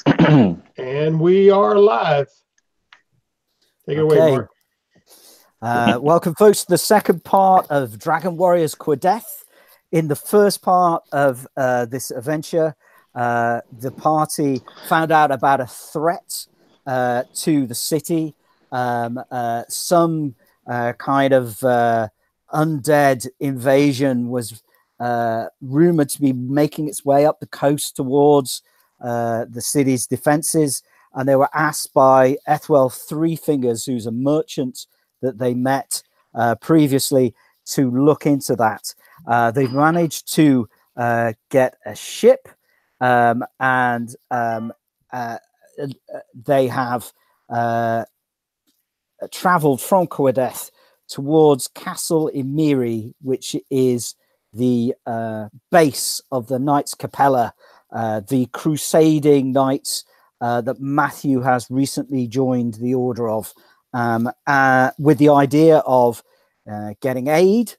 And we are live. Take it away, Mark. Welcome, folks, to the second part of Dragon Warriors Quideth. In the first part of this adventure, the party found out about a threat to the city. Some kind of undead invasion was rumored to be making its way up the coast towards the city's defenses, and they were asked by Ethweld Three-fingers, who's a merchant that they met previously, to look into that. They've managed to get a ship, and they have traveled from Quideth towards Castle Imiri, which is the base of the Knights Capella, the crusading knights that Matthew has recently joined the order of, with the idea of getting aid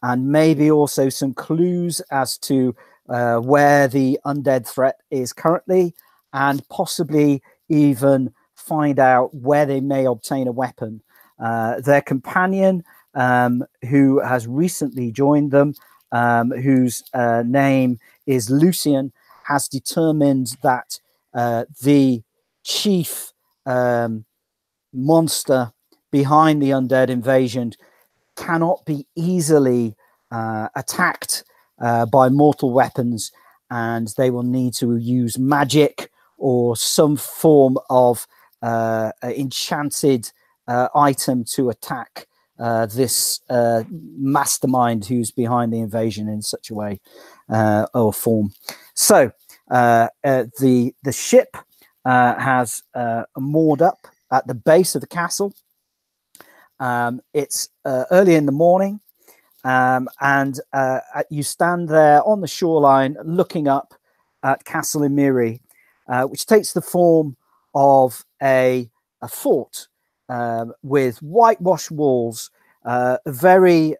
and maybe also some clues as to where the undead threat is currently, and possibly even find out where they may obtain a weapon. Their companion, who has recently joined them, whose name is Lucian, has determined that the chief monster behind the undead invasion cannot be easily attacked by mortal weapons, and they will need to use magic or some form of enchanted item to attack this mastermind who's behind the invasion in such a way or form. So the ship has moored up at the base of the castle. It's early in the morning, and you stand there on the shoreline looking up at Castle Imiri, which takes the form of a fort with whitewashed walls, very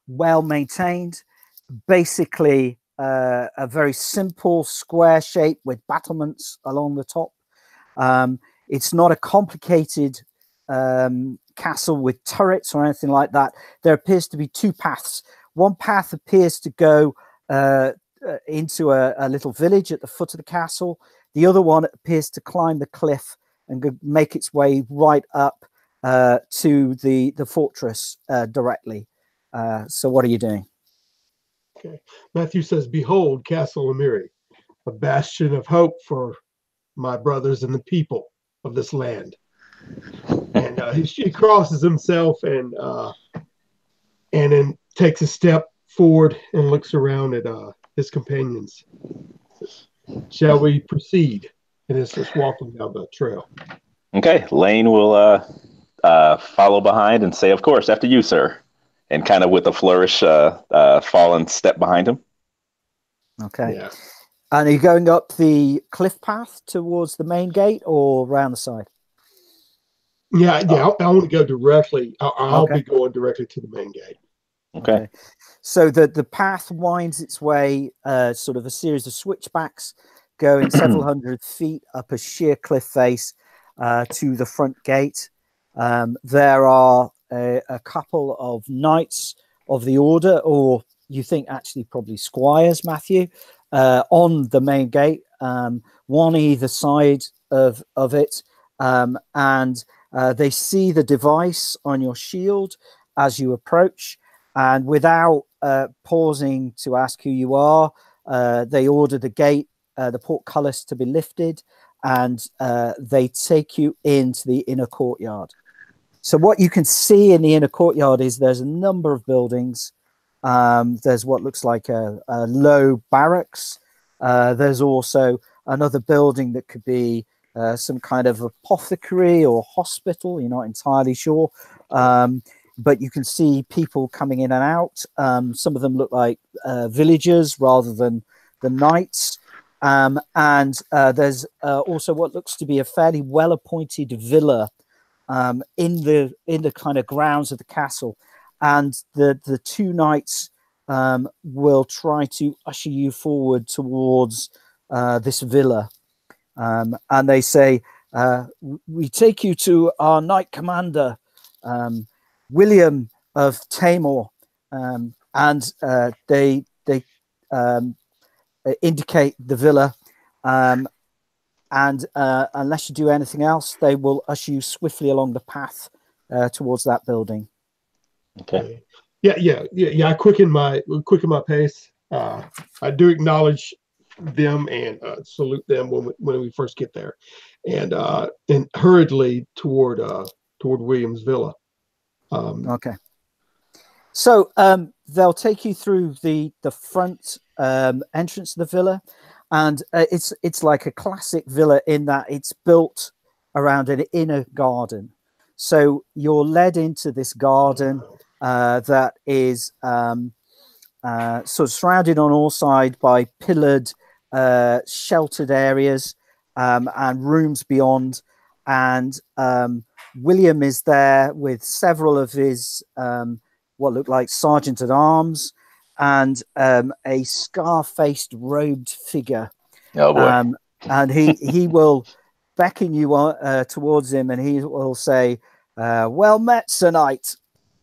well maintained, basically a very simple square shape with battlements along the top. It's not a complicated castle with turrets or anything like that. There appears to be two paths. One path appears to go into a little village at the foot of the castle. The other one appears to climb the cliff and make its way right up to the fortress directly. So what are you doing? Okay. Matthew says, "Behold, Castle Imiri, a bastion of hope for my brothers and the people of this land." And he crosses himself and then takes a step forward and looks around at his companions. "Shall we proceed?" And it's just walking down the trail. Okay, Lane will follow behind and say, "Of course, after you, sir," and kind of with a flourish, fall and step behind him. Okay. Yeah. And are you going up the cliff path towards the main gate or around the side? Yeah. I want to go directly. I'll Okay. be going directly to the main gate. Okay. So the path winds its way, sort of a series of switchbacks going several hundred feet up a sheer cliff face to the front gate. There are a couple of knights of the order, or you think actually probably squires, Matthew, on the main gate, one either side of it, and they see the device on your shield as you approach, and without pausing to ask who you are, they order the gate, the portcullis to be lifted, and they take you into the inner courtyard. So what you can see in the inner courtyard is there's a number of buildings. There's what looks like a low barracks. There's also another building that could be some kind of apothecary or hospital. You're not entirely sure. But you can see people coming in and out. Some of them look like villagers rather than the knights. And there's also what looks to be a fairly well-appointed villa in the kind of grounds of the castle. And the two knights will try to usher you forward towards this villa. and they say, "We take you to our knight commander, William of Tamor," and they indicate the villa. And unless you do anything else, they will usher you swiftly along the path towards that building. Okay. Yeah. I quicken my pace. I do acknowledge them and salute them when we first get there, and hurriedly toward William's villa. Okay. So they'll take you through the front entrance of the villa, and it's like a classic villa in that it's built around an inner garden. So you're led into this garden that is sort of surrounded on all sides by pillared, sheltered areas and rooms beyond. And William is there with several of his what look like sergeant at arms and a scar-faced robed figure. Oh boy. And he will beckon you towards him, and he will say, "Well met, Sir Knight."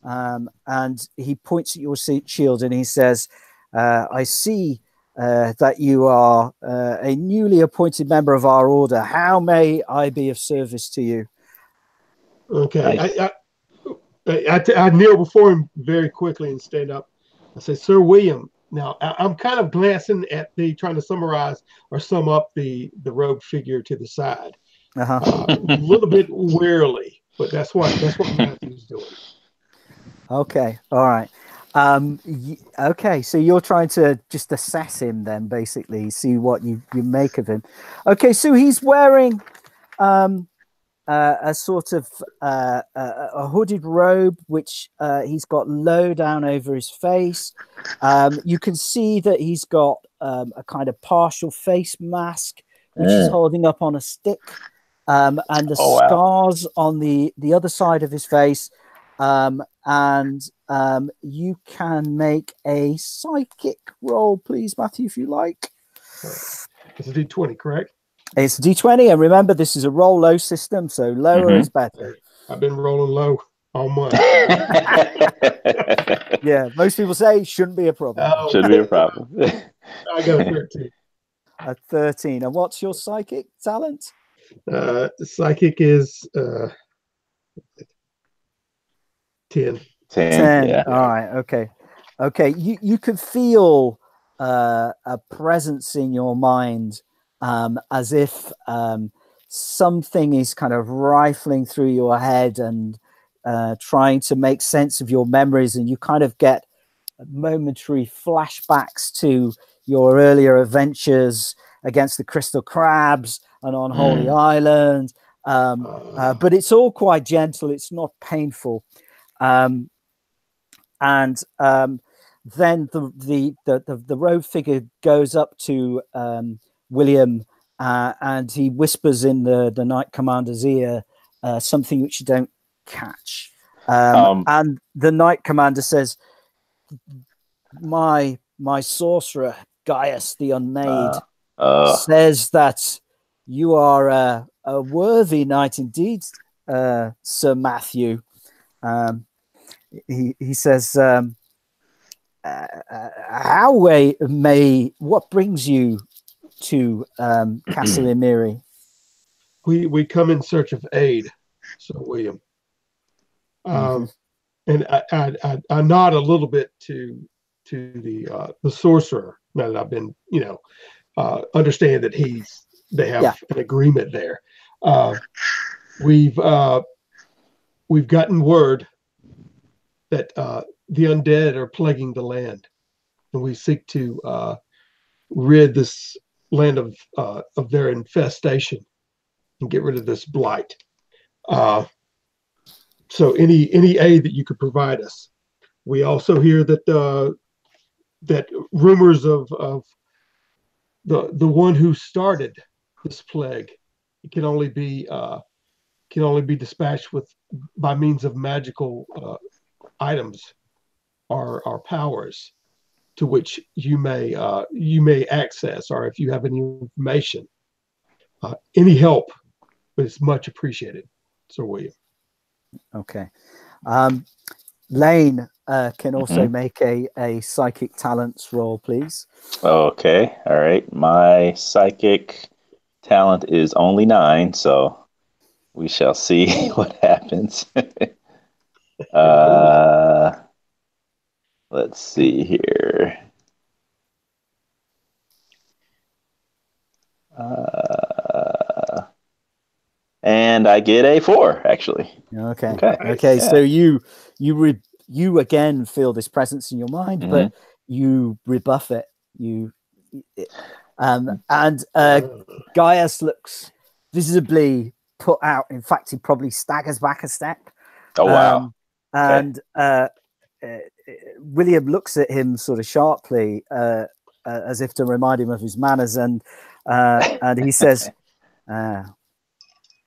And he points at your shield and he says, "I see that you are a newly appointed member of our order. How may I be of service to you?" Okay. Nice. I kneel before him very quickly and stand up. I say, "Sir William." Now I'm kind of glancing at trying to summarize or sum up the robed figure to the side, a little bit warily, but that's what Matthew's doing. Okay, all right. Okay, so you're trying to just assess him then, basically, see what you make of him. Okay, so he's wearing a sort of a hooded robe, which he's got low down over his face. You can see that he's got a kind of partial face mask, which he's holding up on a stick, and the scars on the other side of his face. And you can make a psychic roll, please, Matthew, if you like. It's a D20, correct? It's a D20, and remember, this is a roll low system, so lower is better. I've been rolling low all month. Yeah, most people say shouldn't be a problem. Oh, Shouldn't be a problem. I got a 13. A 13. And what's your psychic talent? Psychic is 10. 10. Yeah. All right. Okay. You can feel a presence in your mind, as if something is kind of rifling through your head and trying to make sense of your memories, and you kind of get momentary flashbacks to your earlier adventures against the crystal crabs and on Holy Island. But it's all quite gentle. It's not painful. And then the robe figure goes up to William, and he whispers in the knight commander's ear something which you don't catch. And the knight commander says, my sorcerer Gaius the Unmade says that you are a worthy knight indeed, Sir Matthew. He says, what brings you to Castle Imiri? We come in search of aid, Sir William. And I nod a little bit to the sorcerer, now that I've been, understand that they have an agreement there. We've gotten word that the undead are plaguing the land, and we seek to rid this land of their infestation and get rid of this blight. So any aid that you could provide us. We also hear that that rumors of the one who started this plague, it can only be dispatched by means of magical items or powers, to which you may access, or if you have any information. Any help is much appreciated, Sir William. Okay. Lane can also Mhm. make a psychic talents roll, please. Okay. All right. My psychic talent is only 9, so we shall see what happens. uh, let's see here. And I get a 4, actually. Okay. Okay. Okay. Yeah. So you again feel this presence in your mind, but you rebuff it. And Gaius looks visibly put out. In fact, he probably staggers back a step. Oh, wow. And William looks at him sort of sharply, as if to remind him of his manners, and he says,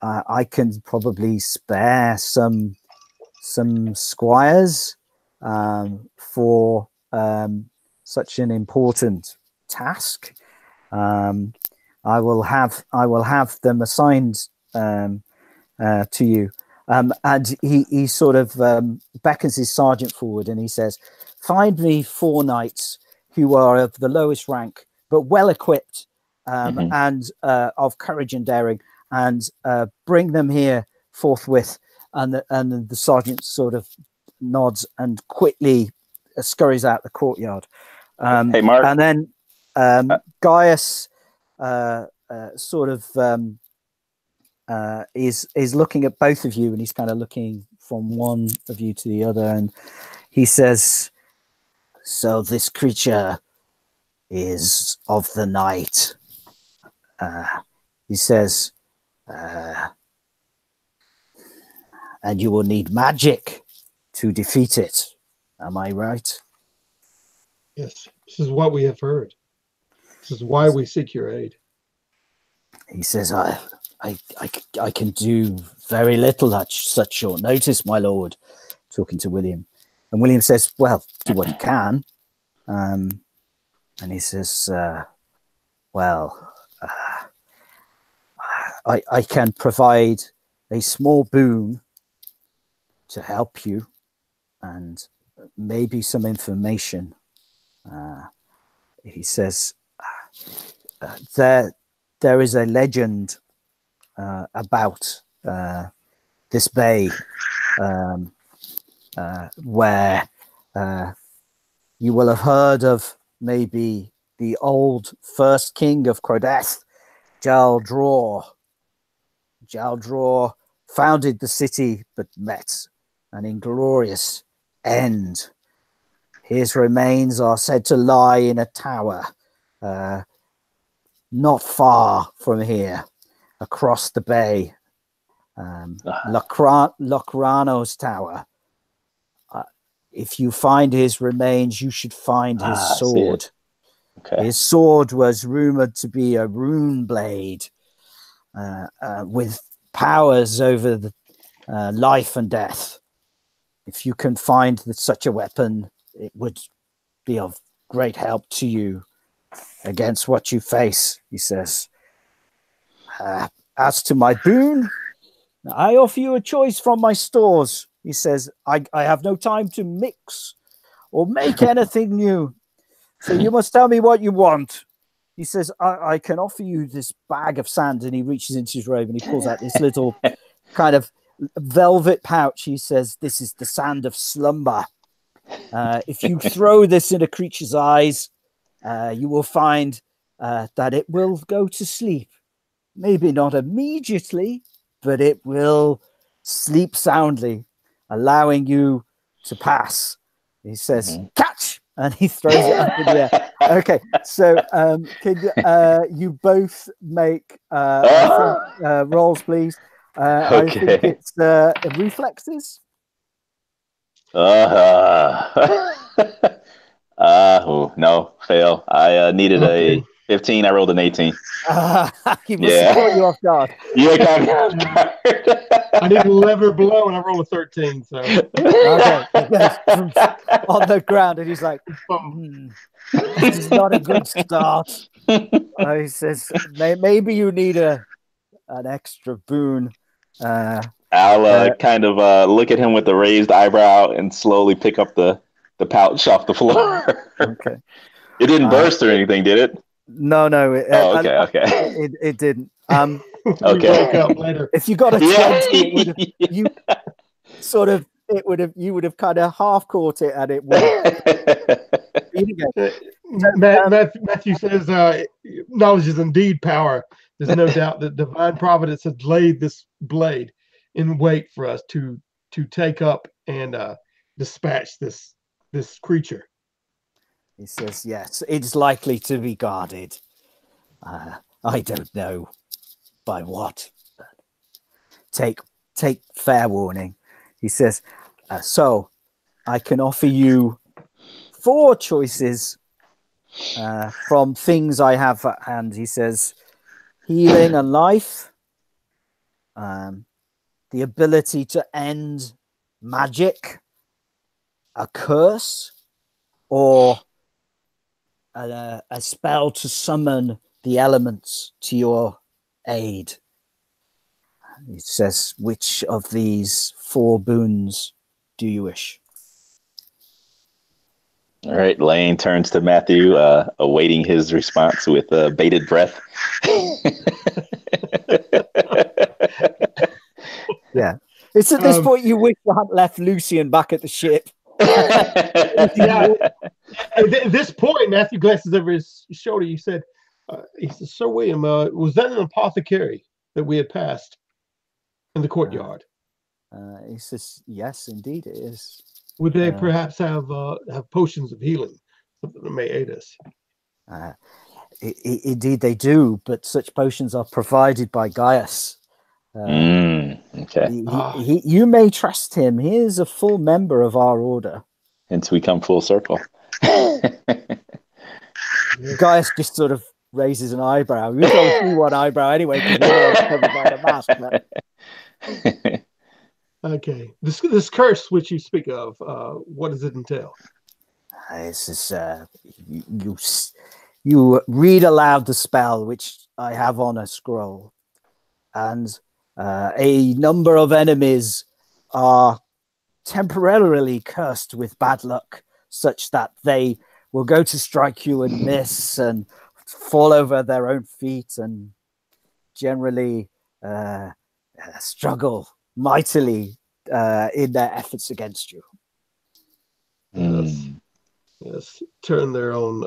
I can probably spare some squires for such an important task. I will have them assigned to you. And he sort of beckons his sergeant forward, and he says, "Find me 4 knights who are of the lowest rank, but well equipped, and of courage and daring, and bring them here forthwith." And the sergeant sort of nods and quickly scurries out the courtyard. Hey, Mark. And then Gaius sort of is looking at both of you, and he's kind of looking from one of you to the other, and he says, "So this creature is of the night." He says, "And you will need magic to defeat it. Am I right?" Yes, this is what we have heard. This is why we seek your aid. He says, I can do very little at such short notice, my lord," talking to William. And William says, "Well, do what you can." And he says, "Well, I can provide a small boon to help you, and maybe some information." He says, there is a legend about this bay where you will have heard of maybe the old first king of Crodeth, Jaldror. Jaldror founded the city but met an inglorious end. His remains are said to lie in a tower not far from here, across the bay, Locrano's tower. If you find his remains, you should find his sword. Okay. His sword was rumored to be a rune blade with powers over the life and death. If you can find such a weapon, it would be of great help to you against what you face, he says. As to my boon, I offer you a choice from my stores. He says, I have no time to mix or make anything new, so you must tell me what you want. He says, I can offer you this bag of sand, and he reaches into his robe and he pulls out this little kind of velvet pouch. He says, "This is the sand of slumber. If you throw this in a creature's eyes, you will find that it will go to sleep. Maybe not immediately, but it will sleep soundly, allowing you to pass." He says, "Catch!" And he throws it up in the air. Okay, so can you both make rolls, please? I think it's reflexes. No, fail. I needed a 15. I rolled an 18. He must have caught you off guard. Yeah, got me off guard. I didn't lever blow, and I rolled a 13. So okay, he goes on the ground, and he's like, "This is not a good start." He says, "Maybe you need a an extra boon. I'll kind of look at him with the raised eyebrow and slowly pick up the pouch off the floor. Okay. It didn't burst or anything, did it? No. It didn't. Okay. Woke up later. If you got a 20, it would have you would have kind of half caught it, and it would have. Matthew says, knowledge is indeed power. There's no doubt that divine providence has laid this blade in wait for us to take up and dispatch this creature. He says, yes, it's likely to be guarded. I don't know by what. But take fair warning. He says, so I can offer you 4 choices from things I have at hand. He says, healing and life, the ability to end magic, a curse, or a spell to summon the elements to your aid. He says, which of these 4 boons do you wish? All right, Lane turns to Matthew, awaiting his response with bated breath. Yeah. It's at this point you wish you hadn't left Lucian back at the ship. Yeah. At this point, Matthew glances over his shoulder. He said, Sir William, was that an apothecary that we had passed in the courtyard? He says, yes, indeed it is. Would they perhaps have potions of healing, something that may aid us? Indeed they do, but such potions are provided by Gaius. Okay. You may trust him. He is a full member of our order. Hence we come full circle. Gaius just sort of raises an eyebrow. We go through one eyebrow anyway because we're all covered by the mask. Okay. This curse which you speak of, what does it entail? This is you read aloud the spell which I have on a scroll, and a number of enemies are temporarily cursed with bad luck, such that they will go to strike you and miss and fall over their own feet and generally struggle mightily in their efforts against you. Yes. Turn their own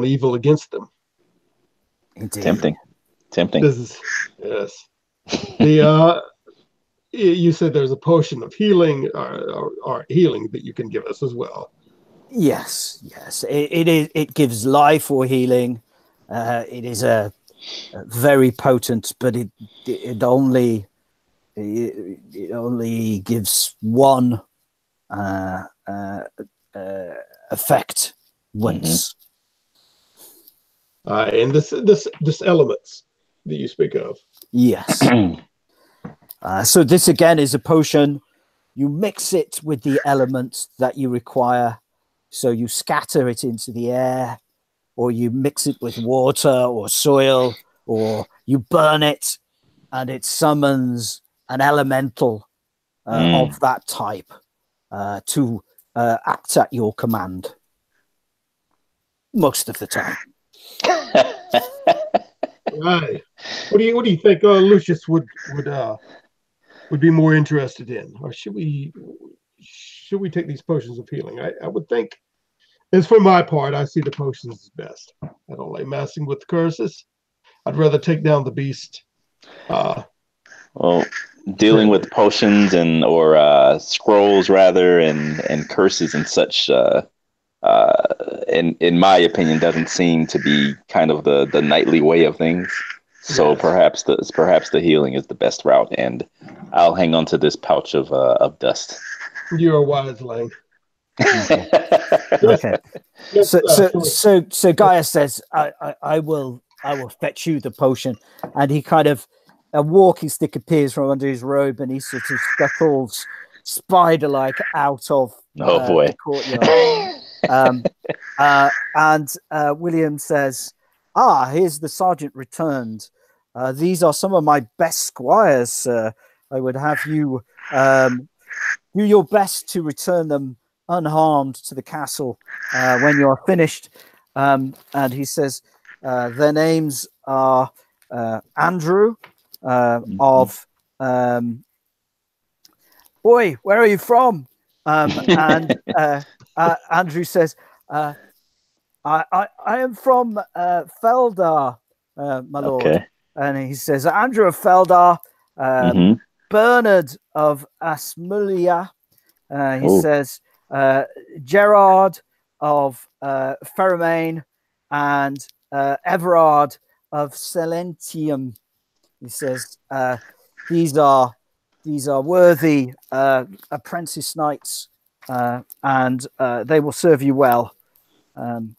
evil against them. Indeed. Tempting. This is, yes. The you said there's a potion of healing or healing that you can give us as well. Yes. It gives life or healing. It is a very potent, but it only gives one effect once. And this elements that you speak of. Yes. So this again is a potion. You mix it with the elements that you require. So you scatter it into the air, or you mix it with water or soil, or you burn it, and it summons an elemental of that type to act at your command. Most of the time. Right. What do you think Lucius would be more interested in, or should we take these potions of healing? I would think, as for my part, I see the potions as best. I don't like messing with the curses. I'd rather take down the beast. Well, dealing with potions or scrolls rather and curses and such, in my opinion, doesn't seem to be kind of the knightly way of things. So perhaps the healing is the best route, and I'll hang on to this pouch of dust. You're a wise Lang. Okay. So Gaius says, I will fetch you the potion, and he kind of a walking stick appears from under his robe, and he sort of scuttles spider-like out of the courtyard. And William says, Here's the sergeant returned. These are some of my best squires, sir. I would have you do your best to return them unharmed to the castle when you are finished. And he says their names are Andrew of Boy, where are you from? And Andrew says, I am from Feldar, my lord. Okay. And he says, Andrew of Feldar, Bernard of Asmulia. He says, Gerard of Ferromain, and Everard of Selentium. He says, these are worthy apprentice knights, and they will serve you well. And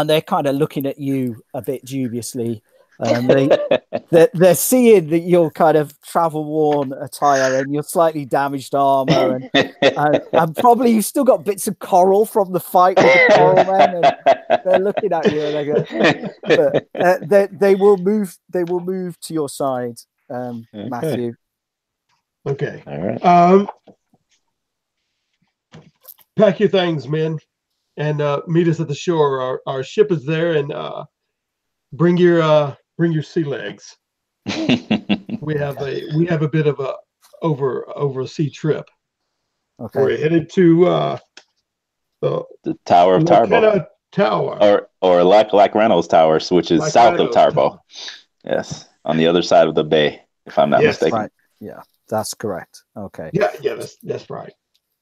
they're kind of looking at you a bit dubiously. They're seeing that you're kind of travel worn attire and you're slightly damaged armor, and probably you've still got bits of coral from the fight with the coral men. And they're looking at you, and they will move. They will move to your side, Matthew. Okay. All right. Pack your things, men, and meet us at the shore. Our ship is there, and bring your sea legs. we have a bit of a over a sea trip. Okay. We're headed to the Tower of Tarbo. Tower. Or like Reynolds Tower, which is like south Reynolds of Tarbo. Tower. Yes, on the other side of the bay, if I'm not mistaken. Right. Yeah, that's correct. Okay. Yeah, that's right.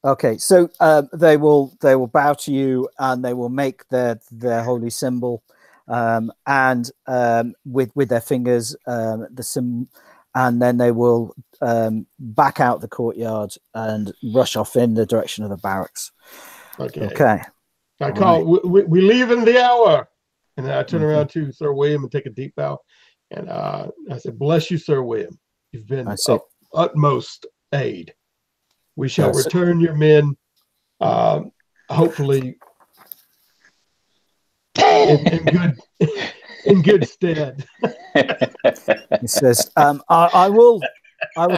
Okay, so they will bow to you, and they will make their holy symbol, and with their fingers, the symbol, and then they will back out the courtyard and rush off in the direction of the barracks. Okay. I call. Right. We leave in the hour, and then I turn around to Sir William and take a deep bow, and I said, "Bless you, Sir William. You've been of utmost aid. We shall return your men, hopefully, in good stead." He says, I will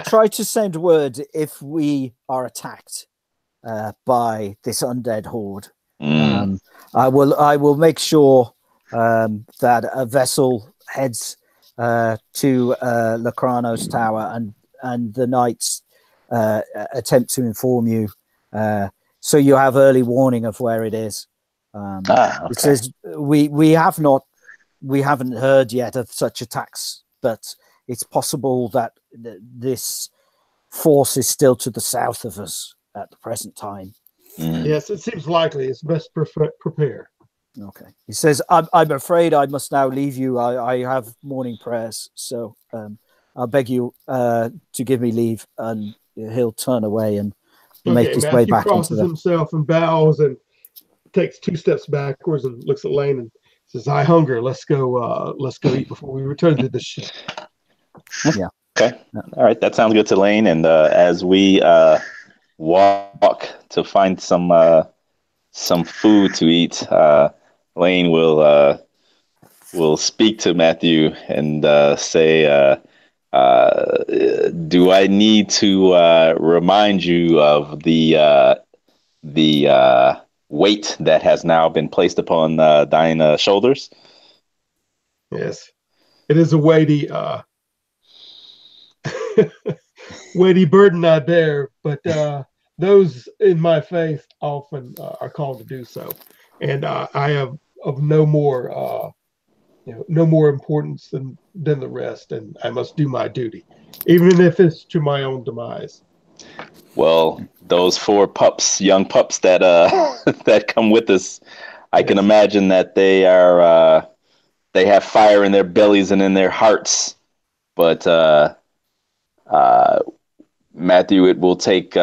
try to send word if we are attacked by this undead horde. I will make sure that a vessel heads to Lacrano's tower, and the knights attempt to inform you, so you have early warning of where it is. It says we haven't heard yet of such attacks, but it's possible that this force is still to the south of us at the present time. Yes, it seems likely. It's best prepare. Okay. He says, I'm afraid I must now leave you. I have morning prayers, so I'll beg you to give me leave. And he'll turn away and make his way back crosses himself and bows and takes 2 steps backwards and looks at Lane and says, "I hunger. Let's go eat before we return to the ship." Yeah. Okay. All right. That sounds good to Lane. And as we walk to find some food to eat, Lane will speak to Matthew and say, "Do I need to remind you of the weight that has now been placed upon thine shoulders?" Yes, it is a weighty weighty burden I bear, but those in my faith often are called to do so, and I have of no more no more importance than the rest, and I must do my duty, even if it's to my own demise. Well, those 4 young pups that that come with us, I can imagine that they are they have fire in their bellies and in their hearts, but Matthew, it will take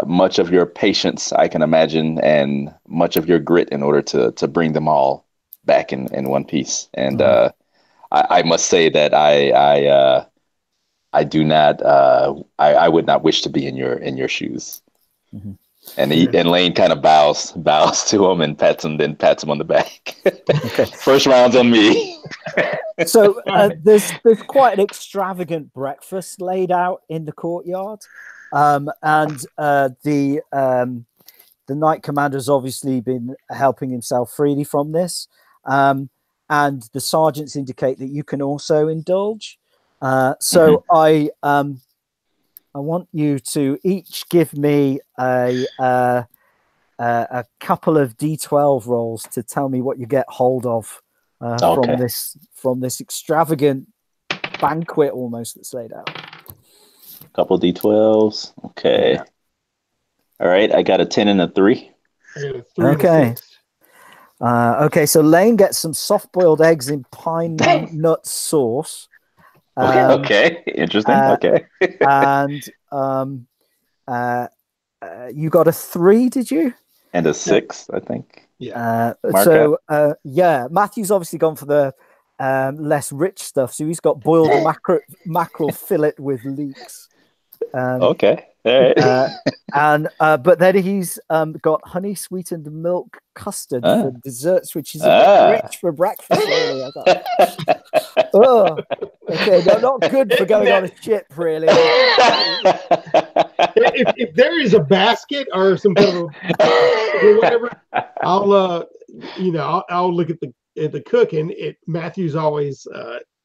much of your patience, I can imagine, and much of your grit in order to bring them all back in one piece. And I must say that I do not I would not wish to be in your shoes. Mm-hmm. And Lane kind of bows to him and pats him on the back. Okay. First round's on me. So there's quite an extravagant breakfast laid out in the courtyard, and the knight commander's obviously been helping himself freely from this, and the sergeants indicate that you can also indulge. So I want you to each give me a couple of D12 rolls to tell me what you get hold of from this extravagant banquet almost that's laid out. Couple D12s. Okay. Yeah. All right. I got a 10 and a 3. I got a 3 Okay. and a 6. Okay, so Lane gets some soft-boiled eggs in pine nut sauce. Okay. Interesting. Okay. And you got a 3, did you? And a 6, I think. Yeah. Matthew's obviously gone for the less rich stuff, so he's got boiled mackerel fillet with leeks. Okay. All right. But then he's got honey sweetened milk custard for desserts, which is a bit rich for breakfast. Really, I thought. Oh, okay, no, not good for going on a ship, really. If there is a basket or some kind of whatever, I'll look at the cook, and Matthew's always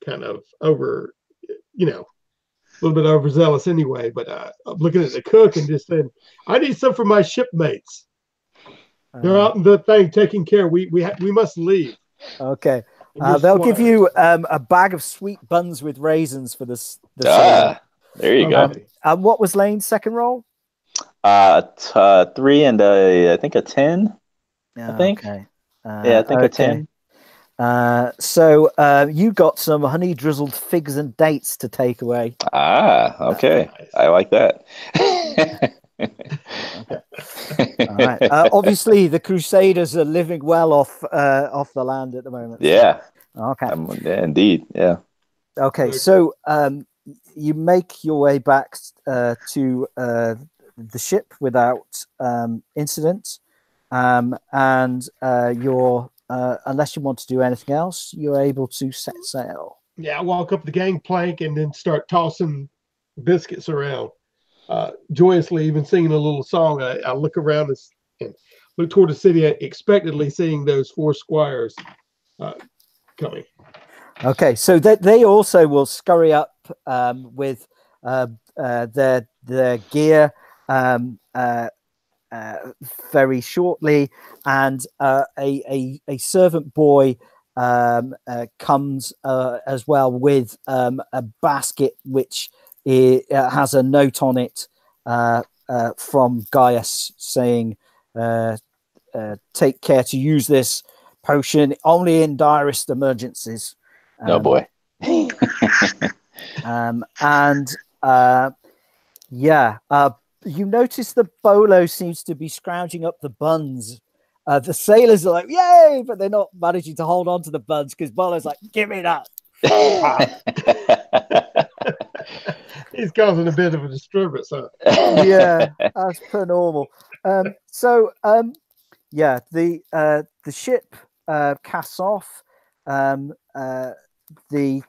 kind of over, a little bit overzealous anyway, but I'm looking at the cook and just saying, I need some for my shipmates. They're out in the thing taking care. We must leave. Okay. They'll give you a bag of sweet buns with raisins for this. There you go. And what was Lane's second roll? 3 and I think a 10. I think. Okay. I think a 10. So you got some honey drizzled figs and dates to take away. Okay. Nice. I like that. All right. Obviously, the Crusaders are living well off the land at the moment. Yeah. Okay. Yeah, indeed. Yeah. Okay. So you make your way back to the ship without incident, and you're. Unless you want to do anything else, you're able to set sail. Yeah, I walk up the gangplank and then start tossing biscuits around, joyously, even singing a little song. I look around and look toward the city, expectantly seeing those 4 squires coming. Okay, so they also will scurry up with their gear very shortly, and a servant boy comes as well with a basket which has a note on it from Gaius saying, take care to use this potion only in direst emergencies. Oh boy. You notice the Bolo seems to be scrounging up the buns. The sailors are like, yay, but they're not managing to hold on to the buns because Bolo's like, give me that. He's causing a bit of a disturbance, huh? Yeah, as per normal. The ship casts off. The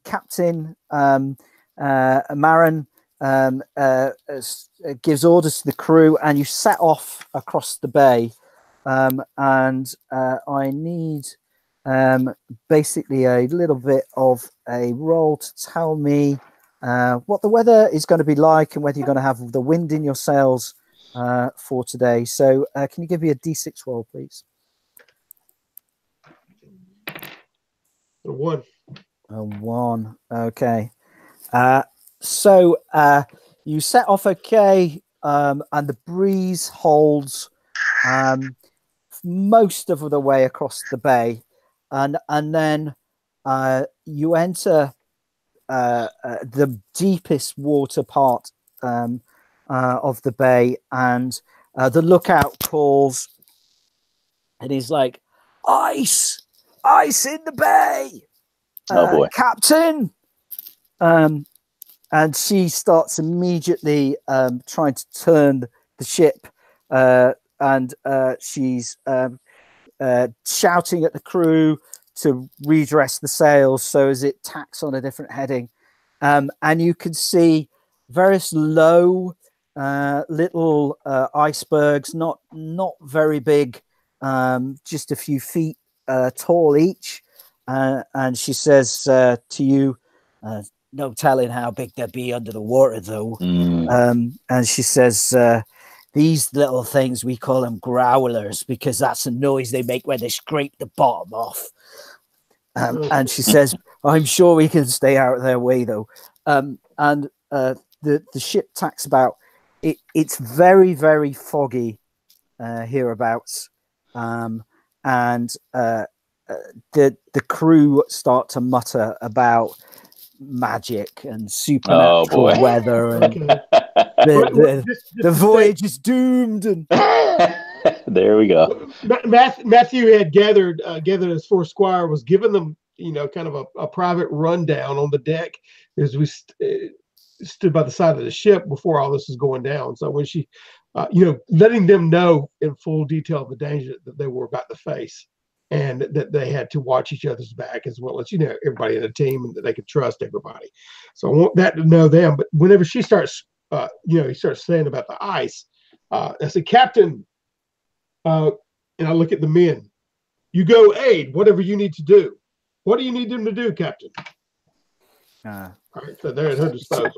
captain, Marin, gives orders to the crew, and you set off across the bay. And I need basically a little bit of a roll to tell me what the weather is going to be like and whether you're going to have the wind in your sails for today. So can you give me a D6 roll, please? A 1. A 1. Okay. So you set off okay, and the breeze holds most of the way across the bay, and then you enter the deepest water part of the bay, and the lookout calls, and he's like, ice in the bay, oh boy, Captain. And she starts immediately trying to turn the ship and she's shouting at the crew to redress the sails so as it tacks on a different heading. And you can see various low little icebergs, not very big, just a few feet tall each. And she says to you, no telling how big they'd be under the water, though. And she says, these little things, we call them growlers because that's the noise they make when they scrape the bottom off. And she says, I'm sure we can stay out of their way, though. And the ship tacks about. It's very, very foggy hereabouts. And the crew start to mutter about magic and supernatural weather, and the voyage is doomed. And there we go. Matthew had gathered his four squire, was giving them, kind of a private rundown on the deck as we stood by the side of the ship before all this was going down. So when she, letting them know in full detail the danger that they were about to face, and that they had to watch each other's back, as well as, everybody in the team, and that they could trust everybody. So I want that to know them. But whenever she starts, he starts saying about the ice, I said, Captain, and I look at the men, you go aid whatever you need to do. What do you need them to do, Captain? All right, so they're at her disposal.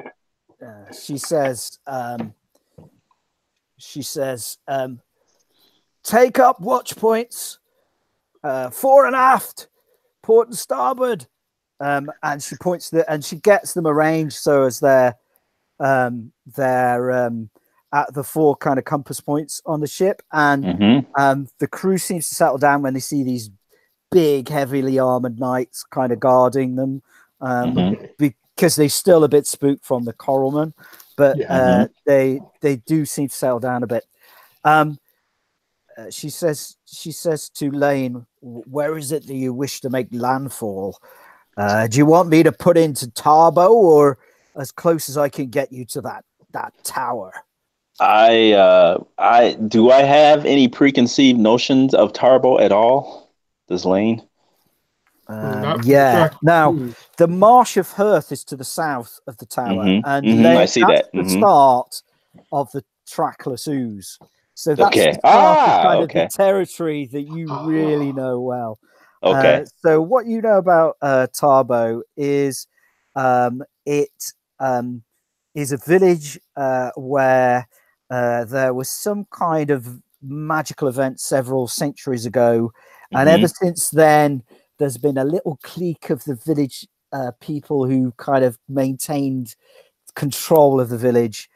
She says, take up watch points, fore and aft, port and starboard. And she points and she gets them arranged so as they're at the four kind of compass points on the ship. And the crew seems to settle down when they see these big, heavily armored knights kind of guarding them, because they're still a bit spooked from the coralman, but they do seem to settle down a bit. She says to Lane, where is it that you wish to make landfall? Do you want me to put into Tarbo, or as close as I can get you to that tower? Do I have any preconceived notions of Tarbo at all? Does Lane? Yeah. Now, the Marsh of Hearth is to the south of the tower, and Lane, I see that's the start of the trackless ooze. So that's the start of kind of the territory that you really know well. So what you know about Tarbo is it is a village where there was some kind of magical event several centuries ago, and ever since then there's been a little clique of the village people who kind of maintained control of the village.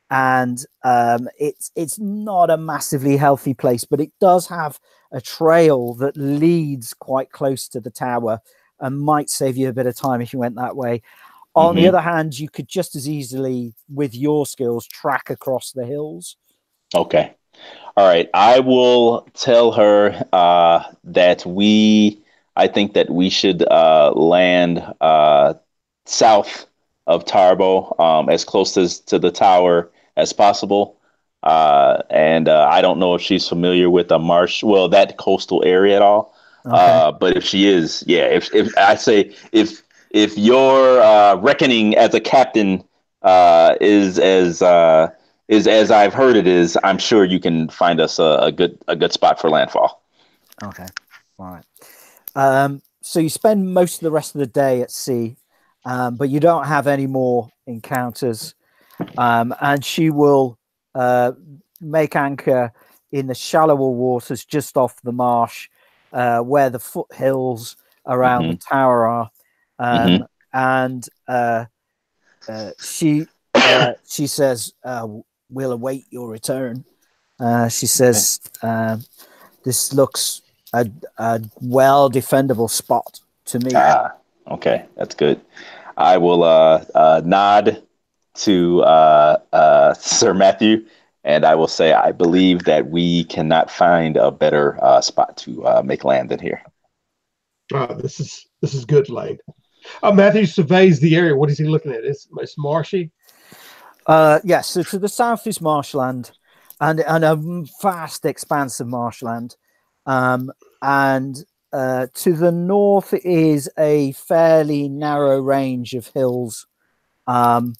And it's not a massively healthy place, but it does have a trail that leads quite close to the tower and might save you a bit of time if you went that way. On the other hand, you could just as easily, with your skills, track across the hills. Okay. All right. I will tell her that I think that we should land south of Tarbo, as close to the tower as possible. And I don't know if she's familiar with the marsh, that coastal area at all. But if she is, if I say, if your reckoning as a captain is as I've heard it is, I'm sure you can find us a good spot for landfall. Okay. All right. So you spend most of the rest of the day at sea, but you don't have any more encounters. And she will make anchor in the shallower waters just off the marsh, where the foothills around the tower are. And she says, we'll await your return. She says, this looks a well defendable spot to me. Okay, that's good. I will nod to Sir Matthew, and I will say I believe that we cannot find a better spot to make land than here. This is good, Lane. Matthew surveys the area. What is he looking at? It's marshy. Yes. So to the south is marshland. and a vast expanse of marshland. And to the north is a fairly narrow range of hills. And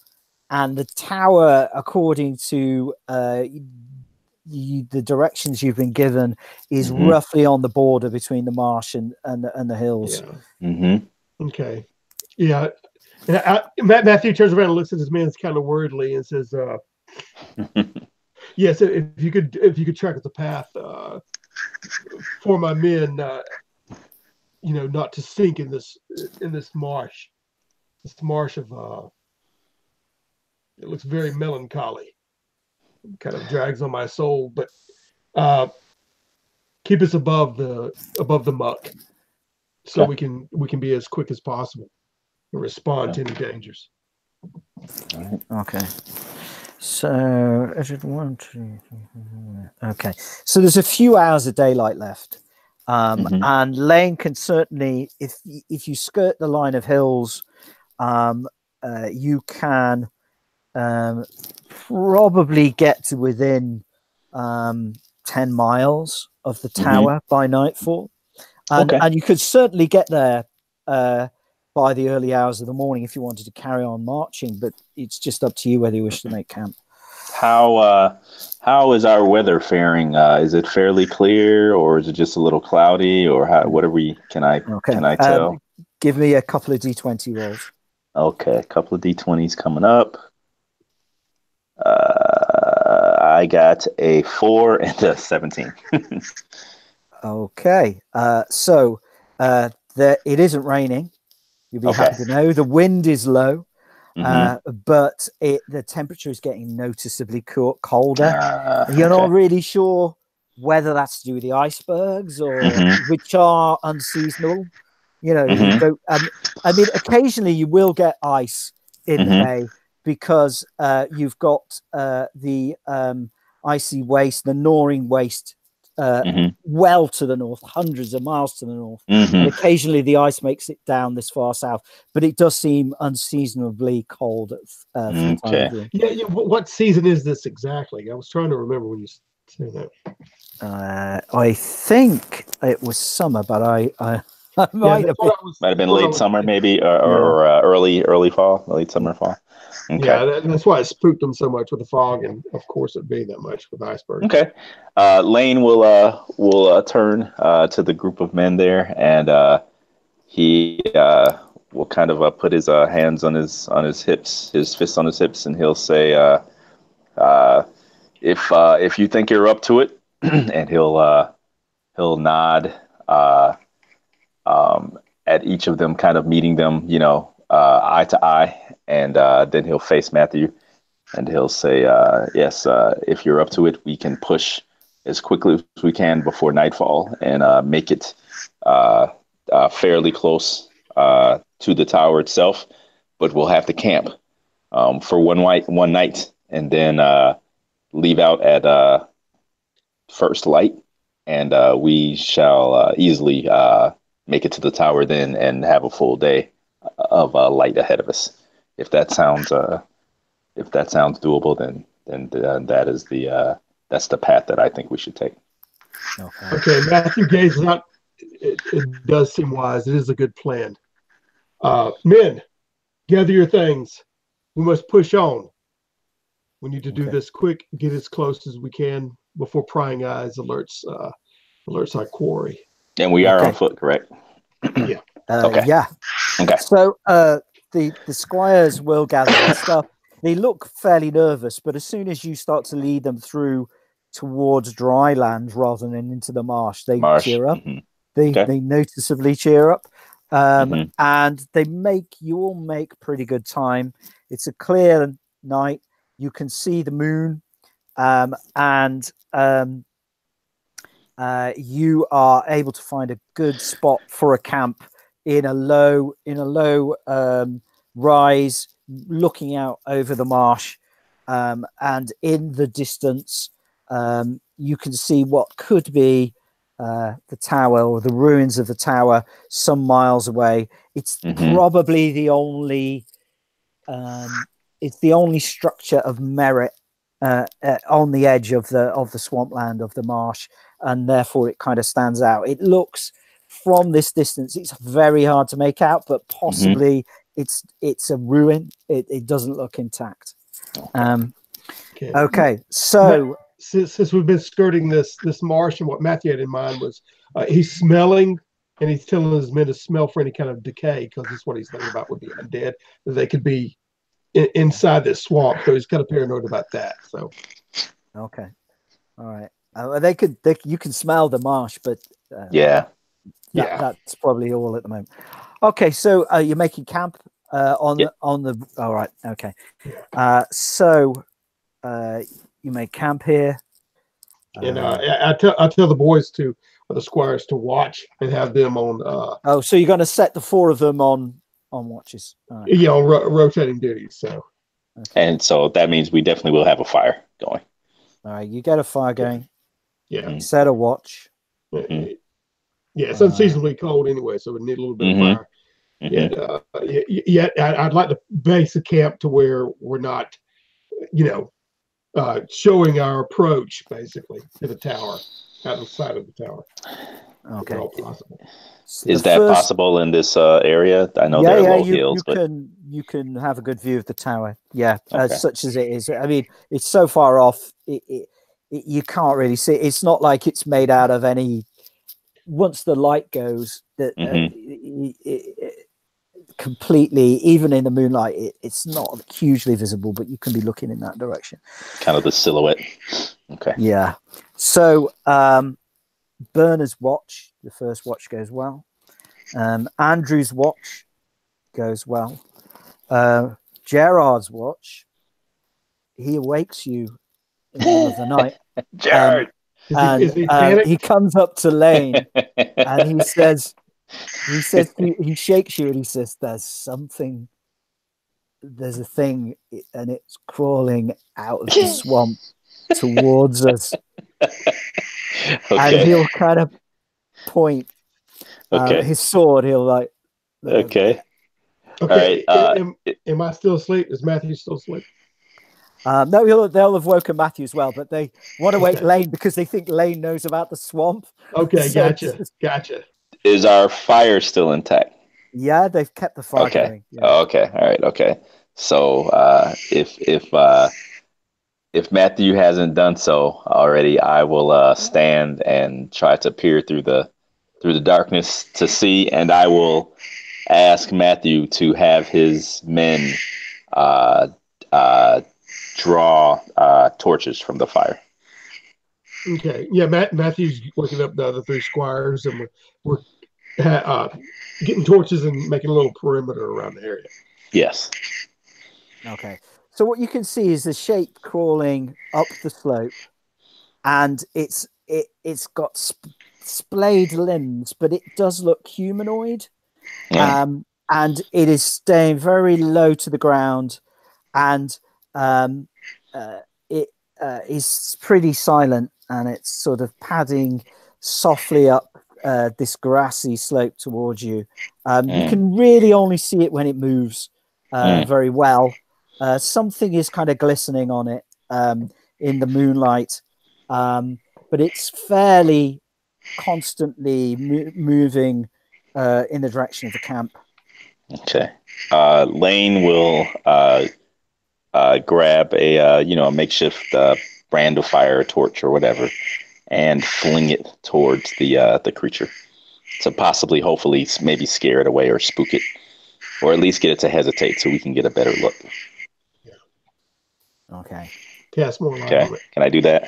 the tower, according to the directions you've been given, is roughly on the border between the marsh and the hills. Yeah. Okay. Yeah. Matthew turns around and looks at his man kind of worriedly and says, "Yes, if you could track the path for my men, not to sink in this marsh. This marsh of it looks very melancholy. It kind of drags on my soul, but keep us above the muck, so we can be as quick as possible and respond to any dangers." Okay. So, okay. So there's a few hours of daylight left, and Lane can certainly, if you skirt the line of hills, you can probably get to within 10 miles of the tower by nightfall, and you could certainly get there by the early hours of the morning if you wanted to carry on marching, but it's just up to you whether you wish to make camp. How is our weather faring? Is it fairly clear, or is it just a little cloudy, or what are we? Can I tell? Give me a couple of D20 rolls. Okay, a couple of D20s coming up. I got a 4 and a 17. Okay, so it isn't raining. You'll be happy to know. The wind is low, but the temperature is getting noticeably colder. You're not really sure whether that's to do with the icebergs or which are unseasonal. You don't. I mean, occasionally you will get ice in the bay because you've got the icy waste, the gnawing waste. Well to the north, hundreds of miles to the north, and occasionally the ice makes it down this far south, but it does seem unseasonably cold from time to time. Yeah. What season is this exactly? I was trying to remember when you said that. I think it was summer, but I might have been late summer, maybe, or early fall, late summer, fall. Okay. Yeah, that's why it spooked them so much with the fog, and of course it'd be that much with icebergs. Okay. Lane will turn to the group of men there, and he will kind of put his hands on his hips, his fists on his hips, and he'll say, "If you think you're up to it," and he'll nod at each of them, kind of meeting them, eye to eye, and then he'll face Matthew, and he'll say, "Yes, if you're up to it, we can push as quickly as we can before nightfall and make it fairly close to the tower itself. But we'll have to camp for one night, and then leave out at first light, and we shall easily make it to the tower then and have a full day of light ahead of us. If that sounds doable, then that is that's the path that I think we should take." Okay, Matthew gazes out. It does seem wise. It is a good plan. Men, gather your things. We must push on. We need to do this quick. Get as close as we can before prying eyes alerts our quarry. And we are on foot, correct? Yeah. Yeah. Okay. So the squires will gather their stuff. They look fairly nervous, but as soon as you start to lead them through towards dry land rather than into the marsh, they cheer up. They noticeably cheer up, and you all make pretty good time. It's a clear night. You can see the moon, and you are able to find a good spot for a camp in a low rise, looking out over the marsh, and in the distance you can see what could be the tower or the ruins of the tower some miles away. It's probably the only structure of merit on the edge of the swampland of the marsh, and therefore it kind of stands out. It looks from this distance, it's very hard to make out, but possibly it's a ruin. It doesn't look intact. Okay, so since we've been skirting this marsh, and what Matthew had in mind was he's smelling, and he's telling his men to smell for any kind of decay, because that's what he's thinking about with the undead, that they could be inside this swamp. So he's kind of paranoid about that. So okay, all right. You can smell the marsh, but that's probably all at the moment. Okay, so you're making camp on the all right. Okay, so you make camp here, and I tell the boys the squires to watch and have them on. So you're going to set the 4 of them on watches. All right. Yeah, on rotating duties. So, and so that means we definitely will have a fire going. All right, you get a fire going. Yeah. Set a watch. Yeah, it's unseasonably cold anyway, so we need a little bit of fire. I'd like to base a camp to where we're not, showing our approach basically to the tower, outside of the tower. Okay. If all possible. Is that possible in this area? I know there are low hills, but you can have a good view of the tower. Yeah, such as it is. I mean, it's so far off. You can't really see. It's not like it's made out of any. Once the light goes, that completely, even in the moonlight, it's not hugely visible, but you can be looking in that direction. Kind of the silhouette. Okay. Yeah. So, Bernard's watch, the first watch goes well. Andrew's watch goes well. Gerard's watch, he awakes you in the middle of the night. Gerard. He comes up to Lane and he says, he shakes you and he says, there's a thing, and it's crawling out of the swamp towards us. And he'll kind of point his sword. He'll like, okay. All right. Am I still asleep? Is Matthew still asleep? No, they'll have woken Matthew as well, but they want to wake Lane because they think Lane knows about the swamp. Okay, gotcha. Is our fire still intact? Yeah, they've kept the fire going. Yeah. Okay, all right, okay. So if Matthew hasn't done so already, I will stand and try to peer through the darkness to see, and I will ask Matthew to have his men draw torches from the fire. Okay. Yeah, Matthew's waking up the other 3 squires, and we're getting torches and making a little perimeter around the area. Yes. Okay. So what you can see is the shape crawling up the slope, and it's got splayed limbs, but it does look humanoid. Yeah. And it is staying very low to the ground, and it is pretty silent, and it's sort of padding softly up this grassy slope towards you. You can really only see it when it moves very well. Something is kind of glistening on it in the moonlight, but it's fairly constantly moving in the direction of the camp. Okay. Lane will grab a makeshift brand of fire, torch, or whatever, and fling it towards the creature to possibly, hopefully, maybe scare it away or spook it, or at least get it to hesitate so we can get a better look. Okay. Cast more light. Okay. Can I do that?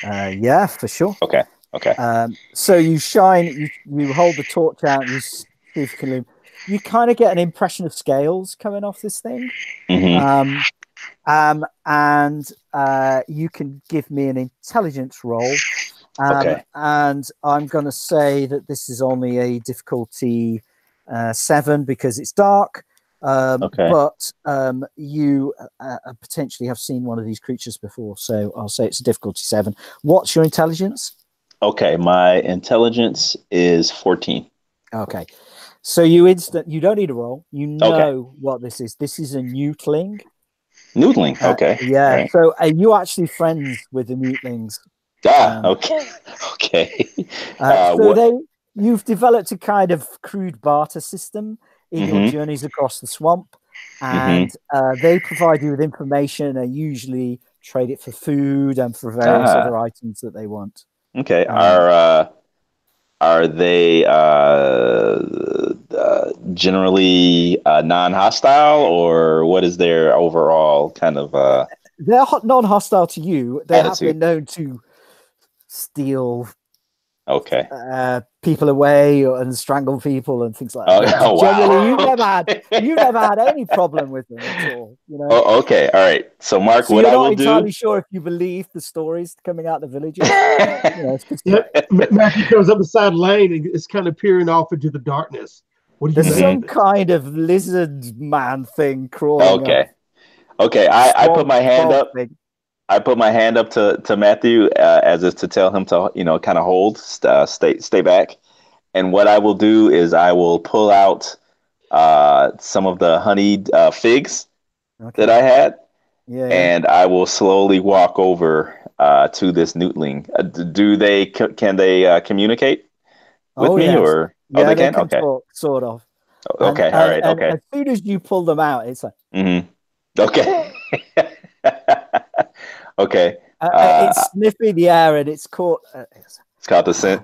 Yeah, for sure. Okay. So you shine, you hold the torch out, you see if you can loom. You kind of get an impression of scales coming off this thing. Mm-hmm. And you can give me an intelligence roll. Okay. And I'm going to say that this is only a difficulty 7 because it's dark. But you potentially have seen one of these creatures before, so I'll say it's a difficulty 7. What's your intelligence? Okay, my intelligence is 14. Okay, so you don't need a roll. You know what this is. This is a newtling. Noodling. Okay. All Yeah, right. so you actually friends with the Mutlings. Ah. Um, Okay. Okay. so What? you've developed a kind of crude barter system in your Mm-hmm. journeys across the swamp, Mm-hmm. and they provide you with information and usually trade it for food and for various Ah. other items that they want. Okay. Um, Are they generally non-hostile, or what is their overall kind of they're non-hostile to you. They have attitude? been known to steal Okay. people away and strangle people and things like that. Oh, But oh generally, wow. you've never had any problem with them at all. You know. Oh, okay. All right. So, Mark, So what you're I not will do. entirely sure if you believe the stories coming out of the villages. You know, Yeah, Matthew comes up beside Lane and is kind of peering off into the darkness. What do you there's make Mhm. some of it? kind of lizard man thing crawling up, Okay. Okay. I put swamp my hand frog up. thing. I put my hand up to Matthew as if to tell him to, kind of hold, stay back. And what I will do is I will pull out some of the honeyed figs that Okay. I had, Yeah, yeah. and I will slowly walk over to this newtling. Do they can they communicate with Oh me, yes. or oh Yeah, they they can? can Okay, talk, sort of. And okay, all and right, and okay, as soon as you pull them out, it's like okay, okay. it's sniffing the air and it's caught. It's called the Ah, scent.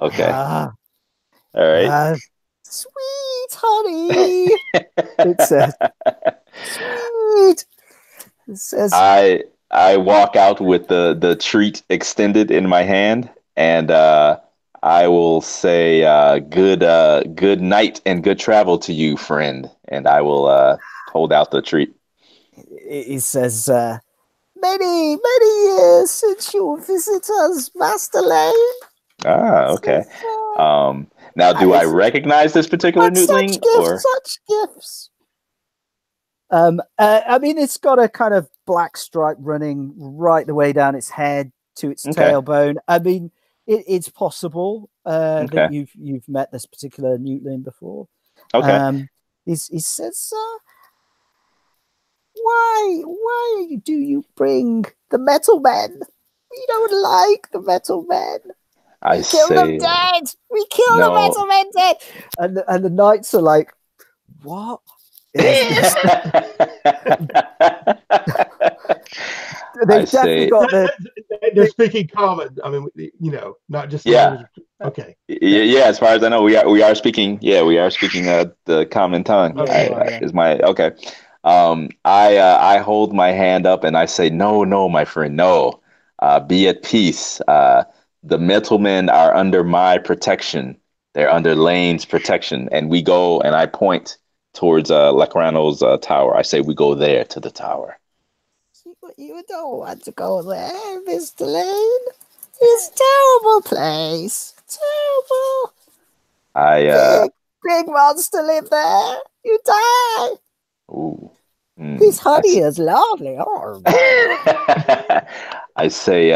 Okay, ah, all right. ah, sweet honey. It says sweet. It says, I walk out with the treat extended in my hand, and I will say good night and good travel to you, friend. And I will hold out the treat. it says, many years since you visit us, Master Lane. Ah, okay. Says, Now, and do I it's recognize this particular but such newtling, gifts, or such gifts. I mean, it's got a kind of black stripe running right the way down its head to its okay, tailbone. I mean, it's possible that okay, you've met this particular newtling before. okay? He says, why do you bring the metal men? We don't like the metal men. I We kill them say dead. We kill the no. metal men dead. And the knights are like, what is this? I They've definitely say got the They're speaking common. I mean, not just the yeah. language. Okay. Yeah, as far as I know, we are speaking. Yeah, we are speaking the common tongue. yeah, Okay. you are, yeah. Is my okay. I hold my hand up and I say, no, no, my friend, no. Be at peace. The middlemen are under my protection. They're under Lane's protection, and we go. And I point towards Lacrano's tower. I say, we go there to the tower. You don't want to go there, Mr. Lane. It's a terrible place. Terrible. I Big monster live there. You die. ooh, This I honey is lovely. Oh. I say,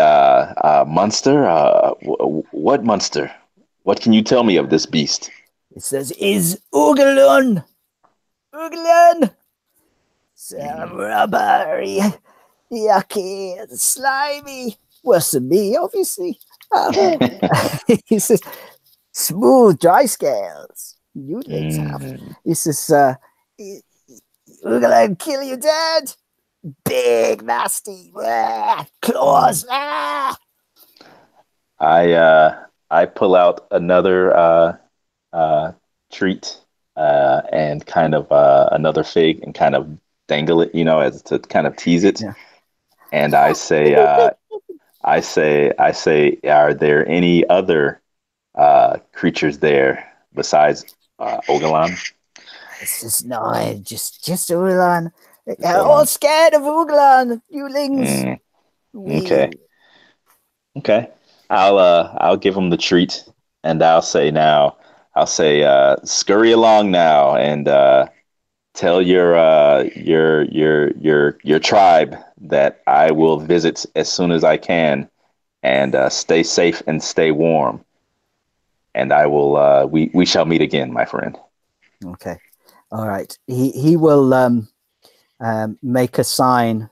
monster. What monster? What can you tell me of this beast? It says, is Ugalun. Ugalun. Mm, Rubbery. Yucky. Slimy. Worse than me, obviously. He says, smooth, dry scales. Newtlings have. mm, He says, we're gonna kill you dead. Big, nasty mm. claws. I pull out another treat and kind of another fig and kind of dangle it, as to kind of tease it. Yeah. And I say, are there any other creatures there besides Ogalan? It's just no, just Ulan. Just They're all Ogalan. scared of Ulan. Newlings. Mm, okay. We Okay. I'll give him the treat, and I'll say scurry along now and tell your tribe that I will visit as soon as I can, and stay safe and stay warm, and I will we shall meet again, my friend. okay. All right. He will make a sign,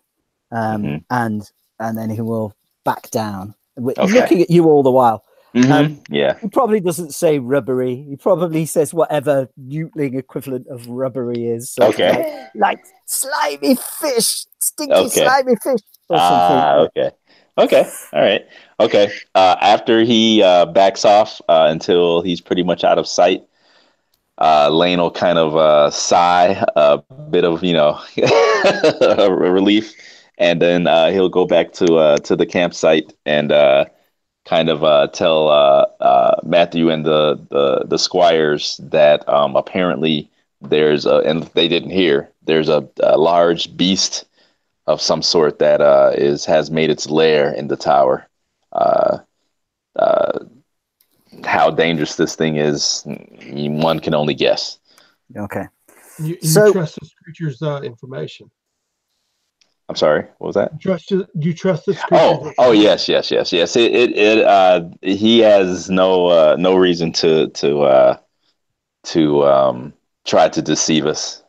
Mm-hmm. and then he will back down, Okay. looking at you all the while. Yeah. He probably doesn't say rubbery. He probably says whatever Newtling equivalent of rubbery is. So Okay. like slimy fish, stinky slimy fish, or something. Okay. Okay. All right. Okay. After he backs off until he's pretty much out of sight, Lane will kind of sigh a bit of, a relief, and then he'll go back to the campsite and kind of tell Matthew and the squires that apparently and they didn't hear, there's a large beast of some sort that has made its lair in the tower. Uh, uh, how dangerous this thing is, one can only guess. Okay. You So- trust this creature's information? I'm sorry, what was that? You trust this creature's Oh, yes. He has no reason to try to deceive us.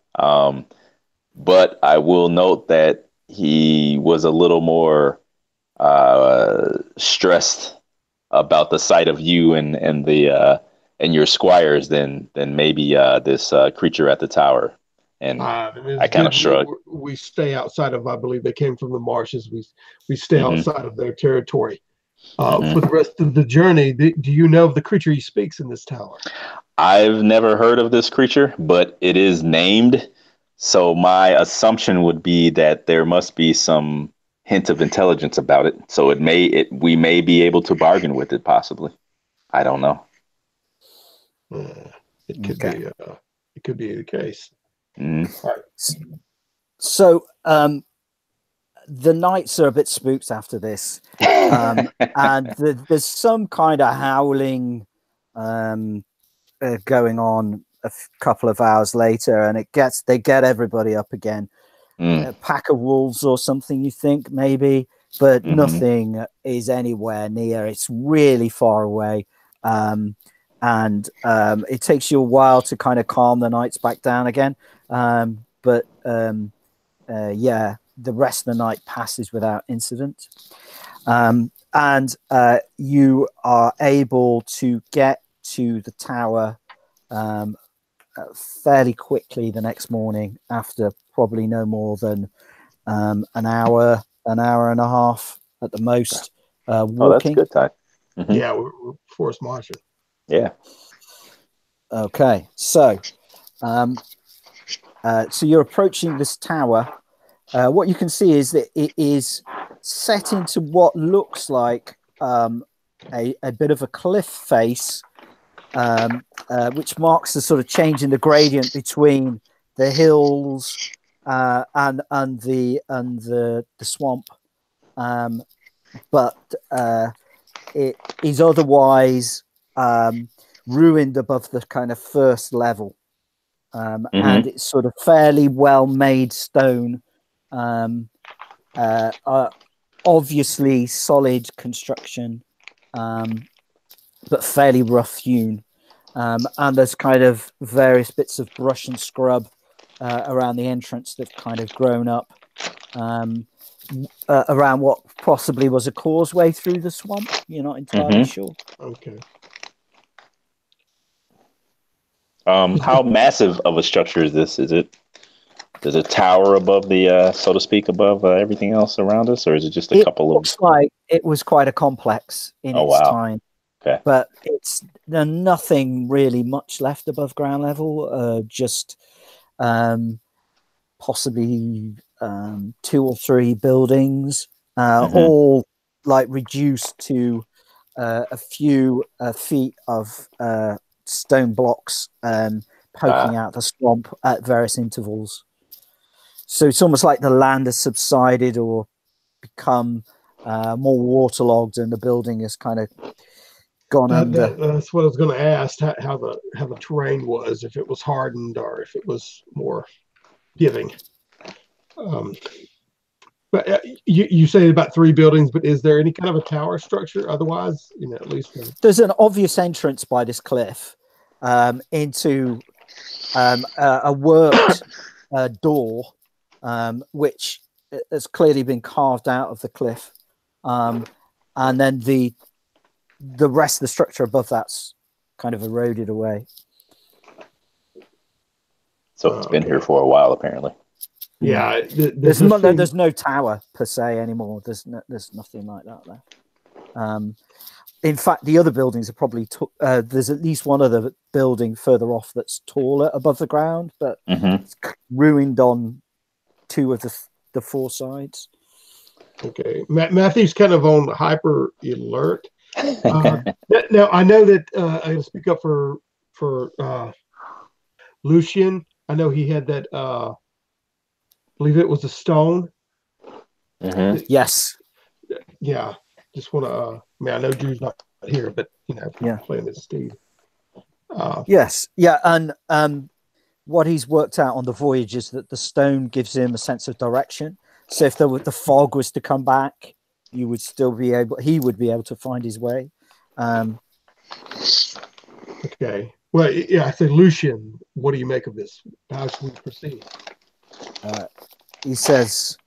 But I will note that he was a little more stressed about the sight of you and your squires than maybe this creature at the tower. And I kind of shrug. We stay outside of, I believe they came from the marshes. We stay Mhm. outside of their territory. For the rest of the journey, do you know of the creature he speaks in this tower? I've never heard of this creature, but it is named. So my assumption would be that there must be some hint of intelligence about it. So we may be able to bargain with it, possibly. I don't know. It could be. It could be the case. So the knights are a bit spooked after this, and there's some kind of howling going on a couple of hours later, and they get everybody up again. A pack of wolves or something, you think, maybe, but nothing is anywhere near. It's really far away, and it takes you a while to kind of calm the knights back down again. But the rest of the night passes without incident, and you are able to get to the tower fairly quickly the next morning, after probably no more than an hour and a half at the most walking. Oh, that's a good time. Yeah, we're forest marching. Yeah. Okay, so you're approaching this tower. What you can see is that it is set into what looks like a bit of a cliff face, which marks the sort of change in the gradient between the hills and the swamp. But it is otherwise ruined above the kind of first level, and it's sort of fairly well made stone, obviously solid construction, but fairly rough hewn, and there's kind of various bits of brush and scrub around the entrance that've kind of grown up around what possibly was a causeway through the swamp. You're not entirely sure. Okay. How massive of a structure is this? Does it tower above the, so to speak, above everything else around us, or is it just a couple of? It looks like it was quite a complex in its time. Okay. But there's nothing really much left above ground level. Just possibly 2 or 3 buildings, all like reduced to a few feet of stone blocks poking out the swamp at various intervals. So it's almost like the land has subsided or become more waterlogged, and the building has kind of gone under. That's what I was going to ask: how the terrain was, if it was hardened or if it was more giving. But you say about 3 buildings, but is there any kind of a tower structure otherwise? At least there's an obvious entrance by this cliff into a worked door which has clearly been carved out of the cliff, and then the rest of the structure above that's kind of eroded away. So it's been here for a while, apparently. Yeah, there's no tower per se anymore. There's nothing like that there. In fact, the other buildings are probably there's at least one other building further off that's taller above the ground, but it's ruined on 2 of the 4 sides. Okay, Matthew's kind of on hyper alert. Now I know that I speak up for Lucian. I know he had that. I believe it was a stone. Yes. Yeah. Just want to. I mean, I know Drew's not here, but playing his steed. Yes. Yeah, and what he's worked out on the voyage is that the stone gives him a sense of direction. So if the fog was to come back, he would be able to find his way. Okay. Well, yeah, I said, Lucian, what do you make of this? How should we proceed? He says,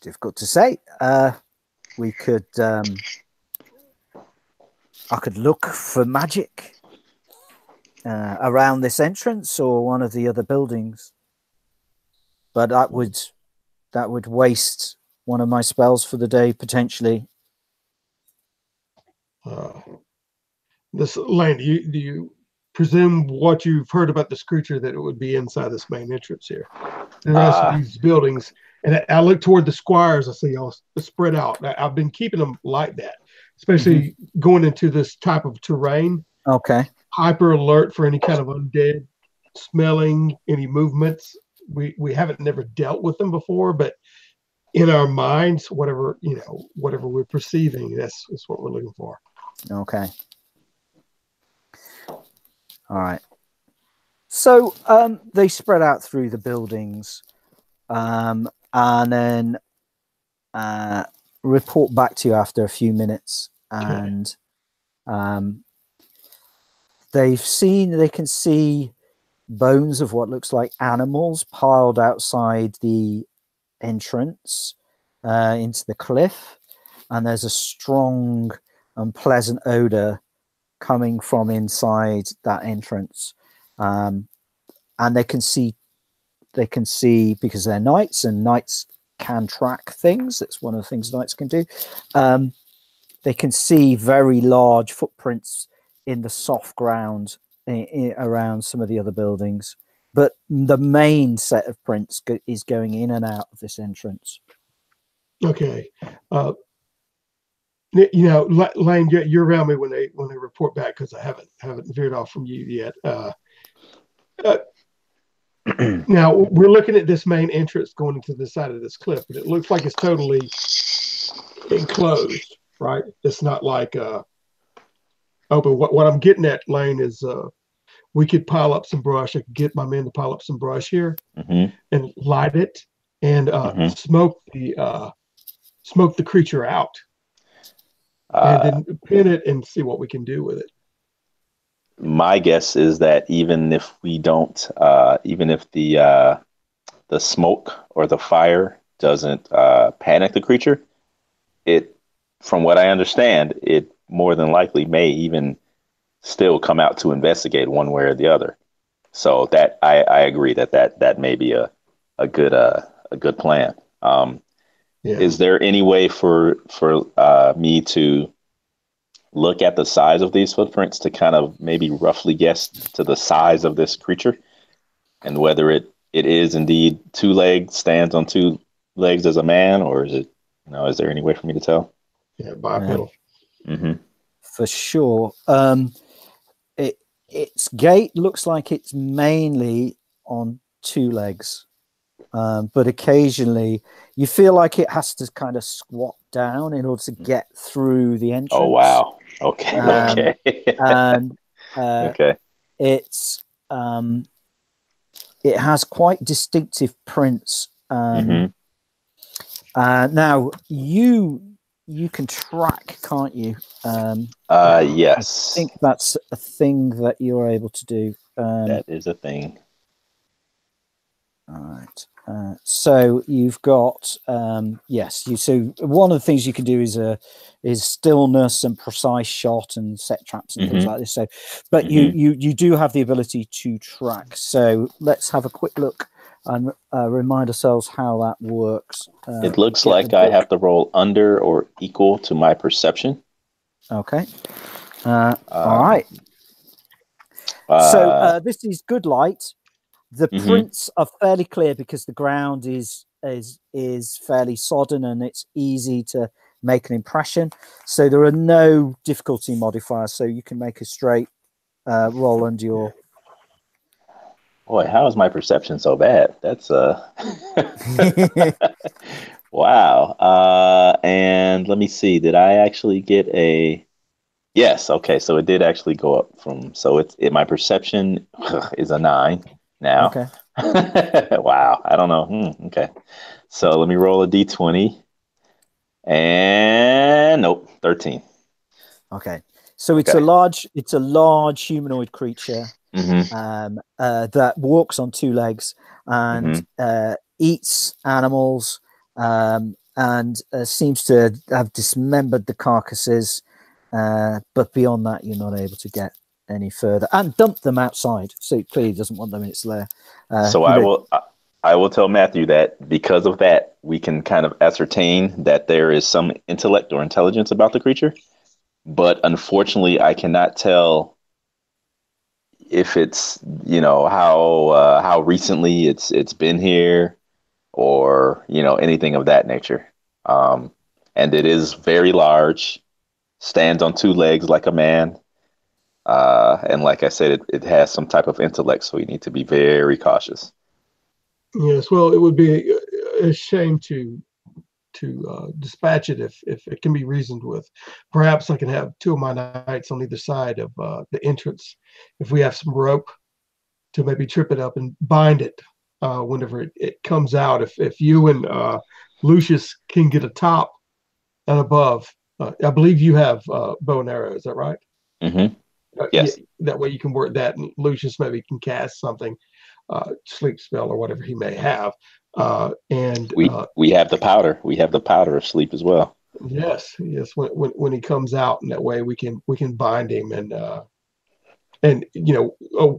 difficult to say. We could, I could look for magic around this entrance or one of the other buildings, but that would waste one of my spells for the day potentially. This Lane, do you presume what you've heard about this creature that it would be inside this main entrance here? The rest of these buildings, and I look toward the squires. I see y'all spread out. I've been keeping them like that, especially going into this type of terrain. Okay. Hyper alert for any kind of undead smelling, any movements. We haven't never dealt with them before, but in our minds, whatever we're perceiving, that's what we're looking for. Okay. All right. So they spread out through the buildings, and then report back to you after a few minutes. And they can see bones of what looks like animals piled outside the entrance into the cliff, and there's a strong and pleasant odor coming from inside that entrance, and they can see because they're knights, and knights can track things. That's one of the things knights can do. They can see very large footprints in the soft ground around some of the other buildings, but the main set of prints is going in and out of this entrance. Okay. Lane, you're around me when they report back, because I haven't veered off from you yet. Now we're looking at this main entrance going into the side of this cliff, but it looks like it's totally enclosed, right? It's not like open. What I'm getting at, Lane, is we could pile up some brush. I could get my men to pile up some brush here and light it and smoke the creature out. And then pin it and see what we can do with it. My guess is that even if we don't, even if the smoke or the fire doesn't panic the creature, from what I understand, it more than likely may even still come out to investigate one way or the other. So that I agree that may be a good plan. Is there any way for me to look at the size of these footprints to kind of maybe roughly guess to the size of this creature and whether it is indeed 2 legs, stands on 2 legs as a man, or is it, is there any way for me to tell? Yeah, bipedal. For sure. Its gait looks like it's mainly on 2 legs. But occasionally you feel like it has to kind of squat down in order to get through the entrance. Oh, wow. Okay. And okay. It has quite distinctive prints. Now you can track, can't you? Yes. I think that's a thing that you're able to do. That is a thing. All right. So you've got yes. So one of the things you can do is stillness and precise shot and set traps and things like this. So, but you do have the ability to track. So let's have a quick look and remind ourselves how that works. It looks like I have to roll under or equal to my perception. Okay. All right. So this is good light. The prints are fairly clear because the ground is fairly sodden and it's easy to make an impression. So there are no difficulty modifiers. So you can make a straight roll under your. Boy, how is my perception so bad? That's wow. And let me see. Did I actually get a? Yes. Okay. So it did actually go up from. So my perception is a 9 now. Okay. Wow. I don't know. Okay. So let me roll a d20. And nope, 13. Okay. So it's a large humanoid creature that walks on 2 legs and eats animals and seems to have dismembered the carcasses. But beyond that, you're not able to get any further and dump them outside. So it clearly doesn't want them in its lair. So I will tell Matthew that because of that, we can kind of ascertain that there is some intellect or intelligence about the creature. But unfortunately, I cannot tell if it's, how recently it's been here or, anything of that nature. And it is very large, stands on 2 legs like a man. And like I said, it has some type of intellect, so we need to be very cautious. Yes, well, it would be a shame to dispatch it if it can be reasoned with. Perhaps I can have 2 of my knights on either side of the entrance. If we have some rope to maybe trip it up and bind it whenever it comes out. If you and Lucius can get a top and above, I believe you have bow and arrow. Is that right? Yes. That way you can work that, and Lucius maybe can cast something, sleep spell or whatever he may have. And we have the powder. We have the powder of sleep as well. Yes. When he comes out, and that way we can bind him and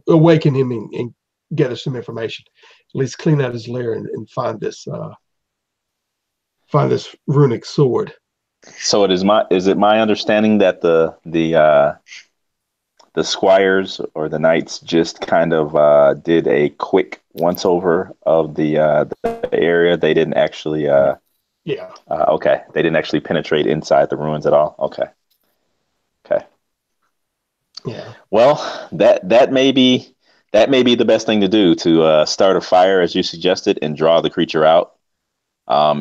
awaken him and get us some information. At least clean out his lair and find this runic sword. So is it my understanding that the squires or the knights just kind of did a quick once over of the area? They didn't actually okay. They didn't actually penetrate inside the ruins at all. Okay. Yeah. Well, that may be the best thing to do, to start a fire as you suggested and draw the creature out,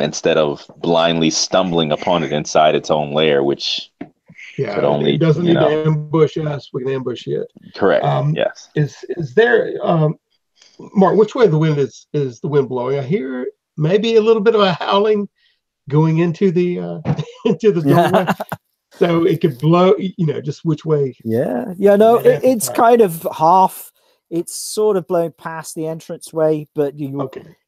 instead of blindly stumbling upon it inside its own lair, which could only, it doesn't need to ambush us. We can ambush it. Correct. Yes. Is there, Mark? Which way the wind is the wind blowing? I hear maybe a little bit of a howling going into the into the doorway. So it could blow, just which way. Yeah. No, it's kind of half. It's sort of blowing past the entranceway, but the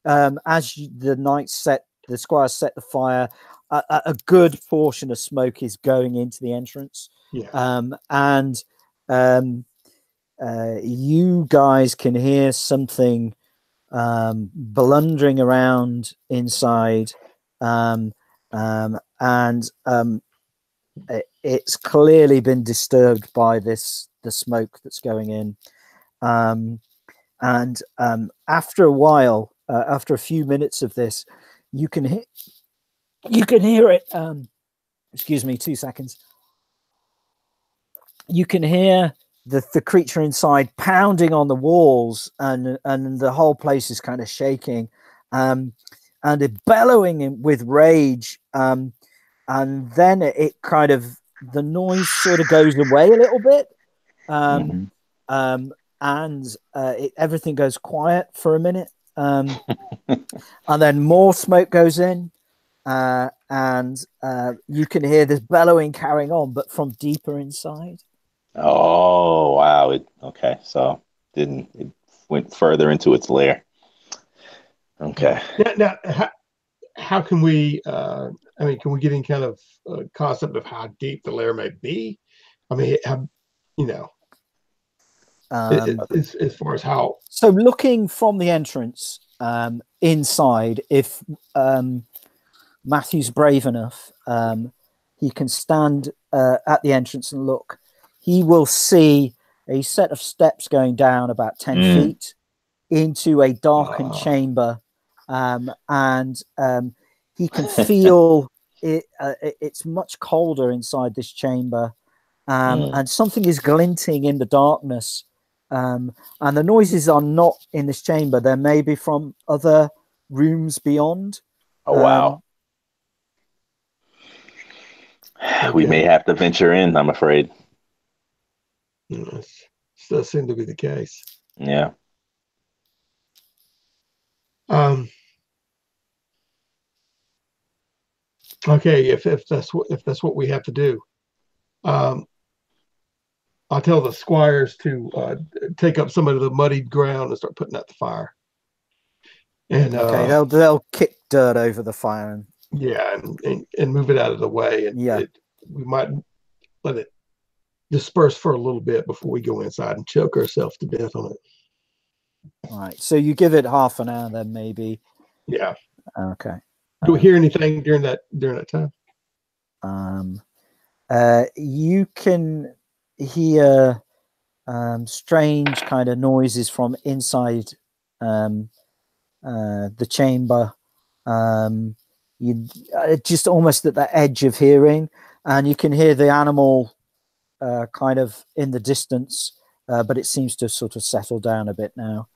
squires set the fire, a good portion of smoke is going into the entrance. Yeah. And you guys can hear something blundering around inside, and it's clearly been disturbed by the smoke that's going in. And after a while, after a few minutes of this, you can hear it. Excuse me, 2 seconds. You can hear the creature inside pounding on the walls, and the whole place is kind of shaking, and it bellowing with rage. And then it kind of, the noise sort of goes away a little bit. And everything goes quiet for a minute. And then more smoke goes in. And you can hear this bellowing carrying on, but from deeper inside. Oh, wow. Okay. So it went further into its lair. Okay. Now how can we? I mean, can we get any kind of concept of how deep the lair may be? I mean, you know, as far as how. So looking from the entrance inside, if Matthew's brave enough, he can stand at the entrance and look. He will see a set of steps going down about 10 feet into a darkened chamber, and he can feel it. It's much colder inside this chamber, and something is glinting in the darkness. And the noises are not in this chamber. They may be from other rooms beyond. Oh, wow. We may have to venture in, I'm afraid. Yes, does seem to be the case. Yeah. Okay, if that's what we have to do, I'll tell the squires to take up some of the muddied ground and start putting out the fire. And okay, they'll kick dirt over the fire and and move it out of the way. And we might let it disperse for a little bit before we go inside and choke ourselves to death on it. All right, so you give it half an hour, then maybe. Yeah. Okay. Do we hear anything during that time? You can hear strange kind of noises from inside the chamber. You just almost at the edge of hearing, and you can hear the animal kind of in the distance, but it seems to sort of settle down a bit now.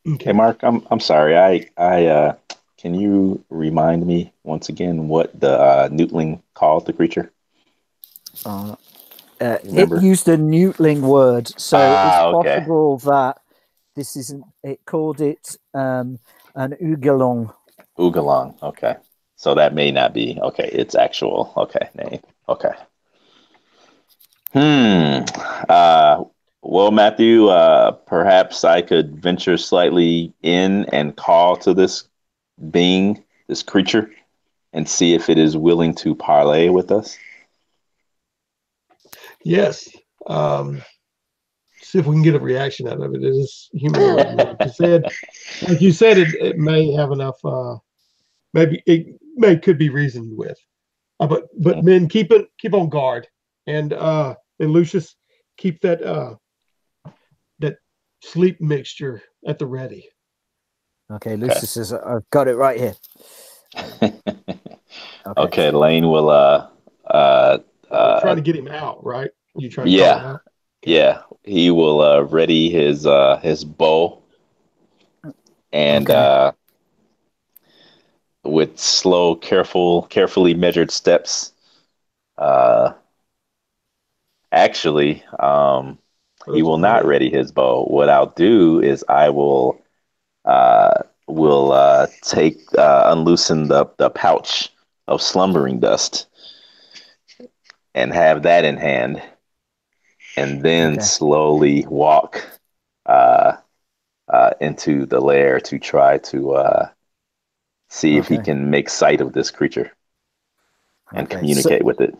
Okay, Mark, I'm sorry. I can you remind me once again what the newtling called the creature? It used a newtling word, so it's possible that this isn't. It called it an ugalong. Ugalong. Okay, so that may not be its actual name. Okay. Well, Matthew, perhaps I could venture slightly in and call to this being, this creature, and see if it is willing to parley with us. Yes. See if we can get a reaction out of it. It is humanoid. Like you said, it may have enough. Maybe it could be reasoned with. But men, keep on guard, and Lucius, keep that sleep mixture at the ready. Okay, Lucius says, I've got it right here. Okay, Lane will trying to get him out, right? You trying to call him out? Yeah, he will ready his bow, and with slow, carefully measured steps. Actually, he will not ready his bow. What I'll do is I will unloosen the pouch of slumbering dust and have that in hand, and then slowly walk into the lair to try to see if he can make sight of this creature and communicate with it.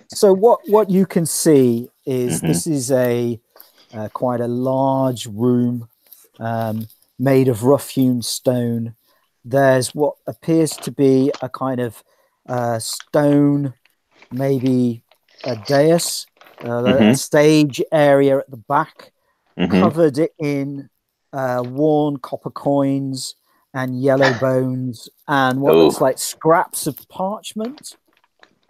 So what you can see is this is a quite a large room made of rough-hewn stone. There's what appears to be a kind of stone, maybe a dais, a stage area at the back, covered in worn copper coins and yellow bones and what looks like scraps of parchment.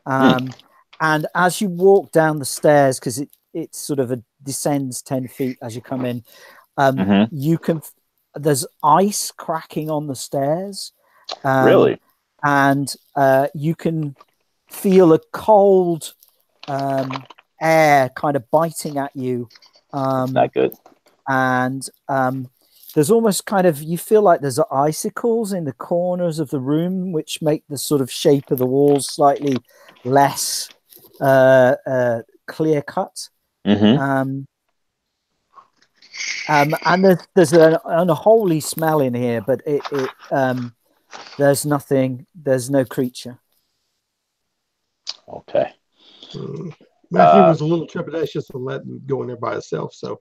And as you walk down the stairs, because it sort of descends 10 feet as you come in, you can. There's ice cracking on the stairs. Really? And you can feel a cold air kind of biting at you. Not good. And there's almost kind of, you feel like there's icicles in the corners of the room, which make the sort of shape of the walls slightly less clear cut. And there's an unholy smell in here, but there's nothing. There's no creature. Okay. Matthew was a little trepidatious to let him go in there by himself. So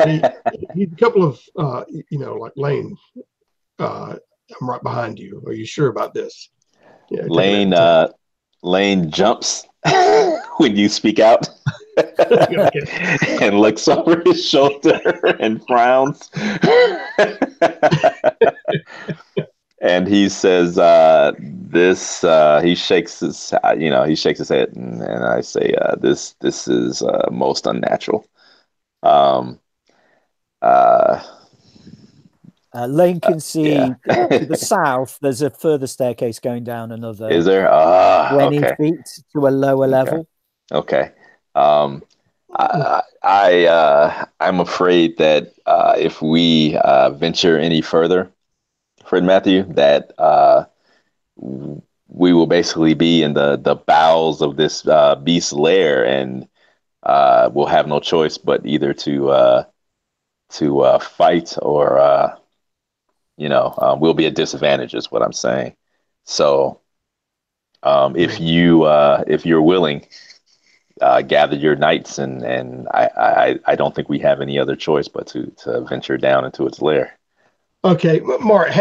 he's a couple of, like Lane, I'm right behind you. Are you sure about this? Yeah, Lane jumps when you speak out and looks over his shoulder and frowns. And he says, he shakes his head, and I say, this is most unnatural. Lane can see to the south. There's a further staircase going down another. Is there? 20 feet to a lower level. Okay. I'm afraid that if we venture any further, Fred Matthew, that we will basically be in the bowels of this beast's lair, and we'll have no choice but either to fight or we'll be at disadvantage, is what I'm saying. So if you're willing, gather your knights, and I don't think we have any other choice but to venture down into its lair. Okay, Mark,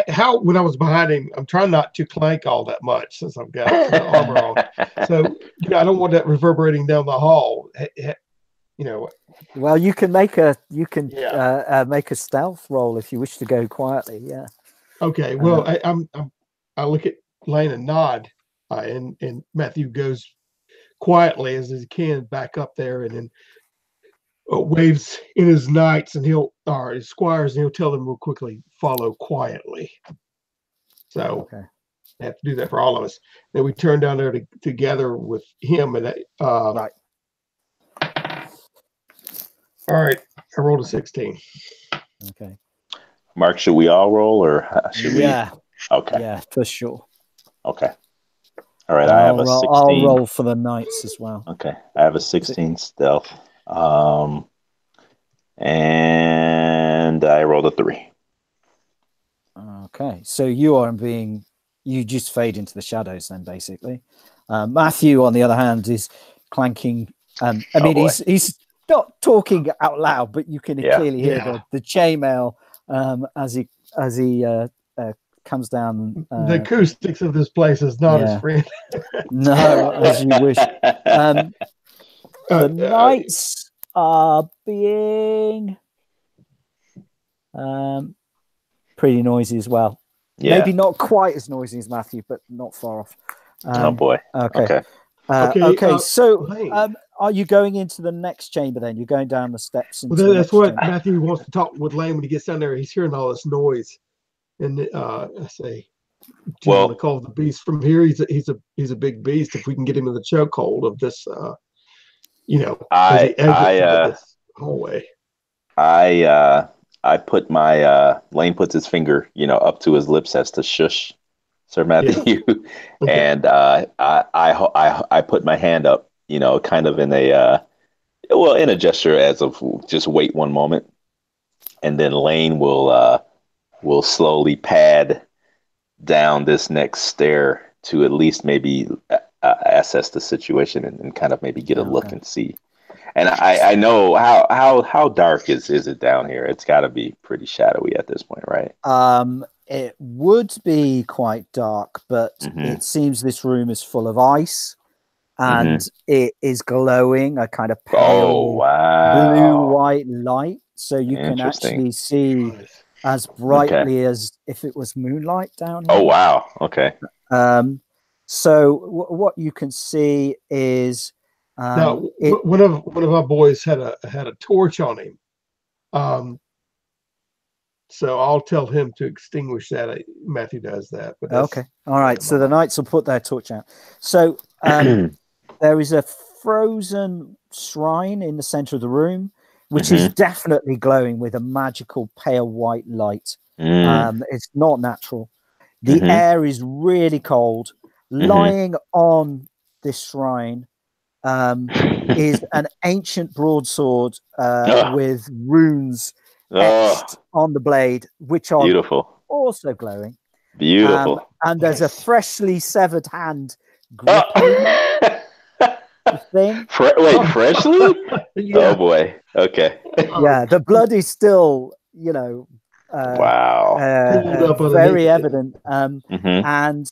when I was behind him, I'm trying not to clank all that much since I've got armor on. So, I don't want that reverberating down the hall. Well, you can make a stealth roll if you wish to go quietly. Yeah. Okay. Well, I look at Lane and nod, and Matthew goes quietly as he can back up there, and then waves in his knights and his squires, and he'll tell them real quickly, follow quietly. So I have to do that for all of us. Then we turn down there together with him, and right. All right, I rolled a 16. Okay. Mark, should we all roll, or should we? Yeah. Okay. Yeah, for sure. Okay. All right, I have a 16. I'll roll for the knights as well. Okay, I have a 16 stealth. And I rolled a 3. Okay, so you just fade into the shadows then, basically. Matthew, on the other hand, is clanking. He's not talking out loud, but you can clearly hear the chainmail as he comes down. The acoustics of this place is not his friend. No, as you wish. The knights are being pretty noisy as well. Yeah. Maybe not quite as noisy as Matthew, but not far off. Oh boy. Okay. So are you going into the next chamber then? You're going down the steps. That's what Matthew wants to talk with Lane when he gets down there. He's hearing all this noise. And I say, do you want to call the beast from here? He's a big beast. If we can get him in the chokehold of this, this hallway. I put my Lane puts his finger, up to his lips as to shush Sir Matthew, and I put my hand up, kind of in a gesture as of just wait one moment, and then Lane will slowly pad down this next stair to at least maybe assess the situation and kind of maybe get a look and see. And I know how dark is it down here? It's got to be pretty shadowy at this point, right? It would be quite dark, but it seems this room is full of ice, and it is glowing a kind of pale blue-white light, so you can actually see as brightly as if it was moonlight down here. Oh wow! Okay. So what you can see is now one of our boys had a torch on him. So I'll tell him to extinguish that. Matthew does that. But all right. So the knights will put their torch out. So there is a frozen shrine in the center of the room, which is definitely glowing with a magical pale white light. It's not natural. The air is really cold. Lying on this shrine is an ancient broadsword with runes Oh, etched on the blade, which are beautiful. also glowing. Beautiful. And there's a freshly severed hand gripping Oh. the thing. Wait, freshly? Yeah. Oh boy. Okay. Yeah, the blood is still, Wow. Pulled up underneath very it. evident. Mm-hmm. And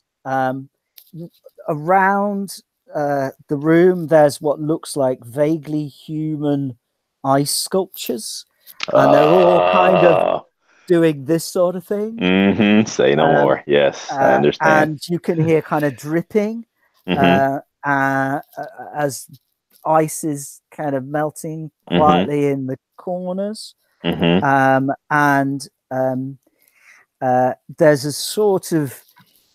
around the room, there's what looks like vaguely human ice sculptures, and they're all kind of doing this sort of thing. Mm-hmm. Say no more. Yes, I understand. And you can hear kind of dripping Mm-hmm. as ice is kind of melting Mm-hmm. quietly in the corners. Mm-hmm. There's a sort of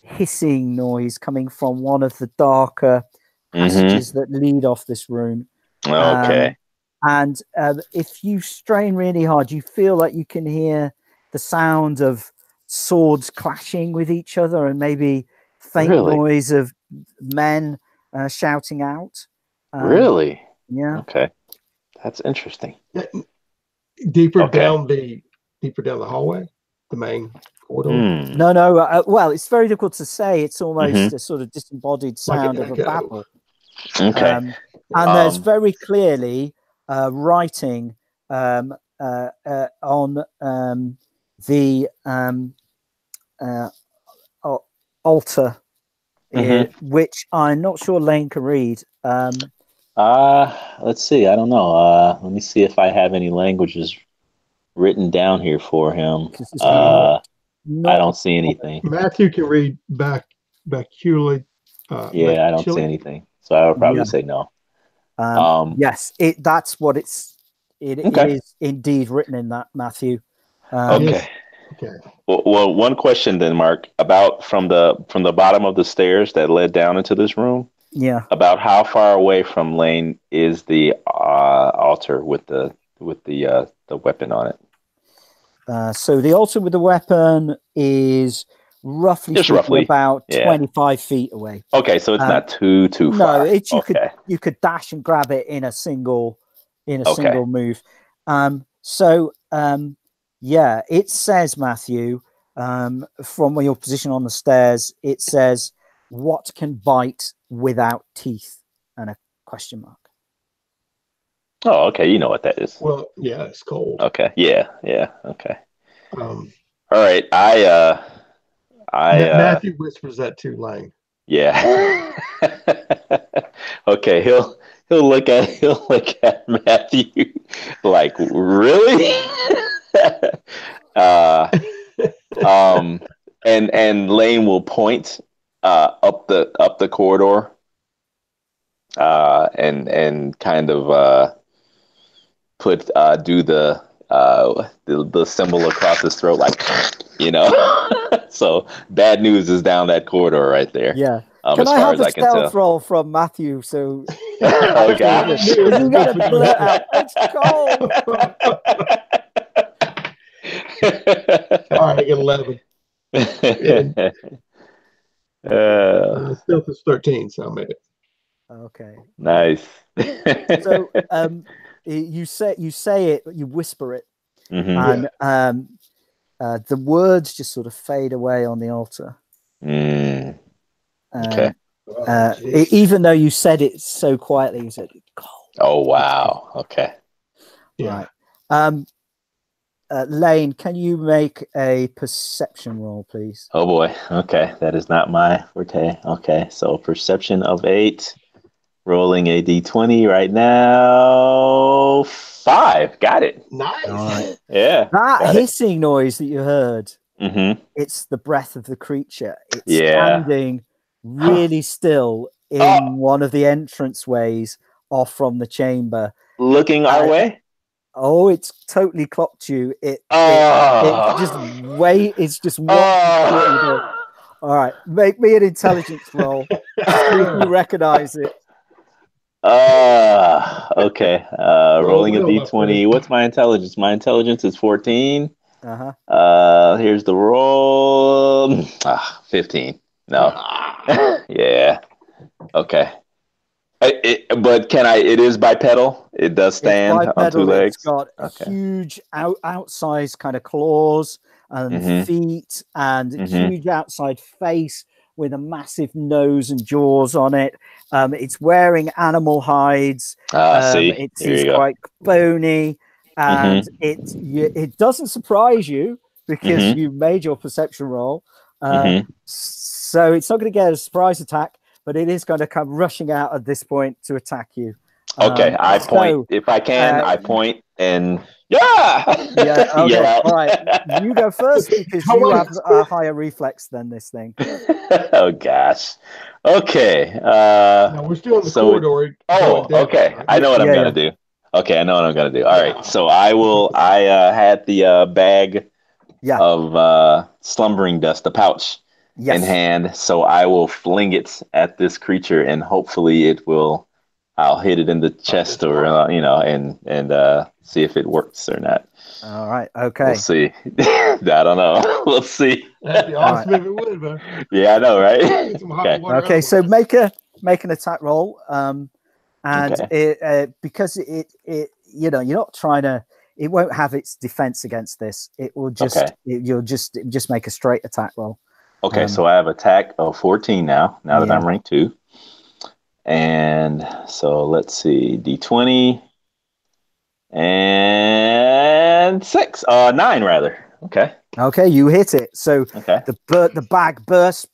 hissing noise coming from one of the darker passages that lead off this room. Okay. And if you strain really hard, you feel like you can hear the sound of swords clashing with each other and maybe faint Really? noise of men shouting out. Really? Yeah. Okay. That's interesting. Deeper Okay. down the hallway, the main corridor. No. Well, it's very difficult to say. It's almost a sort of disembodied sound Like of a babble. Okay. And there's very clearly writing on the altar, which I'm not sure Lane can read. Let's see. I don't know. Let me see if I have any languages written down here for him. I don't see anything. Matthew can read Baculi. Yeah, I don't see anything. So I would probably say no. Yes, that's what it is indeed written in that, Matthew. Okay. Okay. Well, one question then, Mark, about from the bottom of the stairs that led down into this room. Yeah. About how far away from Lane is the altar with the weapon on it? So the altar with the weapon is roughly about 25 feet away. Okay, so it's not too far. No, you could dash and grab it in a single move. Yeah, it says, Matthew, from your position on the stairs, it says, "What can bite without teeth?" and a question mark. Oh, okay. You know what that is. Well, yeah, it's cold. Okay. Yeah. Okay. All right. Matthew whispers that to Lane. Yeah. Okay. He'll look at Matthew like, really? And Lane will point up the corridor and kind of do the symbol across his throat, like, So bad news is down that corridor right there. Yeah. Can I have a stealth roll from Matthew? So oh gosh, he's got to blurt out, "It's cold." All right, I get 11. Stealth is 13, so I made it. Okay. Nice. So you say it, you whisper it, and the words just sort of fade away on the altar. Okay. Even though you said it so quietly, you said, "Cold." Oh wow. Okay. Yeah. Lane, can you make a perception roll, please? Oh boy. Okay, that is not my forte. Okay, so perception of 8. Rolling a d20 right now. 5. Got it. Nice. Right. Yeah. That hissing noise that you heard, it's the breath of the creature. It's Yeah. standing really still in one of the entranceways off from the chamber. Looking our way? Oh, it's totally clocked you. It's just one. All right, make me an intelligence roll. See if you recognize it. Okay. Rolling a d20. What's my intelligence? My intelligence is 14. Here's the roll. 15. No. Yeah. Okay. But can I? It is bipedal. It does It's stand on two bipedal. It's legs. got Okay. huge outsized kind of claws and Mm-hmm. feet, and Mm-hmm. huge outside face with a massive nose and jaws on it. It's wearing animal hides. See, It here is you go. quite bony, and Mm-hmm. it doesn't surprise you because Mm-hmm. you made your perception roll. Mm-hmm. So it's not going to get a surprise attack, but it is going to come rushing out at this point to attack you. Okay, I point So if I can. uh, I point and yeah, yeah, yell okay, out. all right. You go first because How you long? have a higher reflex than this thing. Oh gosh. Okay. No, we're still in the So it. corridor going Oh, down, okay. right? I know what I'm Yeah, yeah, gonna do. Okay, I know what I'm gonna do. All right. So I will. I had the bag yeah. of slumbering dust, the pouch in Yes. hand. So I will fling it at this creature, and hopefully it will. I'll hit it in the chest, or and see if it works or not. All right. We'll Okay. see. I don't know. We'll see. That'd be All right. awesome if it would, man. Yeah, I know, right? Get some hot Okay. water. Okay. So make an attack roll. And Okay. because you're not trying to. It won't have its defense against this. It will just. Okay. You'll just make a straight attack roll. Okay. So I have attack of 14 now. Now that Yeah. I'm rank 2, and so let's see, D20 and 6, 9 rather. Okay. Okay, you hit it. So Okay. the bag bursts.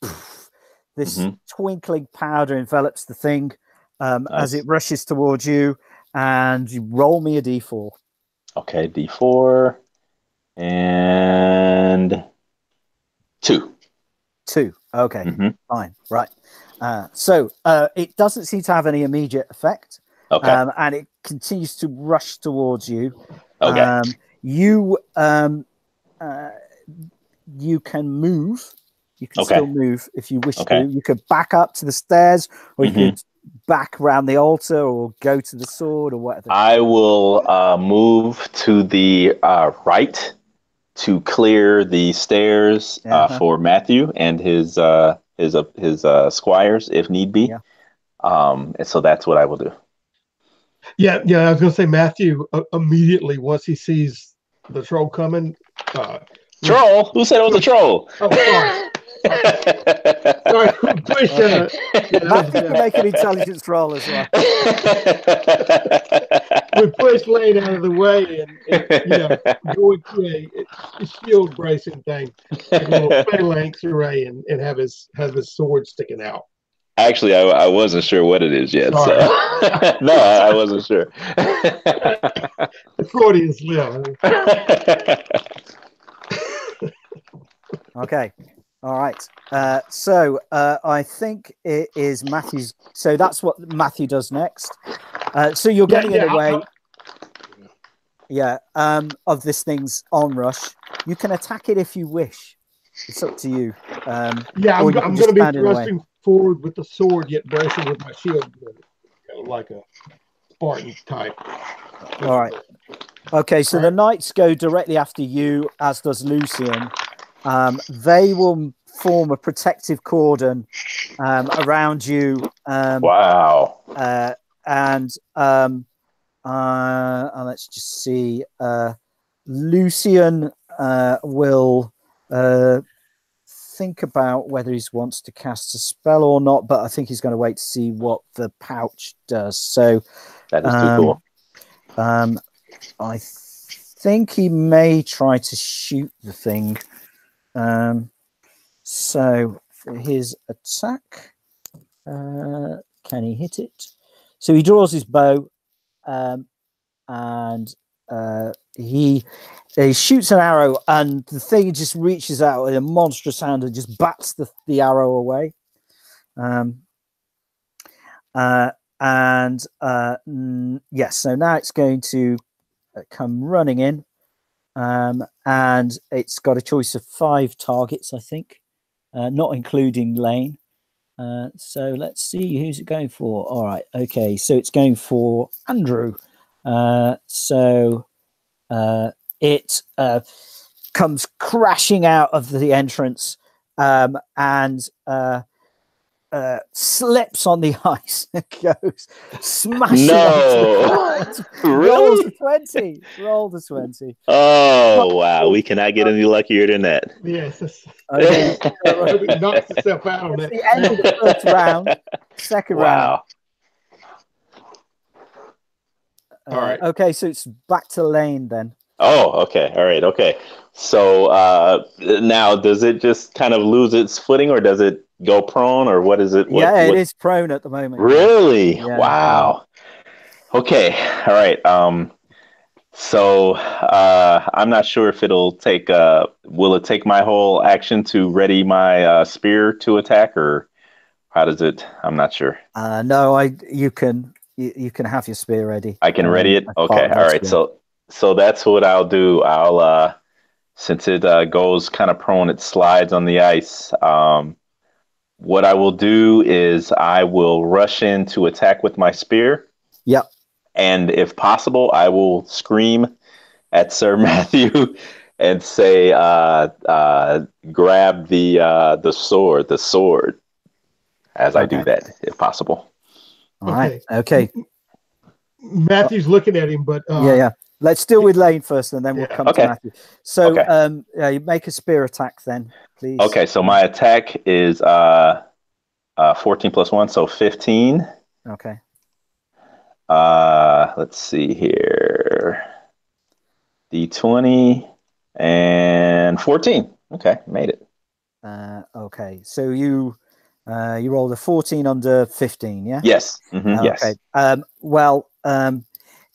This Mhm. twinkling powder envelops the thing as Nice. it rushes towards you, and you roll me a d4. Okay. D4 and 2. 2. Okay, Mm-hmm. fine, right. So it doesn't seem to have any immediate effect, Okay. and it continues to rush towards you. Okay. You you can move. You can Okay. still move if you wish Okay. to. You could back up to the stairs, or you Mhm. could back around the altar, or go to the sword, or whatever. I will move to the right to clear the stairs for Matthew and his squires if need be. Yeah. And so that's what I will do. Yeah. I was gonna say Matthew immediately once he sees the troll coming. Troll? Who said it was a troll? Oh, sorry. Sorry, push. Matthew can make an intelligence roll as well. We push Lane out of the way and go into a shield bracing thing, like a little phalanx array, and have his sword sticking out. Actually, I wasn't sure what it is yet. Sorry. So no, I wasn't sure. The Freudian slip. Okay. All right. So I think it is Matthew's. So that's what Matthew does next. So you're getting in the way. Of this thing's onrush. You can attack it if you wish. It's up to you. I'm going to be thrusting forward with the sword, yet bracing with my shield, like a Spartan type. All right. Okay, so the knights go directly after you, as does Lucian. They will form a protective cordon around you. Wow. And let's just see. Lucian will think about whether he wants to cast a spell or not, but I think he's going to wait to see what the pouch does. So that is too cool. I think he may try to shoot the thing. So for his attack, can he hit it? So he draws his bow, and he shoots an arrow, and the thing just reaches out with a monstrous hand and just bats the arrow away. Yes, so now it's going to come running in, and it's got a choice of 5 targets, I think, not including Lane. So let's see, who's it going for? All right, okay, so it's going for Andrew. It comes crashing out of the entrance, and slips on the ice and goes smashing No. onto the Really? Rolls a 20. Roll the 20. Oh, wow. We cannot get any luckier than that. Yes. Okay. It knocks itself out on That's that. the end of the first round. Second round. Wow. All right. Okay, so it's back to Lane then. Oh, okay. All right. Okay. So now, does it just kind of lose its footing, or does it go prone, or what is it? It is prone at the moment. Really? Yeah. Wow. Okay. All right. So I'm not sure if it'll take. Will it take my whole action to ready my spear to attack, or how does it? I'm not sure. No, you can have your spear ready. I can ready it. as part Okay. of All this, right. yeah. So that's what I'll do. I'll since it goes kind of prone, it slides on the ice. What I will do is I will rush in to attack with my spear. Yep. And if possible, I will scream at Sir Matthew and say, grab the sword, as I do that, if possible. All right. Okay. Matthew's looking at him, but Yeah. Let's deal with Lane first, and then we'll come to Matthew. So, you make a spear attack then, please. Okay, so my attack is 14 plus 1, so 15. Okay. Let's see here. D20 and 14. Okay, made it. Okay, so you rolled a 14 under 15, yeah? Yes. Mm-hmm, yes. Okay. Well,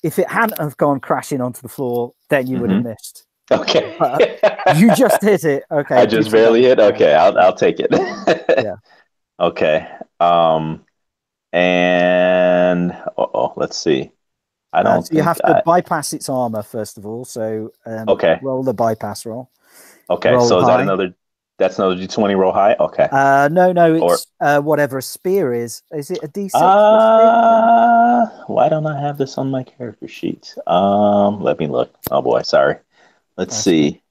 if it hadn't have gone crashing onto the floor, then you would have missed. Okay. You just hit it. Okay. I just barely hit. Okay, I'll take it. Yeah. Okay. And let's see. I don't. So you have to bypass its armor first of all. So roll the bypass roll. Okay. Roll so is high. that another? That's another D20 roll high. Okay. No. It's whatever a spear is. Is it a D6? Why don't I have this on my character sheet? Let me look. Oh boy, sorry. Let's see.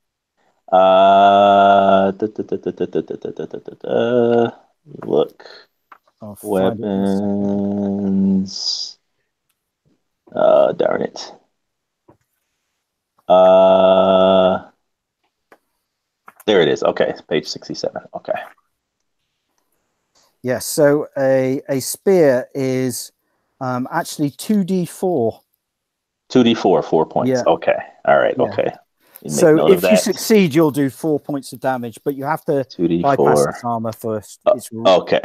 Look. Weapons. Darn it. There it is. Okay, page 67. Okay. Yes. So a spear is actually 2d4. 2d4, 4 points. Yeah. Okay. All right. Yeah. Okay. So if you succeed, you'll do 4 points of damage, but you have to 2d4. bypass its armor first. Okay.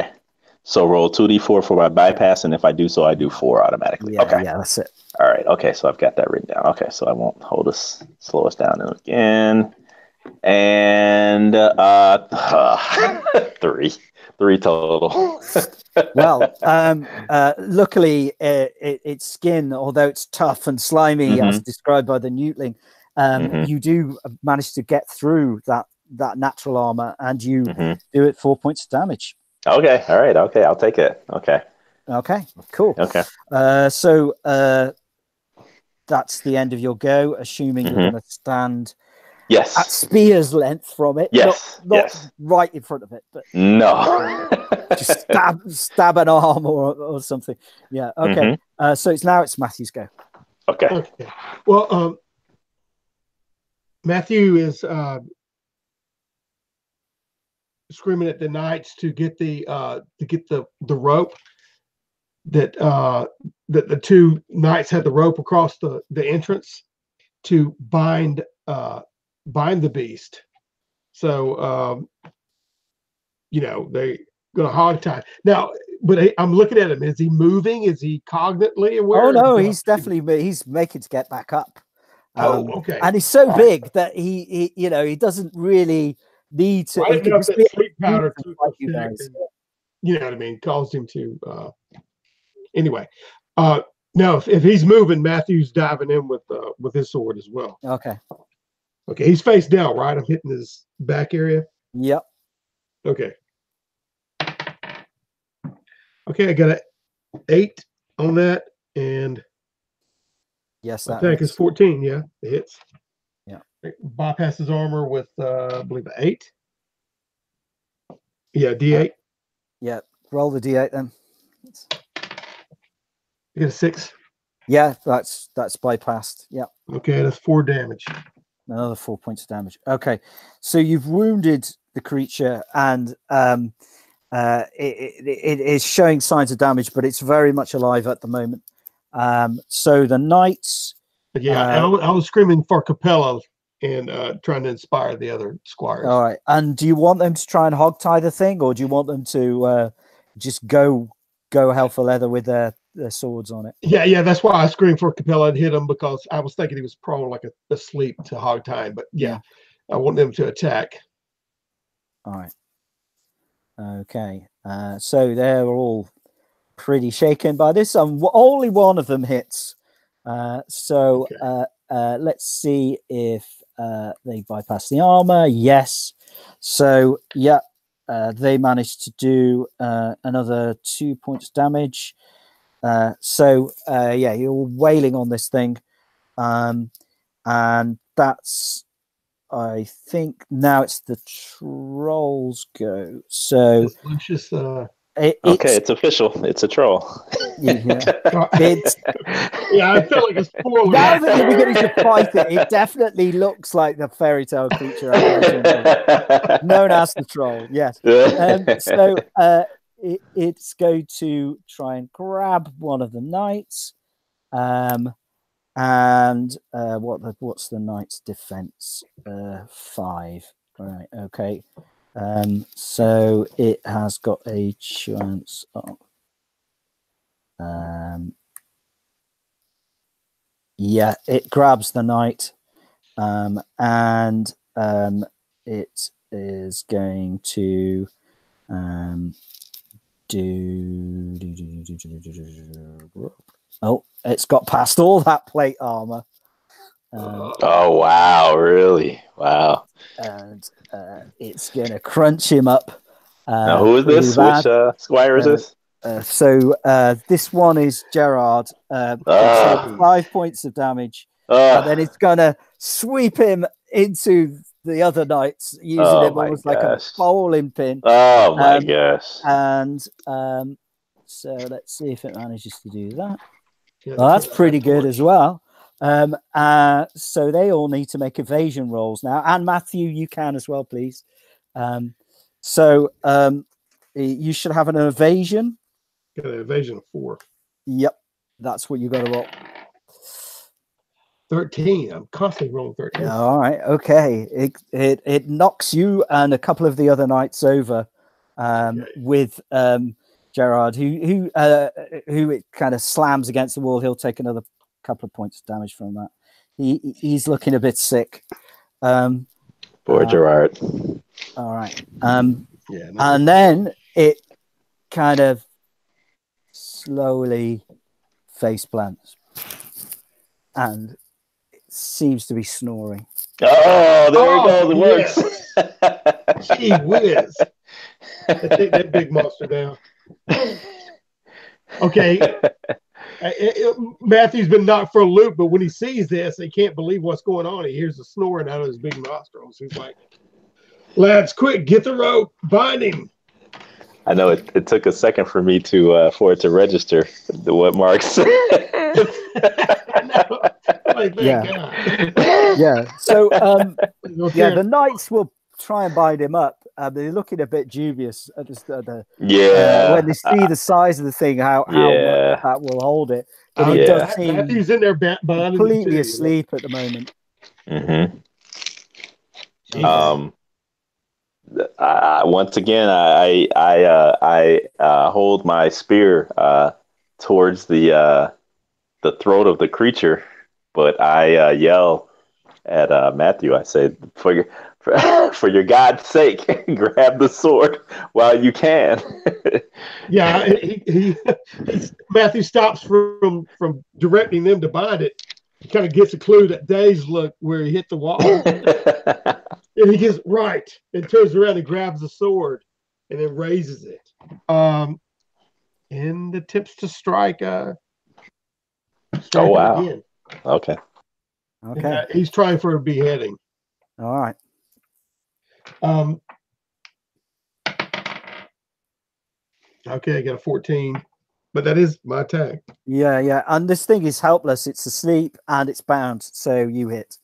So roll 2d4 for my bypass, and if I do so, I do 4 automatically. Yeah, okay. Yeah, that's it. All right. Okay. So I've got that written down. Okay. So I won't slow us down again. And 3 total. Well, luckily, its skin, although it's tough and slimy, as described by the newtling, you do manage to get through that natural armor, and you do it 4 points of damage. Okay. All right. Okay. I'll take it. Okay. Okay. Cool. Okay. So that's the end of your go, assuming you're going to stand. Yes. At spear's length from it. Yes. Not right in front of it, but no. Just stab an arm or something. Yeah. Okay. So it's Matthew's go. Okay. Well, Matthew is screaming at the knights to get the rope that the two knights had the rope across the entrance to bind the beast. So they gonna hog tie now. But I'm looking at him. Is he moving? Is he cognitantly aware? Oh no, he's making to get back up. Okay. And he's so big that he doesn't really need to. Right enough that sleep powder to you guys. You know what I mean? Caused him to. Anyway, no. If he's moving, Matthew's diving in with his sword as well. Okay. Okay, he's face down, right? I'm hitting his back area. Yep. Okay. Okay, I got an 8 on that, and yes, that attack is 14. Yeah, it hits. Yeah. Bypasses armor with I believe an 8. Yeah, D8. Yeah. roll the d8 then. You get a 6. Yeah, that's bypassed. Yeah, Okay, that's 4 damage. another 4 points of damage. Okay, so you've wounded the creature, and it is showing signs of damage, but it's very much alive at the moment. So the knights. Yeah, I was screaming for Capella and trying to inspire the other squires. All right, and do you want them to try and hogtie the thing, or do you want them to just go hell for leather with their swords on it? Yeah, that's why I screamed for Capella and hit him, because I was thinking he was prone, like asleep to hog time. But yeah, I want them to attack. All right. Okay. So they're all pretty shaken by this. Only one of them hits. So let's see if they bypass the armor. Yes. So yeah, they managed to do another 2 points damage. So you're wailing on this thing, and that's. I think now it's the trolls go. So Lucius, it's official. It's a troll. Yeah, I feel like a spoiler. Now that you're beginning to fight it, it definitely looks like the fairy tale creature known as the troll. Yes. So it's going to try and grab one of the knights. And what's the knight's defense? 5. Right. Okay. So it has got a chance of. Yeah, it grabs the knight, and it is going to Oh, it's got past all that plate armor. Oh wow! Really? Wow! And it's gonna crunch him up. Now, who is this? Which squire is this? So this one is Gerard. 5 points of damage. And then it's gonna sweep him into the other knights, using him almost like a bowling pin. Oh my gosh! And so let's see if it manages to do that. Well, that's pretty good as well. So they all need to make evasion rolls now. And Matthew, you can as well, please. So you should have an evasion. Got an evasion of 4. Yep, that's what you got to roll. 13. I'm constantly rolling 13. All right, okay. It knocks you and a couple of the other knights over, with Gerard, who it kind of slams against the wall. He'll take another couple of points of damage from that. He's looking a bit sick. Poor Gerard. All right. And then it kind of slowly face plants, and it seems to be snoring. Oh, there it goes. It works. Gee whiz. Take that big monster down. Okay. Matthew's been knocked for a loop, but when he sees this, he can't believe what's going on. He hears the snoring out of his big nostrils. He's like, lads, quick, get the rope, bind him. I know it took a second for me for it to register what Mark said. Yeah. So the knights will try and bind him up. They're looking a bit dubious at when they see the size of the thing, how much that will hold it. But it does seem Matthew's in there completely asleep at the moment. Mm-hmm. Once again, I hold my spear towards the throat of the creature, but I yell at Matthew. I say, for your God's sake, grab the sword while you can. Yeah, Matthew stops from directing them to bind it. He kind of gets a clue, that dazed look where he hit the wall. And he gets right and turns around and grabs the sword and then raises it. And attempts to strike. Oh, wow. Again. Okay. He's trying for a beheading. All right. Okay, I got a 14, but that is my attack. Yeah, yeah. And this thing is helpless. It's asleep and it's bound. So you hit.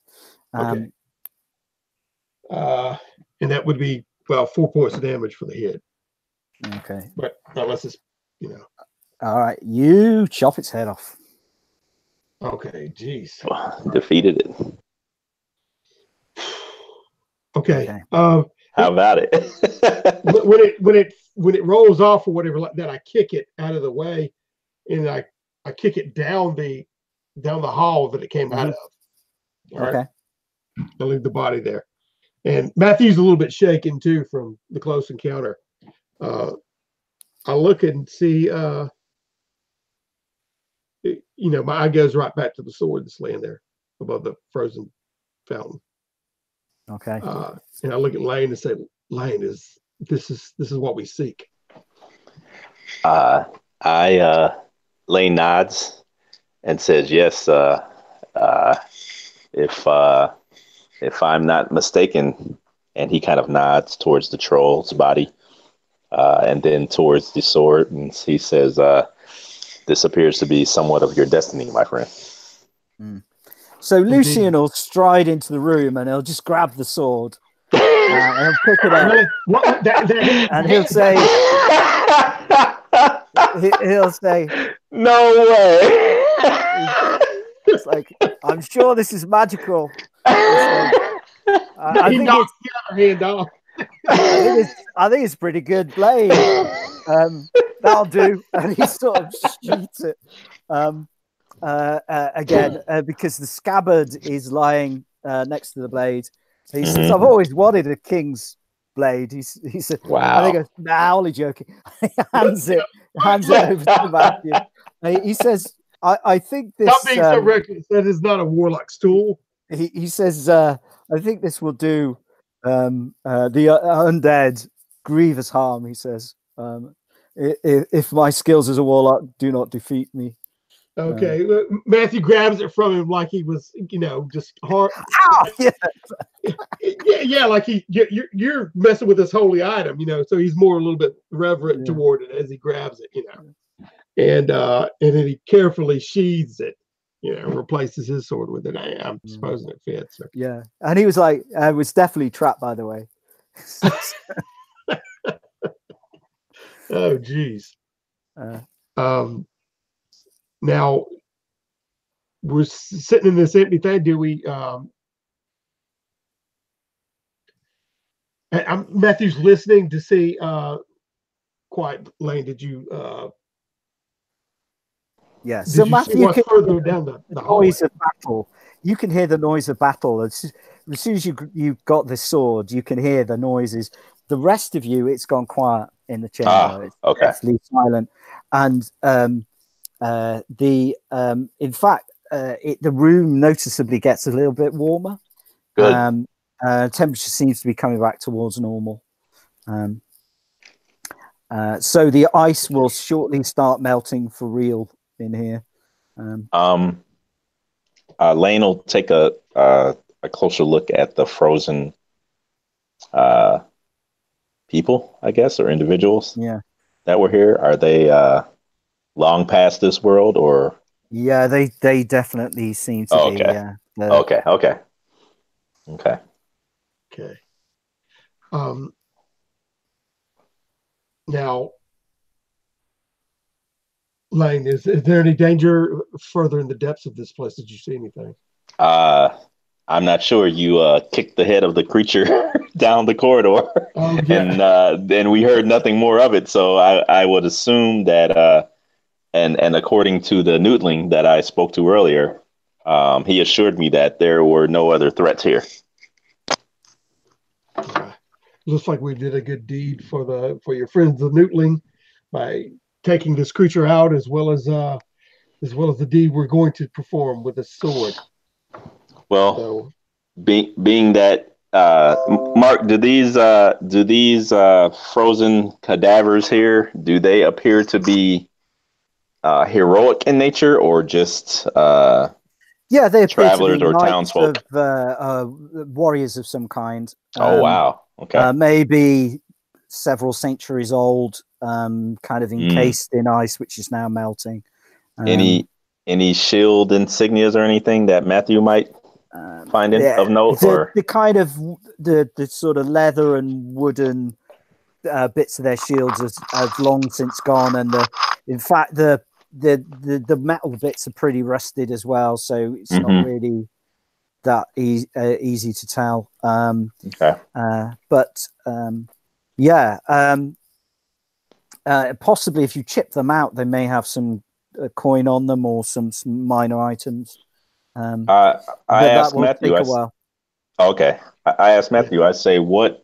Okay. And that would be, well, 4 points of damage for the hit. Okay. But unless it's, All right. You chop its head off. Okay, jeez. Defeated it. Okay. How about it? when it rolls off or whatever like that, I kick it out of the way, and I kick it down the hall that it came out of. All okay. Right? I leave the body there, and Matthew's a little bit shaken too from the close encounter. I look and see, my eye goes right back to the sword that's laying there above the frozen fountain. Okay. And I look at Lane and say, Lane, this is what we seek. Lane nods and says, yes, if I'm not mistaken, and he kind of nods towards the troll's body, and then towards the sword, and he says, this appears to be somewhat of your destiny, my friend. So Lucian will stride into the room and he'll just grab the sword and he'll pick it up. And he'll say, no way. It's like, I'm sure this is magical. I think it's pretty good blade. That'll do. And he sort of shoots it again because the scabbard is lying next to the blade. He says, I've always wanted a king's blade. He said, wow. I think, nah, only joking. He hands it over to Matthew. He says, I think this. Not being so reckless, that is not a warlock's tool. He says, I think this will do the undead grievous harm. He says, if my skills as a warlock do not defeat me. Okay, Matthew grabs it from him like he was, just hard. Yeah, like you're messing with this holy item, So he's more a little bit reverent toward it as he grabs it, and then he carefully sheathes it, replaces his sword with it. I'm supposing it fits. So. Yeah, and he was like, I was definitely trapped, by the way. Oh, geez. Now we're sitting in this empty thing. Do we? Matthew's listening to see. Quiet, Lane. Did you? Yeah. So Matthew can further down the noise of battle. You can hear the noise of battle as soon as you got this sword. You can hear the noises. The rest of you, it's gone quiet in the chamber. It's deathly silent, and in fact, the room noticeably gets a little bit warmer. Good. Temperature seems to be coming back towards normal. So the ice will shortly start melting for real in here. Lane will take a closer look at the frozen people, I guess, or individuals. Yeah. That were here. Are they long past this world, or? Yeah, they definitely seem to be. Yeah. Okay. Now, Lane, is there any danger further in the depths of this place? Did you see anything? I'm not sure. You kicked the head of the creature down the corridor, and then we heard nothing more of it. So I would assume that, and according to the Newtling that I spoke to earlier, he assured me that there were no other threats here. Looks like we did a good deed for your friends the Newtling by taking this creature out, as well as the deed we're going to perform with a sword. Well, being that, Mark, do these frozen cadavers here, do they appear to be heroic in nature, or just they appear travelers to be or townsfolk? Warriors of some kind. Oh wow! Okay, maybe several centuries old. kind of encased in ice, which is now melting. Any shield insignias or anything that Matthew might find of note? The kind of the sort of leather and wooden bits of their shields have long since gone, and in fact the metal bits are pretty rusted as well, so it's not really that easy to tell. Possibly if you chip them out, they may have some coin on them or some minor items. I asked Matthew. A while. Okay, I asked Matthew. I say, what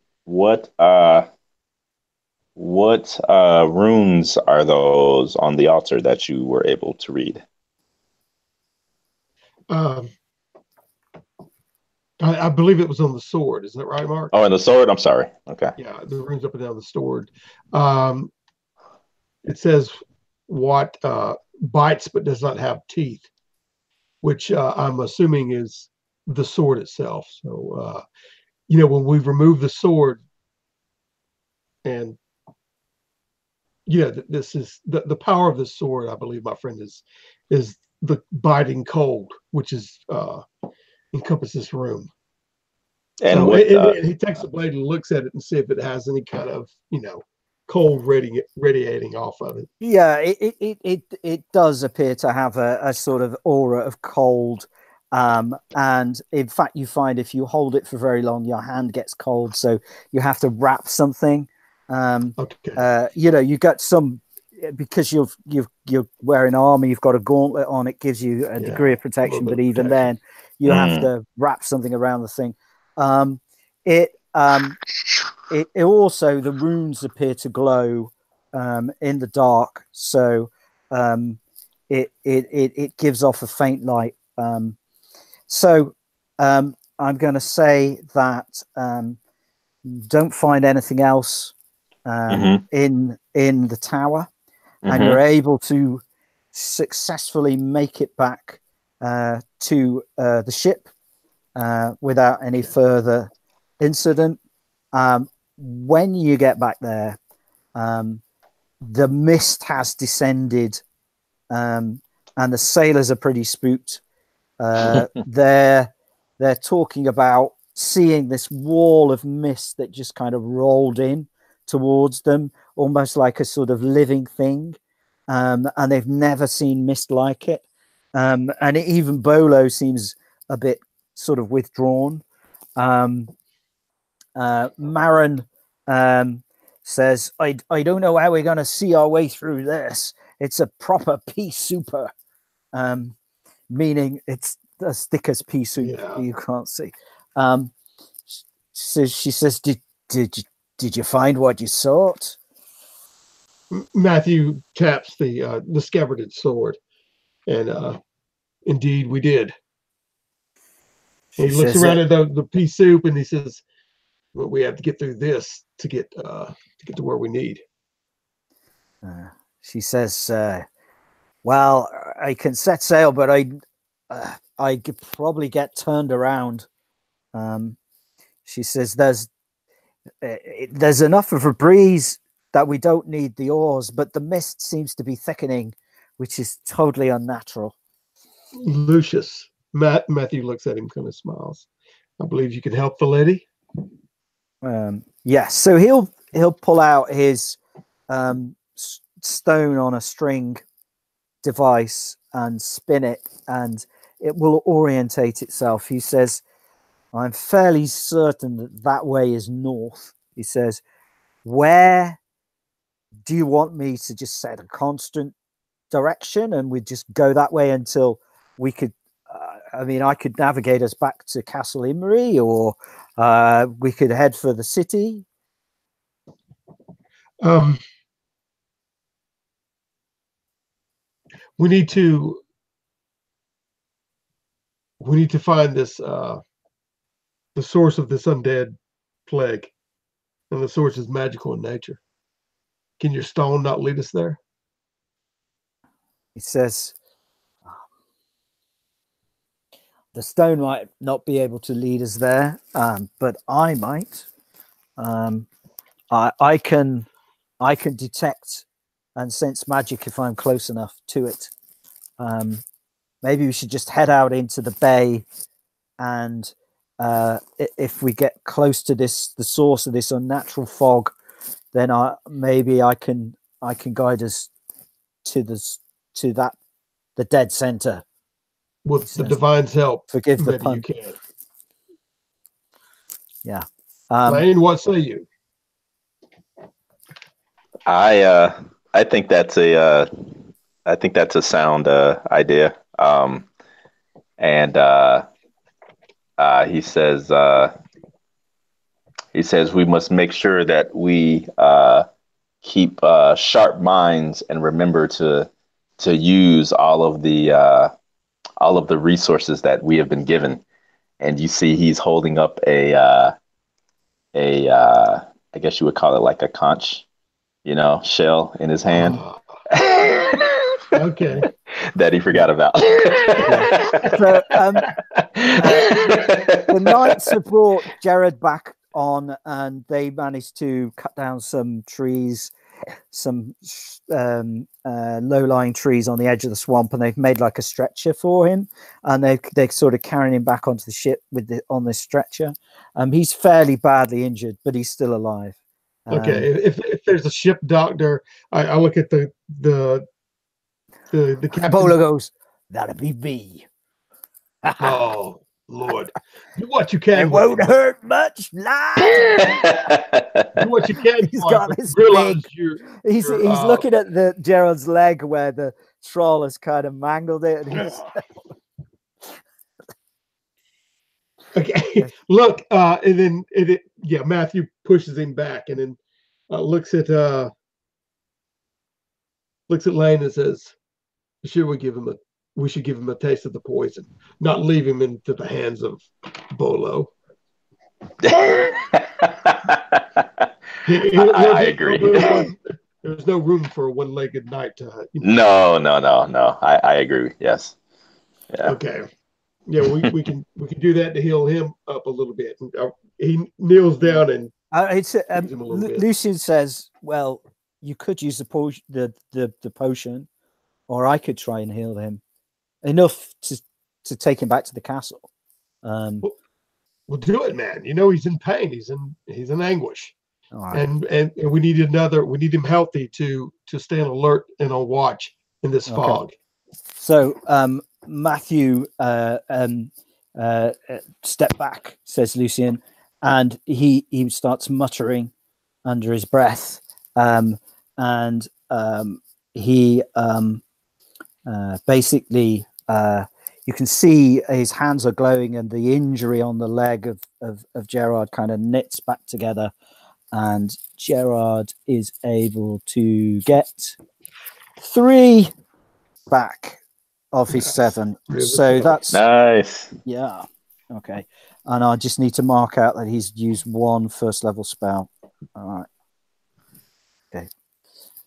runes are those on the altar that you were able to read? I believe it was on the sword. Is that right, Mark? Oh, and the sword. I'm sorry. Okay. Yeah, the runes up and down the sword. It says what bites but does not have teeth, which I'm assuming is the sword itself. So, when we remove the sword, and this is the power of the sword. I believe my friend is the biting cold, which is encompasses this room. And so he takes the blade and looks at it and see if it has any kind of cold radiating off of it. Yeah, it does appear to have a sort of aura of cold, and in fact you find if you hold it for very long your hand gets cold, so you have to wrap something. You got some, because you're wearing armor, you've got a gauntlet on, it gives you a degree of protection, but even then you have to wrap something around the thing. It also, the runes appear to glow in the dark, so it gives off a faint light. So I'm going to say that don't find anything else in the tower, and you're able to successfully make it back to the ship without any further incident. When you get back there, the mist has descended, and the sailors are pretty spooked. They're talking about seeing this wall of mist that just kind of rolled in towards them, almost like a sort of living thing, and they've never seen mist like it. And even Bolo seems a bit sort of withdrawn. Marin says, I don't know how we're going to see our way through this. It's a proper pea souper, meaning it's as thick as pea soup. You can't see. So she says, did you find what you sought? Matthew taps the scabbarded sword, and indeed we did. He looks around at the pea soup and he says, well, we have to get through this to get to where we need. She says, well, I can set sail, but I could probably get turned around. She says there's enough of a breeze that we don't need the oars, but the mist seems to be thickening, which is totally unnatural. Lucius, Matthew looks at him, kind of smiles. I believe you can help the lady. Yes, so he'll pull out his stone on a string device and spin it, and it will orientate itself. He says, I'm fairly certain that way is north. He says, where do you want me to just set a constant direction and we just go that way until we could I could navigate us back to Castle Imiri, or we could head for the city. We need to find this the source of this undead plague, and the source is magical in nature. Can your stone not lead us there? He says, the stone might not be able to lead us there, but I might. I can I can detect and sense magic if I'm close enough to it. Maybe we should just head out into the bay, and if we get close to the source of this unnatural fog, then maybe I can guide us to the dead center. With the divine's help, Forgive the maybe pun. you can. Yeah. Lane, what say you? I think that's a sound idea. And he says we must make sure that we keep sharp minds and remember to use all of the resources that we have been given. And you see, he's holding up I guess you would call it like a conch, shell in his hand. Okay. That he forgot about. So the knights have brought Jared back on, and they managed to cut down some trees, some low-lying trees on the edge of the swamp, and they've made like a stretcher for him, and they're sort of carrying him back onto the ship on this stretcher. He's fairly badly injured, but he's still alive. Okay, if there's a ship doctor, I look at the captain. Bowler goes, "That'll be me." Oh Lord, do what you can. It won't hurt much, lad. Do what you can. He's got this big. He's looking at Gerald's leg where the troll has kind of mangled it, and he's. Okay, look, and then Matthew pushes him back, and then looks at Lane and says, we should give him a taste of the poison, not leave him into the hands of Bolo." I agree. There's no room for a one-legged knight to. No. I agree. Yes. Yeah. Okay. Yeah, we can do that to heal him up a little bit. He kneels down and Lucian says, "Well, you could use the potion, or I could try and heal him enough to take him back to the castle." We'll do it, man. He's in pain. He's in anguish, right. and we need him healthy to stay on alert and on watch in this fog. So Matthew step back, says Lucian, and he starts muttering under his breath, and he basically you can see his hands are glowing, and the injury on the leg of Gerard kind of knits back together, and Gerard is able to get 3 back of his 7. So that's nice. Yeah. Okay. And I just need to mark out that he's used 1 first level spell. All right. Okay.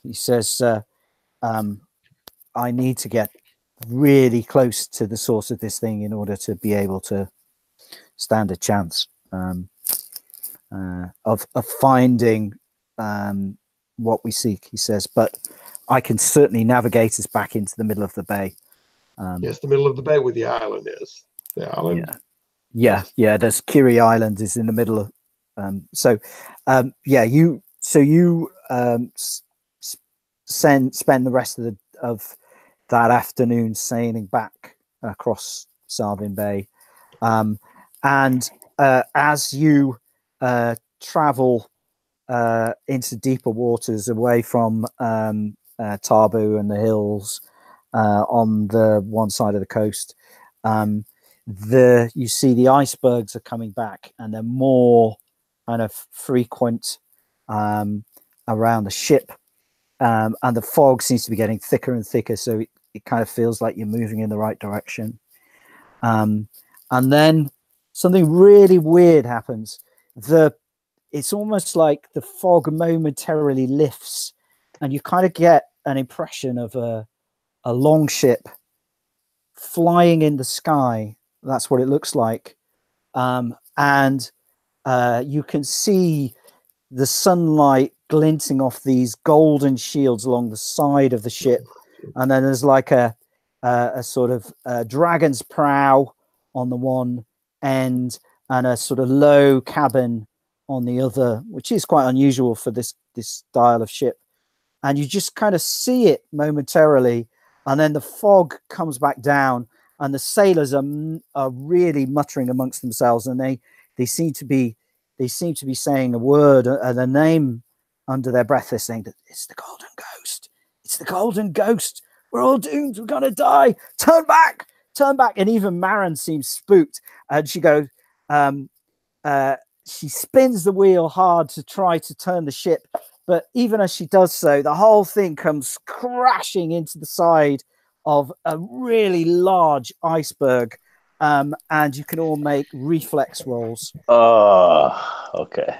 He says, I need to get really close to the source of this thing in order to be able to stand a chance of finding what we seek, he says. But I can certainly navigate us back into the middle of the bay. Yes, the middle of the bay where the island is. The island. Yeah. There's Kiri Island is in the middle of. You spend the rest of that afternoon sailing back across Sarvin Bay, and as you travel into deeper waters away from Tabu and the hills on the one side of the coast, you see the icebergs are coming back, and they're more kind of frequent around the ship, and the fog seems to be getting thicker and thicker, so it kind of feels like you're moving in the right direction. And then something really weird happens. It's almost like the fog momentarily lifts, and you kind of get an impression of a long ship flying in the sky. That's what it looks like. And you can see the sunlight glinting off these golden shields along the side of the ship, and then there's like a sort of dragon's prow on the one end and a sort of low cabin on the other, which is quite unusual for this style of ship. And you just kind of see it momentarily, and then the fog comes back down, and the sailors are really muttering amongst themselves, and they seem to be saying a word and a name under their breath. They're saying that it's the Golden Ghost. It's the Golden Ghost. We're all doomed. We're gonna die. Turn back. Turn back. And even Marin seems spooked, and she goes. She spins the wheel hard to try to turn the ship, but even as she does so, the whole thing comes crashing into the side of a really large iceberg, and you can all make reflex rolls. Oh, okay.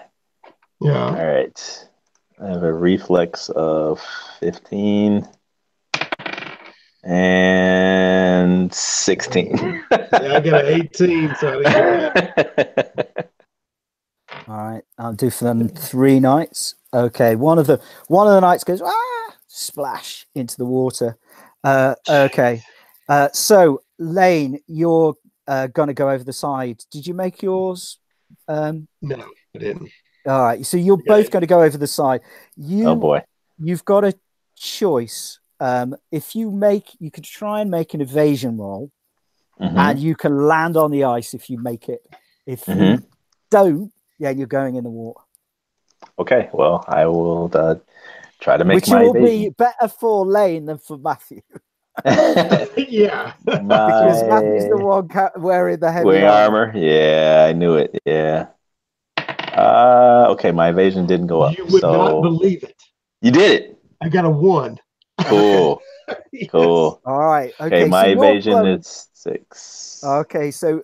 Yeah. All right. I have a reflex of 15 and 16. Yeah, I got an 18, so I didn't get that. All right, I'll do for them 3 knights. Okay, one of the knights goes splash into the water. Okay, so Lane, you're gonna go over the side. Did you make yours? No, I didn't. All right, so you're both going to go over the side. Oh boy, you've got a choice. If you could try and make an evasion roll, and you can land on the ice if you make it. If you don't, yeah, you're going in the water. Okay, well, I will try to make which my will evasion. be better for Lane than for Matthew. Yeah, because Matthew's the one wearing the heavy armor. Yeah, I knew it. Yeah. Okay, my evasion didn't go up. You would not believe it. You did it. I got a 1. Cool. Yes. Cool. All right. Okay, my evasion is 6. Okay, so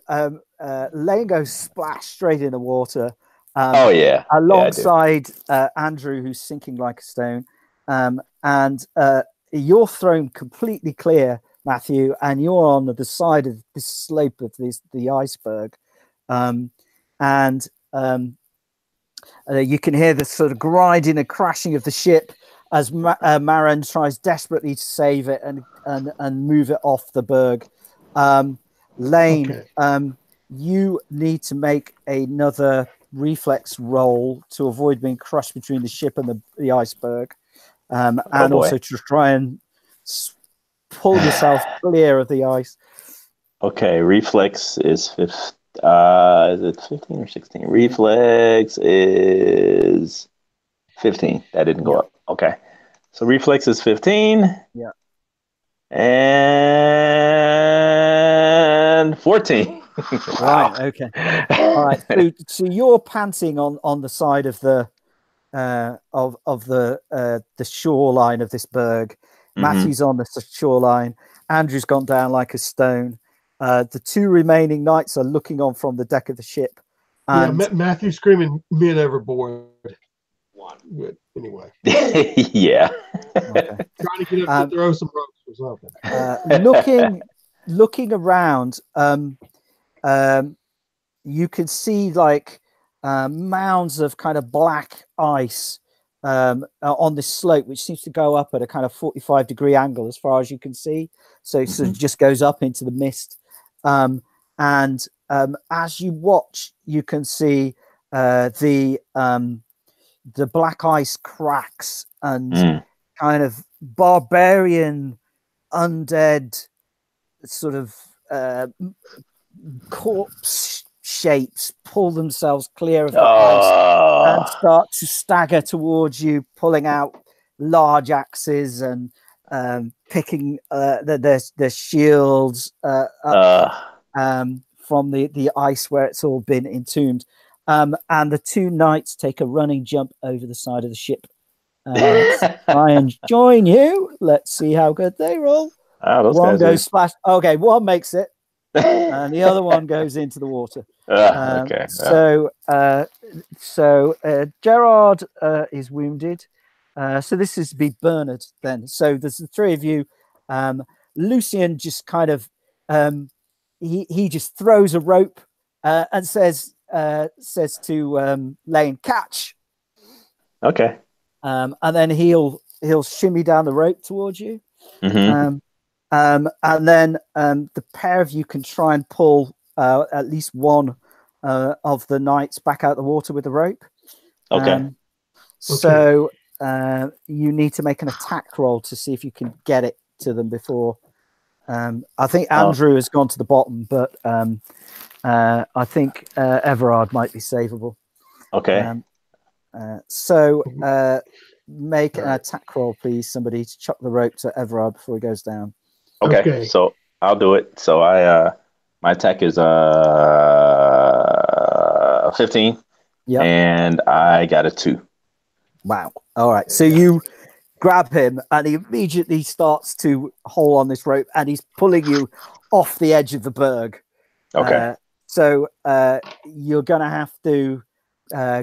Lane goes splash straight in the water. Oh yeah. Alongside Andrew, who's sinking like a stone, and you're thrown completely clear, Matthew, and you're on the side of this slope of the iceberg, and you can hear the sort of grinding and crashing of the ship as Marin tries desperately to save it and move it off the berg. Lane, you need to make another reflex roll to avoid being crushed between the ship and the iceberg, and also to try and pull yourself clear of the ice. Okay, reflex is 15. Is it 15 or 16? Reflex is 15. That didn't go up. Okay, so reflex is 15. Yeah. And 14. Wow. Right. Okay. All right. So you're panting on the side of the shoreline of this berg. Matthew's on the shoreline. Andrew's gone down like a stone. The 2 remaining knights are looking on from the deck of the ship. And Matthew screaming mid overboard. But anyway. Yeah. Okay. Trying to get up to throw some ropes or something. Looking around, you can see like mounds of kind of black ice on this slope, which seems to go up at a kind of 45-degree angle as far as you can see. So it sort of just goes up into the mist. And as you watch, you can see the black ice cracks and kind of barbarian undead sort of corpse shapes pull themselves clear of the ice and start to stagger towards you, pulling out large axes and picking their shields up from the ice where it's all been entombed. And the 2 knights take a running jump over the side of the ship. Try and join you. Let's see how good they roll. One goes splash. Okay, one makes it, and the other one goes into the water. Okay. So Gerard is wounded. So this is to be Bernard then. So there's the 3 of you. Lucian just kind of he just throws a rope and says to Lane, catch. Okay. And then he'll shimmy down the rope towards you. Mm-hmm. And then the pair of you can try and pull at least one of the knights back out the water with the rope. Okay. So you need to make an attack roll to see if you can get it to them before. I think Andrew has gone to the bottom, but I think Everard might be savable. Okay. So make an attack roll, please. Somebody to chuck the rope to Everard before he goes down. Okay. So I'll do it. So my attack is 15. Yeah. And I got a 2. Wow. All right. So you grab him, and he immediately starts to haul on this rope, and he's pulling you off the edge of the berg. Okay. So you're going to have to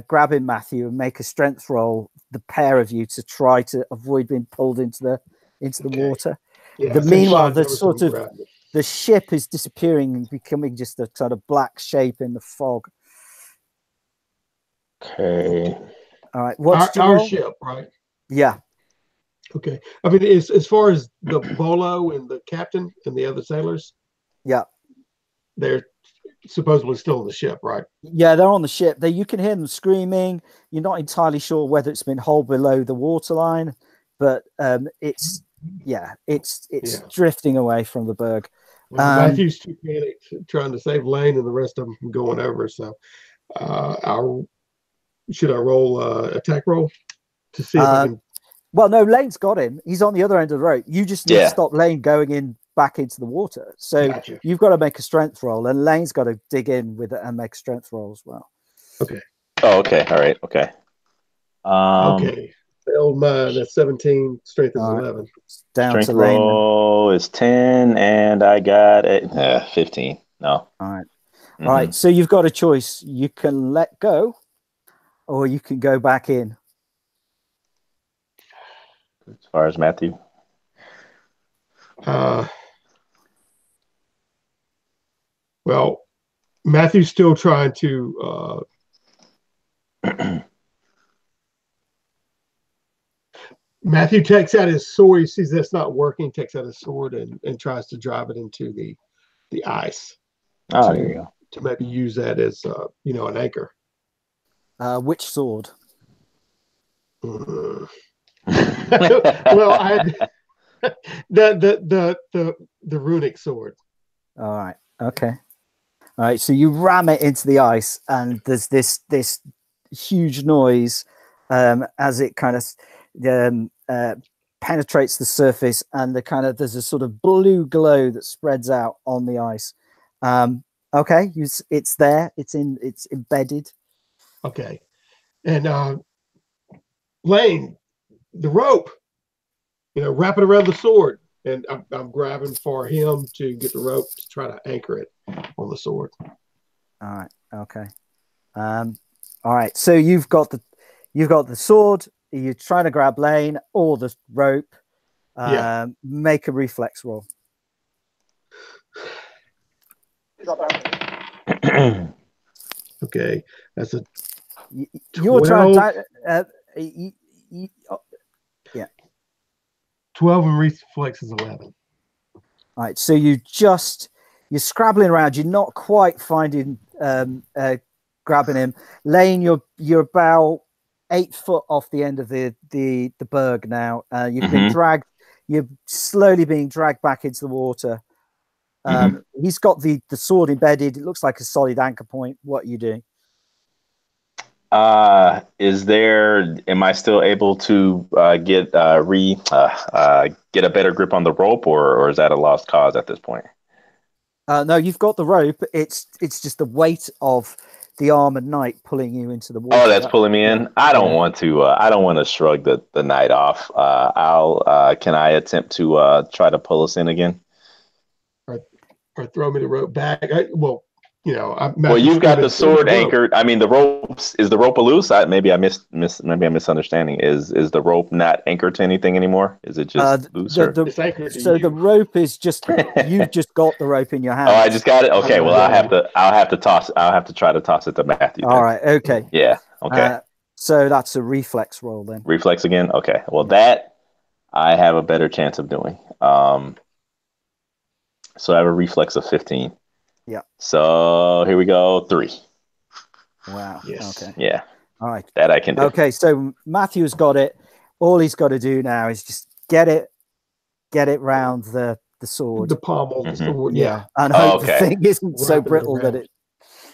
grab him, Matthew, and make a strength roll, the pair of you, to try to avoid being pulled into the water. Yeah, meanwhile, the ship is disappearing and becoming just a sort of black shape in the fog. Okay. All right. What's our ship, right? Yeah. Okay. I mean, as far as the bolo and the captain and the other sailors, yeah, they're supposedly still on the ship, right? Yeah, they're on the ship. You can hear them screaming. You're not entirely sure whether it's been holed below the waterline, but it's drifting away from the berg. Well, Matthew's too panicked trying to save Lane and the rest of them from going over. So, should I roll attack roll to see if I can? Well, no, Lane's got him. He's on the other end of the rope. You just need to stop Lane going back into the water. So you've got to make a strength roll, and Lane's got to dig in with it and make a strength roll as well. Okay. Oh, okay. All right. Okay. Okay. The old mine, that's 17. Strength is 11. Down strength to Lane. Roll is 10, and I got 15. No. All right. Mm-hmm. All right. So you've got a choice. You can let go, or you can go back in. As far as Matthew? Well, Matthew's still trying to Matthew takes out his sword. He sees that's not working, takes out his sword and tries to drive it into the ice. Oh, there you go. To maybe use that as an anchor. Which sword? Well, I had the runic sword. All right. Okay. All right. So you ram it into the ice, and there's this huge noise as it kind of penetrates the surface, and there's a sort of blue glow that spreads out on the ice. Okay, it's there. It's embedded. Okay, and Lane, the rope, wrap it around the sword, and I'm grabbing for him to get the rope to try to anchor it on the sword. All right. Okay. All right. So you've got the sword. You're trying to grab Lane or the rope. Make a reflex roll. Okay, that's a. You're trying to. 12 and reflex is 11. All right, so you're scrabbling around. You're not quite finding grabbing him. Lane, you're about 8 foot off the end of the berg now. You've been dragged. You're slowly being dragged back into the water. He's got the sword embedded. It looks like a solid anchor point. What are you doing? Am I still able to get a better grip on the rope, or is that a lost cause at this point? No, you've got the rope. It's just the weight of the armored knight pulling you into the water. Oh, that's pulling me in. I don't want to shrug the knight off. Can I attempt to try to pull us in again? Or throw me the rope back. You've got the sword anchored. I mean, the ropes, is the rope loose? Maybe I'm misunderstanding. Is the rope not anchored to anything anymore? Is it just loose? It's anchored to you. The rope is just you've just got the rope in your hand. Oh, I just got it. Okay, well, I'll have to try to toss it to Matthew. All right. Okay. Yeah. Okay. So that's a reflex roll then. Reflex again. Okay. Well, that I have a better chance of doing. So I have a reflex of 15. Yeah. So here we go. 3. Wow. Yes. Okay. Yeah. All right. That I can do. Okay. So Matthew's got it. All he's got to do now is just get it round the sword. The pommel, the sword. Yeah. And hope the Okay. thing isn't so Wrap it brittle that around. it.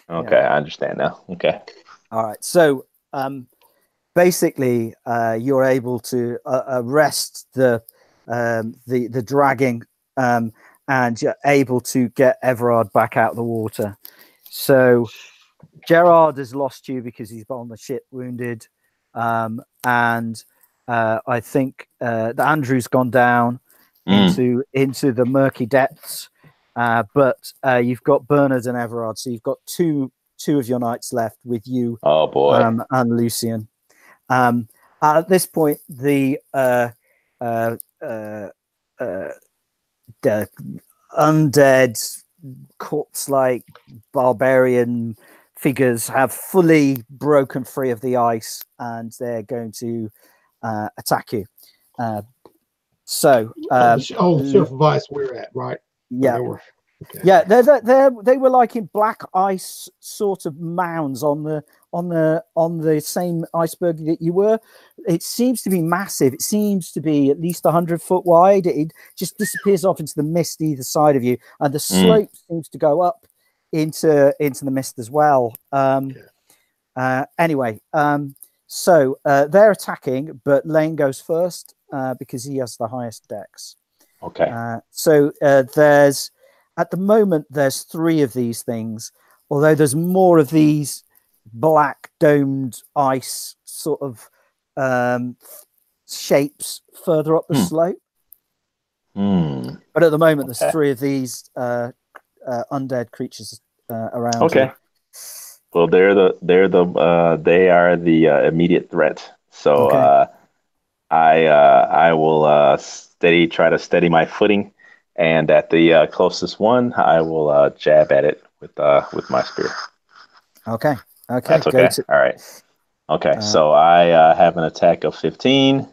Okay. I understand now. Okay. All right. So basically, you're able to arrest the dragging, and you're able to get Everard back out of the water. So Gerard has lost you because he's on the ship wounded, and I think that Andrew's gone down into the murky depths. But you've got Bernard and Everard, so you've got two of your knights left with you. Oh boy. And Lucian. At this point, the undead, corpse-like barbarian figures have fully broken free of the ice, and they're going to attack you. So, the shelf of ice we're at, right? Yeah. Okay. Yeah, they were like in black ice sort of mounds on the same iceberg that you were. It seems to be massive. It seems to be at least 100 foot wide. It just disappears off into the mist either side of you, and the slope seems to go up into the mist as well. Anyway, so they're attacking, but Lane goes first because he has the highest dex. Okay. So at the moment, there's 3 of these things, although there's more of these black domed ice sort of shapes further up the slope. But at the moment, there's 3 of these undead creatures around. Okay. You. Well, they are the immediate threat. So I will try to steady my footing. And at the closest one, I will jab at it with my spear. Okay. That's okay. All right. Okay. So I have an attack of 15.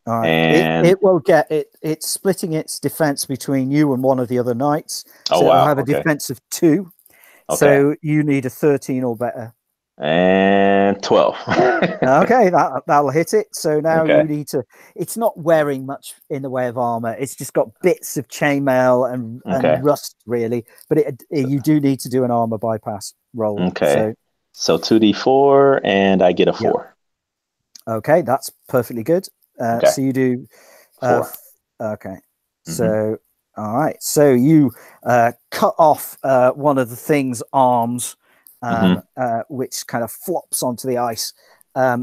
All right. And it will get it. It's splitting its defense between you and one of the other knights. So wow. it'll have a defense of 2. Okay. So you need a 13 or better. And 12. Okay, that'll hit it. So now you need to. It's not wearing much in the way of armor. It's just got bits of chainmail and rust, really. But you do need to do an armor bypass roll. Okay. So 2d4, and I get a 4. Yeah. Okay, that's perfectly good. So you do 4. Okay. So all right. So you cut off one of the thing's arms. Which kind of flops onto the ice, I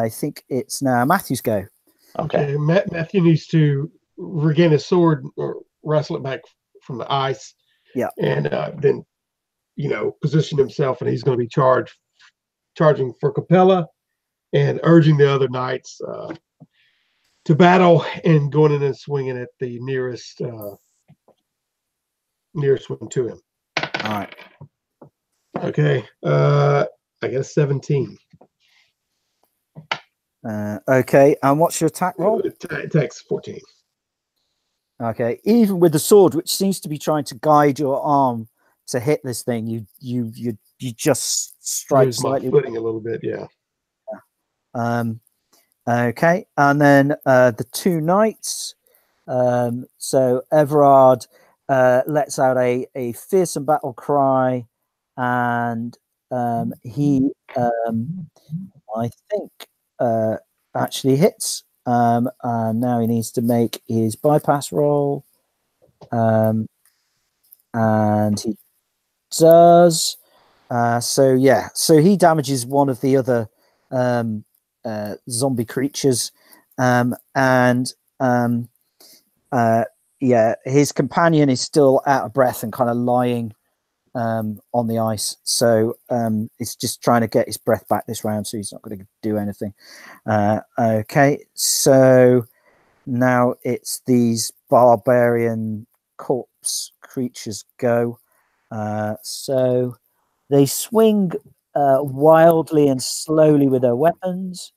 think it's now Matthew's go. Okay. Matthew needs to regain his sword or wrestle it back from the ice. Yeah, and then position himself, and he's going to be charging for Capella and urging the other knights to battle and going in and swinging at the nearest one to him. All right. Okay. I guess 17. Okay. And what's your attack roll? Attack's 14. Okay. Even with the sword, which seems to be trying to guide your arm to hit this thing, you just strike slightly. My footing a little bit. Yeah. Okay. And then the 2 knights. So Everard lets out a fearsome battle cry, and he I think actually hits, and now he needs to make his bypass roll, and he does. So he damages one of the other zombie creatures, his companion is still out of breath and kind of lying on the ice. So it's just trying to get his breath back this round, so he's not going to do anything. Okay, so now it's these barbarian corpse creatures go. So They swing wildly and slowly with their weapons.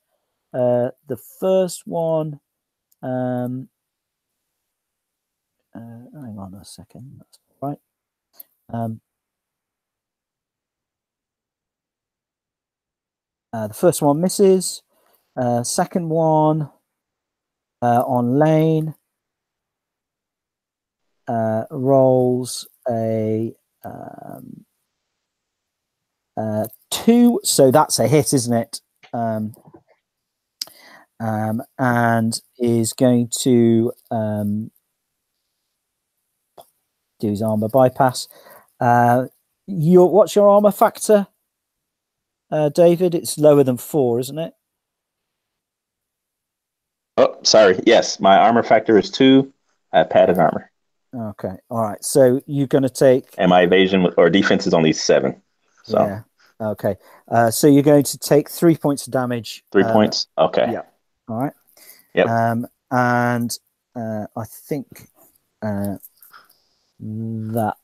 The first one, hang on a second, that's right. The first one misses. Second one on Lane rolls a 2, so that's a hit, isn't it? And is going to do his armor bypass. What's your armor factor, David? It's lower than 4, isn't it? Oh, sorry. Yes, my armor factor is 2. I have padded armor. Okay. All right. So you're going to take. And my evasion or defense is only 7. So. Yeah. Okay. So you're going to take 3 points of damage. 3 points. Okay. Yeah. All right. Yep. And I think that.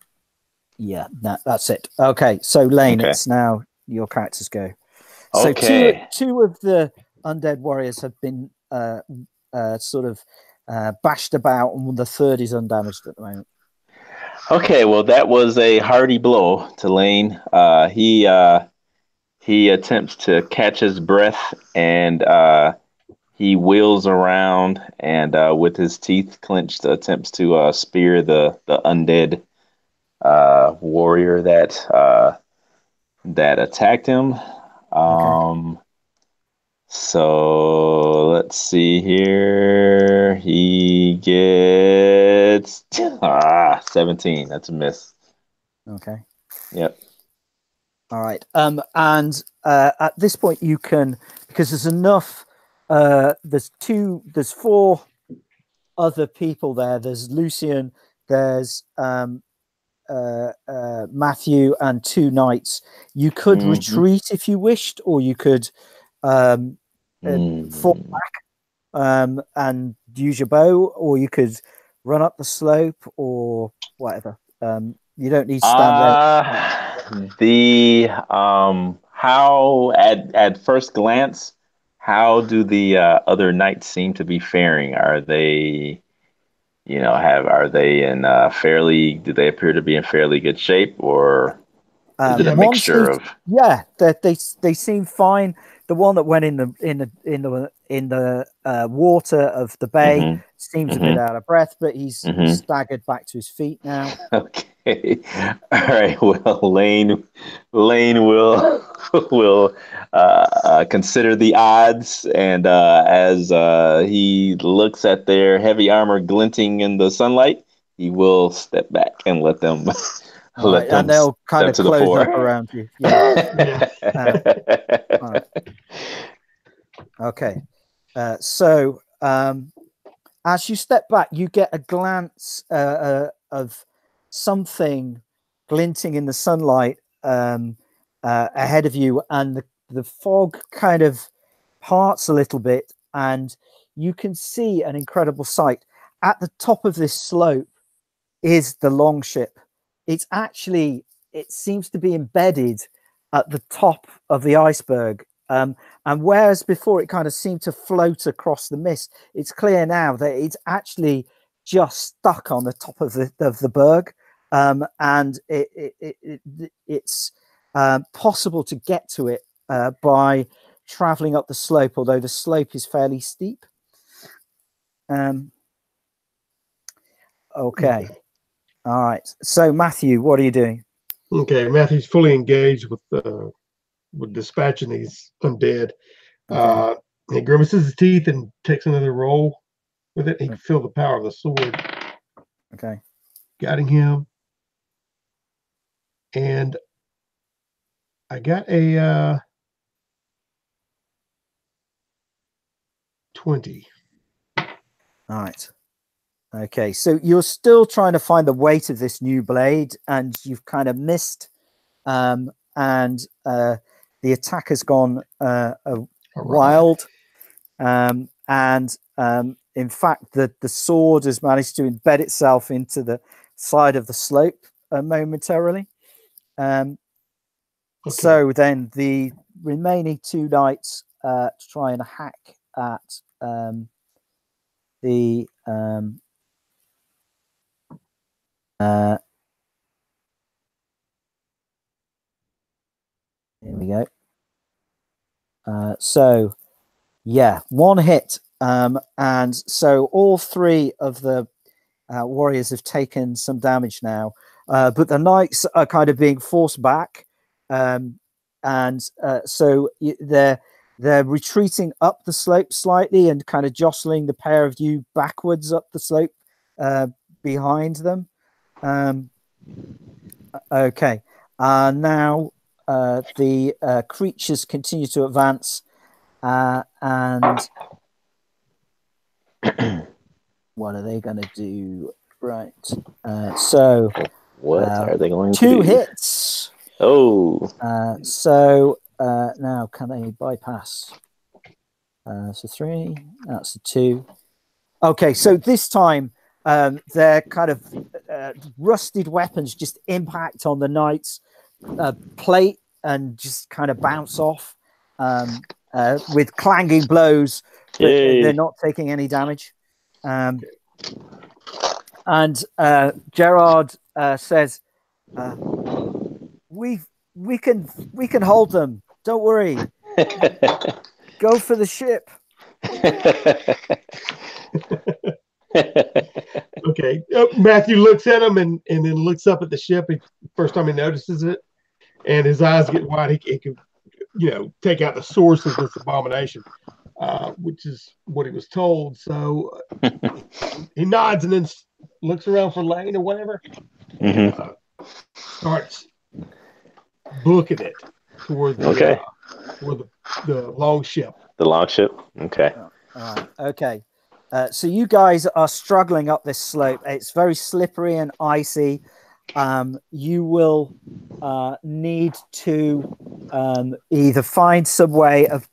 Yeah. That's it. Okay. So Lane, it's now your characters go. So two of the undead warriors have been sort of bashed about, and the third is undamaged at the moment. Okay, well, that was a hearty blow to Lane. He attempts to catch his breath, and he wheels around, and with his teeth clenched, attempts to spear the undead warrior that attacked him. Okay. So let's see here. He gets 17. That's a miss. Okay. Yep. All right. And at this point, you can, because there's enough. There's 4 other people there. There's Lucian. There's Matthew and 2 knights. You could retreat if you wished, or you could fall back and use your bow, or you could run up the slope or whatever. You don't need to stand there. How at first glance, how do the other knights seem to be faring? Are they, are they in do they appear to be in fairly good shape, or is it a mixture of? Yeah, they seem fine. The one that went in the water of the bay seems a bit out of breath, but he's staggered back to his feet now. Okay, all right. Well, Lane will consider the odds, and as he looks at their heavy armor glinting in the sunlight, he will step back and let them. Right, and they'll kind of close up around you. Yeah. All right. Okay. So as you step back, you get a glance of something glinting in the sunlight ahead of you, and the fog kind of parts a little bit, and you can see an incredible sight. At the top of this slope is the longship. It's actually, it seems to be embedded at the top of the iceberg. And whereas before it kind of seemed to float across the mist, it's clear now that it's actually just stuck on the top of the berg. And it's possible to get to it by traveling up the slope, although the slope is fairly steep. Okay. All right. So Matthew, what are you doing? Okay, Matthew's fully engaged with dispatching these undead. Okay. He grimaces his teeth and takes another roll with it. He can feel the power of the sword. Okay. Guiding him. And I got a 20. All right. Okay, so you're still trying to find the weight of this new blade, and you've kind of missed, and the attack has gone wild, and in fact, the sword has managed to embed itself into the side of the slope momentarily. Okay. So then the remaining two knights try and hack at the here we go. So yeah, one hit, and so all three of the warriors have taken some damage now, but the knights are kind of being forced back, and so they're retreating up the slope slightly and kind of jostling the pair of you backwards up the slope behind them. Okay, now the creatures continue to advance, and what are they going to do? Right. So what are they going to do? 2 do? hits. Oh. So now can they bypass? So 3. That's a 2. Okay. So this time their kind of rusted weapons just impact on the knight's plate and just kind of bounce off with clanging blows, but they're not taking any damage. And Gerard says, "We can hold them. Don't worry. Go for the ship." Okay. Matthew looks at him and then looks up at the ship. First time he notices it, and his eyes get wide. He can, take out the source of this abomination, which is what he was told. So he nods and then looks around for Lane or whatever, and starts booking it toward the the long ship. The long ship. Okay. All right. Okay. So you guys are struggling up this slope. It's very slippery and icy. You will need to either find some way of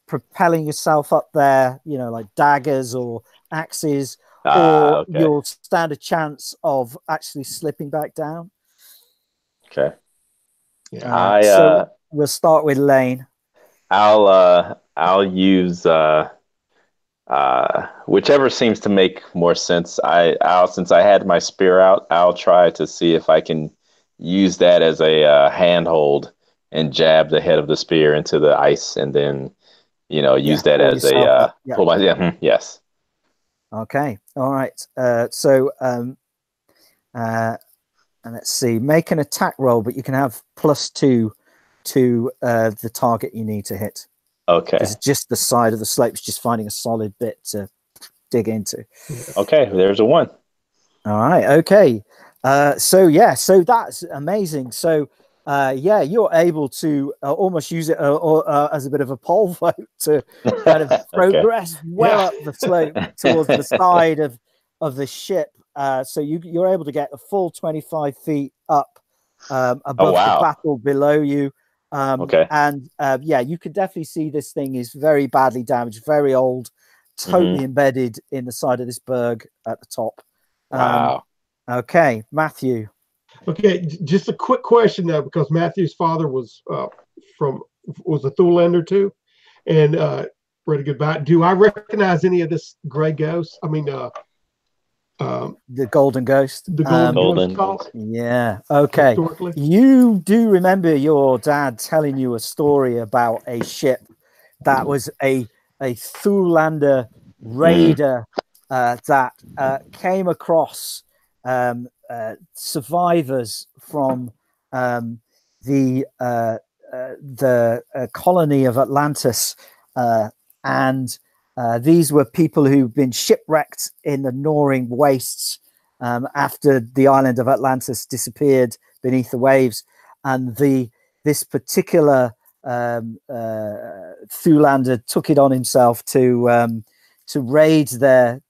propelling yourself up there, like daggers or axes, or you'll stand a chance of actually slipping back down. Okay. So we'll start with Lane. I'll use whichever seems to make more sense. Since I had my spear out, I'll try to see if I can use that as a handhold and jab the head of the spear into the ice, and then use that as a pull my yes. Okay. All right. And let's see. Make an attack roll, but you can have +2 to the target you need to hit. Okay. It's just the side of the slope. It's just finding a solid bit to dig into. Okay, there's a 1. All right. Okay. So that's amazing. So you're able to almost use it as a bit of a pole vault to kind of progress up the slope towards the side of the ship. So you're able to get a full 25 feet up above the battle below you. And you could definitely see this thing is very badly damaged, very old, totally embedded in the side of this berg at the top. Wow. Okay, Matthew. Okay, just a quick question though, because Matthew's father was a Thulander too, and ready goodbye. Do I recognize any of this gray ghost? I mean, the golden ghost. The golden ghost. Yeah. Okay. You do remember your dad telling you a story about a ship that was a Thulander raider that came across survivors from the colony of Atlantis, and these were people who've been shipwrecked in the gnawing wastes after the island of Atlantis disappeared beneath the waves, and this particular Thulander took it on himself to raid their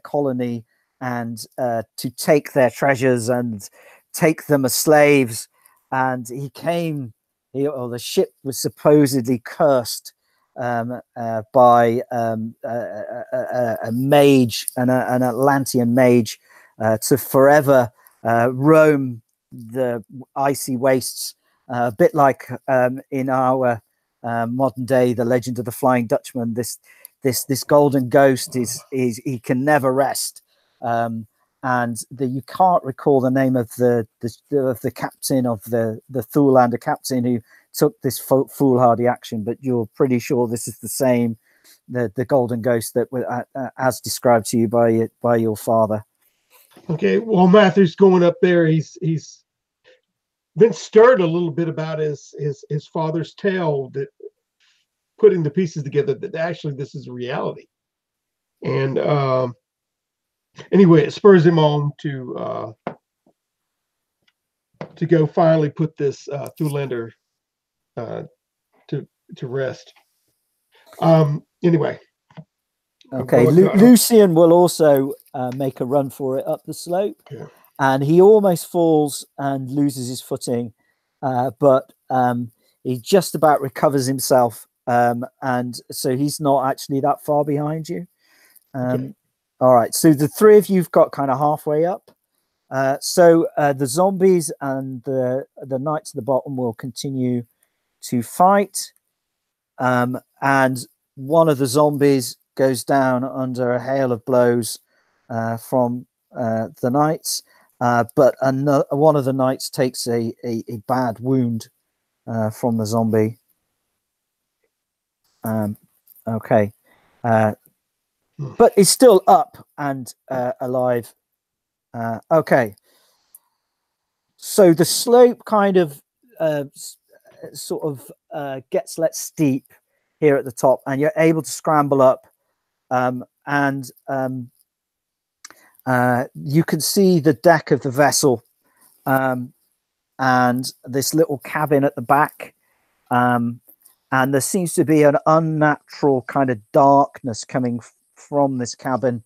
colony and to take their treasures and take them as slaves. And the ship was supposedly cursed by a mage, an Atlantean mage, to forever roam the icy wastes, a bit like in our modern day, the Legend of the Flying Dutchman. This golden ghost is he can never rest, and you can't recall the name of the captain of the Thulander captain who took this foolhardy action, but you're pretty sure this is the same, the golden ghost that as described to you by your father. Okay, well, Matthew's going up there. He's been stirred a little bit about his father's tale, that putting the pieces together that actually this is a reality. And anyway, it spurs him on to go finally put this Thulander to rest. Anyway. Okay, Lucian will also make a run for it up the slope, and he almost falls and loses his footing, but he just about recovers himself, and so he's not actually that far behind you. All right, so the three of you've got kind of halfway up. So the zombies and the knights at the bottom will continue to fight, and one of the zombies goes down under a hail of blows from the knights, but one of the knights takes a bad wound from the zombie. Okay, but he's still up and alive. Okay, so the slope kind of sort of gets less steep here at the top, and you're able to scramble up. And you can see the deck of the vessel, and this little cabin at the back, and there seems to be an unnatural kind of darkness coming from this cabin,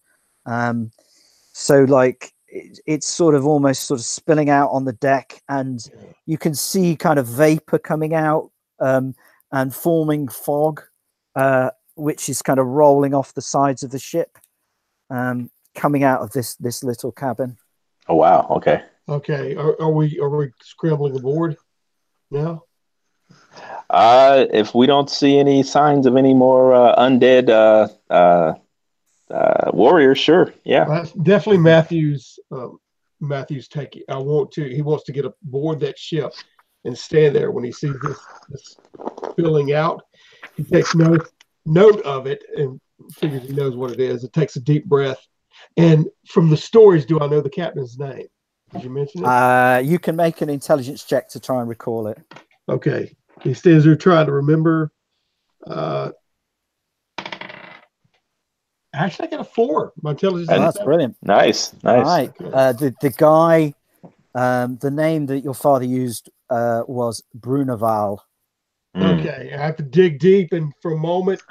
so like it's sort of almost sort of spilling out on the deck, and you can see kind of vapor coming out and forming fog, which is kind of rolling off the sides of the ship, coming out of this little cabin. Oh wow! Okay. Okay. Are we scrambling aboard now? If we don't see any signs of any more undead warriors, sure. Yeah. That's definitely Matthew's taking. He wants to get aboard that ship and stand there when he sees this spilling out. He takes note of it and figures he knows what it is. It takes a deep breath. And from the stories, do I know the captain's name? Did you mention it? You can make an intelligence check to try and recall it. Okay. He stands there trying to remember. Actually, I got a 4. My intelligence. That's brilliant. Nice. All right. Okay. The guy, the name that your father used was Bruneval. Okay, I have to dig deep, and for a moment,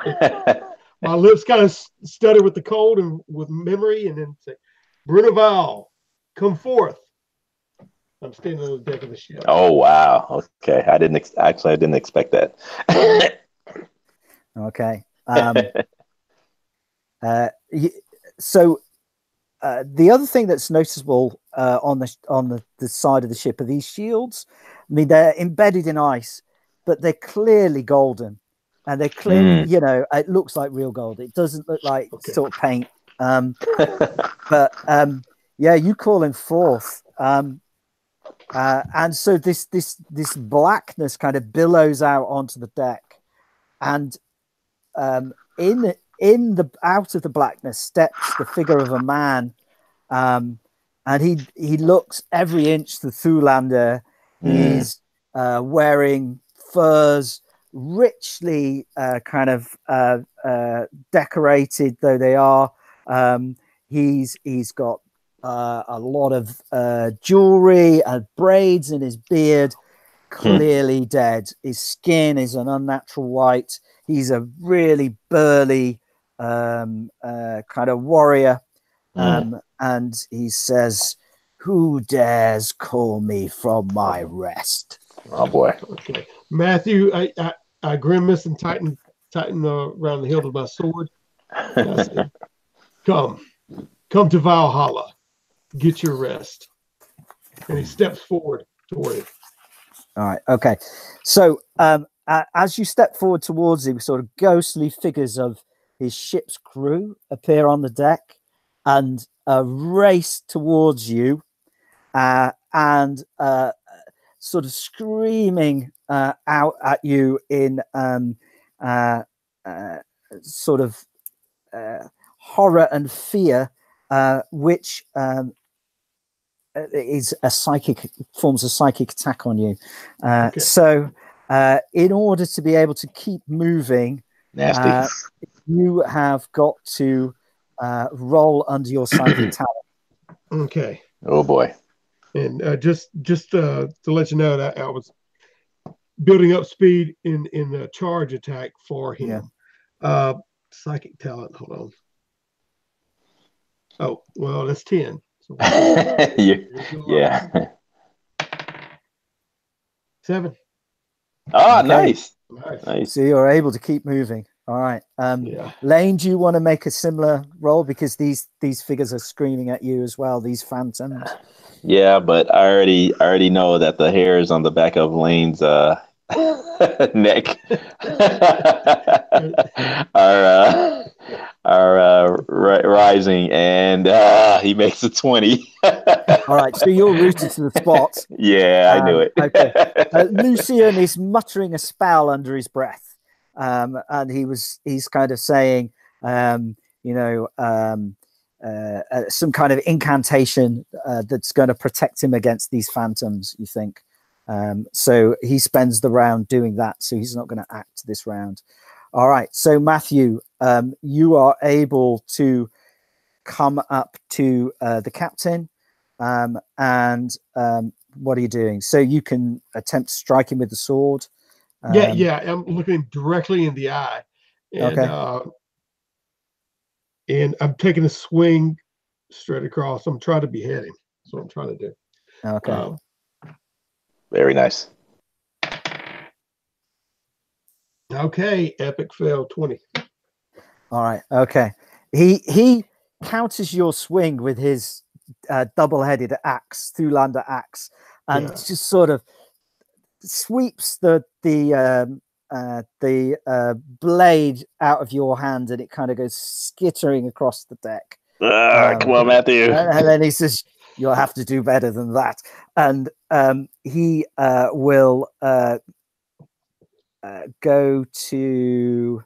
my lips kind of stutter with the cold and with memory, and then say, "Bruneval, come forth." I'm standing on the deck of the ship. Oh wow! Okay, I didn't expect that. Okay. So the other thing that's noticeable on the side of the ship are these shields. I mean, they're embedded in ice, but they're clearly golden, and they're clearly, it looks like real gold. It doesn't look like sort of paint. But yeah, you call him forth, and so this blackness kind of billows out onto the deck, and in the out of the blackness steps the figure of a man, and he looks every inch the Thulander. He's wearing furs, richly kind of decorated though they are. He's got a lot of jewelry and braids in his beard. Clearly dead. His skin is an unnatural white. He's a really burly kind of warrior, and he says, "Who dares call me from my rest?" Oh boy. Okay, Matthew, I grimace and tighten around the hilt of my sword. I say, come to Valhalla, get your rest. and he steps forward toward him. All right. Okay. So as you step forward towards him, sort of ghostly figures of his ship's crew appear on the deck and race towards you, and sort of screaming out at you in sort of horror and fear, which is a forms a psychic attack on you. Okay. So in order to be able to keep moving, Nasty. you have got to roll under your psychic talent. Okay. Oh boy. And just to let you know that I was building up speed in the charge attack for him. Yeah. Psychic talent. Hold on. Oh, well, that's 10. So Yeah. 7. Oh, Okay. nice. So you're able to keep moving. All right. Yeah. Lane, do you want to make a similar roll, because these figures are screaming at you as well, these phantoms? Yeah, but I already know that the hairs on the back of Lane's neck are rising, and he makes a 20. All right, so you're rooted to the spot. Yeah, I knew it. Okay. Lucian is muttering a spell under his breath, and he's kind of saying, some kind of incantation that's going to protect him against these phantoms, you think. So he spends the round doing that, so he's not going to act this round. All right, so Matthew, you are able to come up to the captain, and what are you doing? So you can attempt to strike him with the sword. Yeah, I'm looking directly in the eye, and Okay. And I'm taking a swing straight across. I'm trying to behead him. That's what I'm trying to do. Okay. Very nice. Okay, epic fail 20. All right. Okay. He counters your swing with his double-headed axe, Thulander axe, and just sort of sweeps the blade out of your hand, and it kind of goes skittering across the deck. Come on, Matthew. And then he says, "You'll have to do better than that." And he will go to.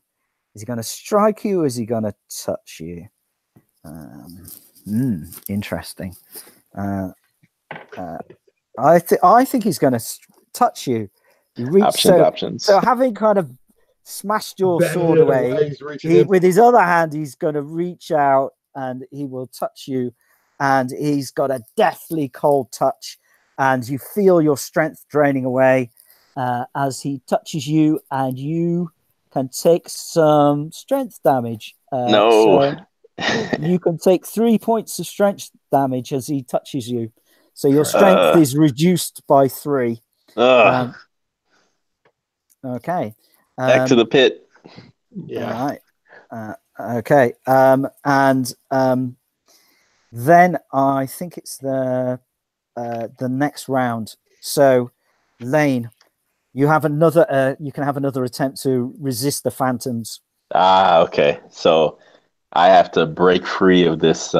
Is he going to strike you, or is he going to touch you? Interesting. I think he's going to touch you. You reach Options. So having kind of smashed your sword away, with his other hand, he's going to reach out and he will touch you. And he's got a deathly cold touch, and you feel your strength draining away as he touches you, and you can take some strength damage. No. So you can take 3 points of strength damage as he touches you. So your strength is reduced by 3. Okay. Back to the pit. Yeah. All right. Okay. And then I think it's the next round. So, Lane, you have another. You can have another attempt to resist the phantoms. Okay. So I have to break free of this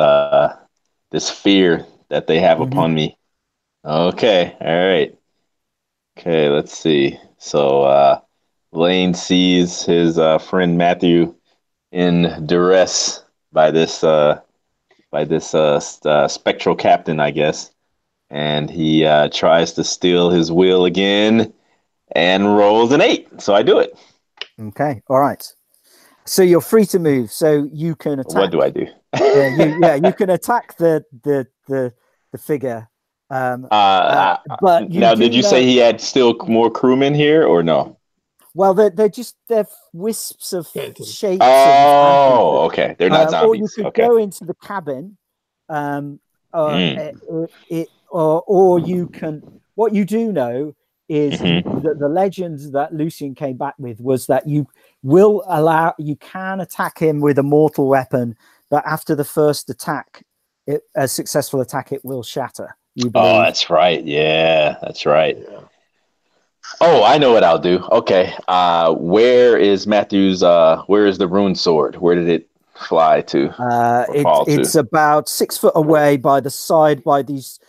this fear that they have upon me. Okay. All right. Okay. Let's see. So Lane sees his friend Matthew in duress by this spectral captain, I guess, and he tries to steal his wheel again and rolls an 8. So I do it. Okay. All right. So you're free to move. So you can attack. What do I do? You can attack the figure. But now, did you say he had still more crewmen here or no? Well, they're wisps of shapes. Oh, okay. They're not zombies. Or you could go into the cabin, or you can. What you do know is that the legend that Lucian came back with was that you can attack him with a mortal weapon, but after the first attack, a successful attack, it will shatter. you Oh, believe. that's right. Yeah, that's right. Yeah. Oh, I know what I'll do. Okay. Where is Matthew's where is the rune sword? Where did it fly to or fall to? It's about 6 foot away by the side by these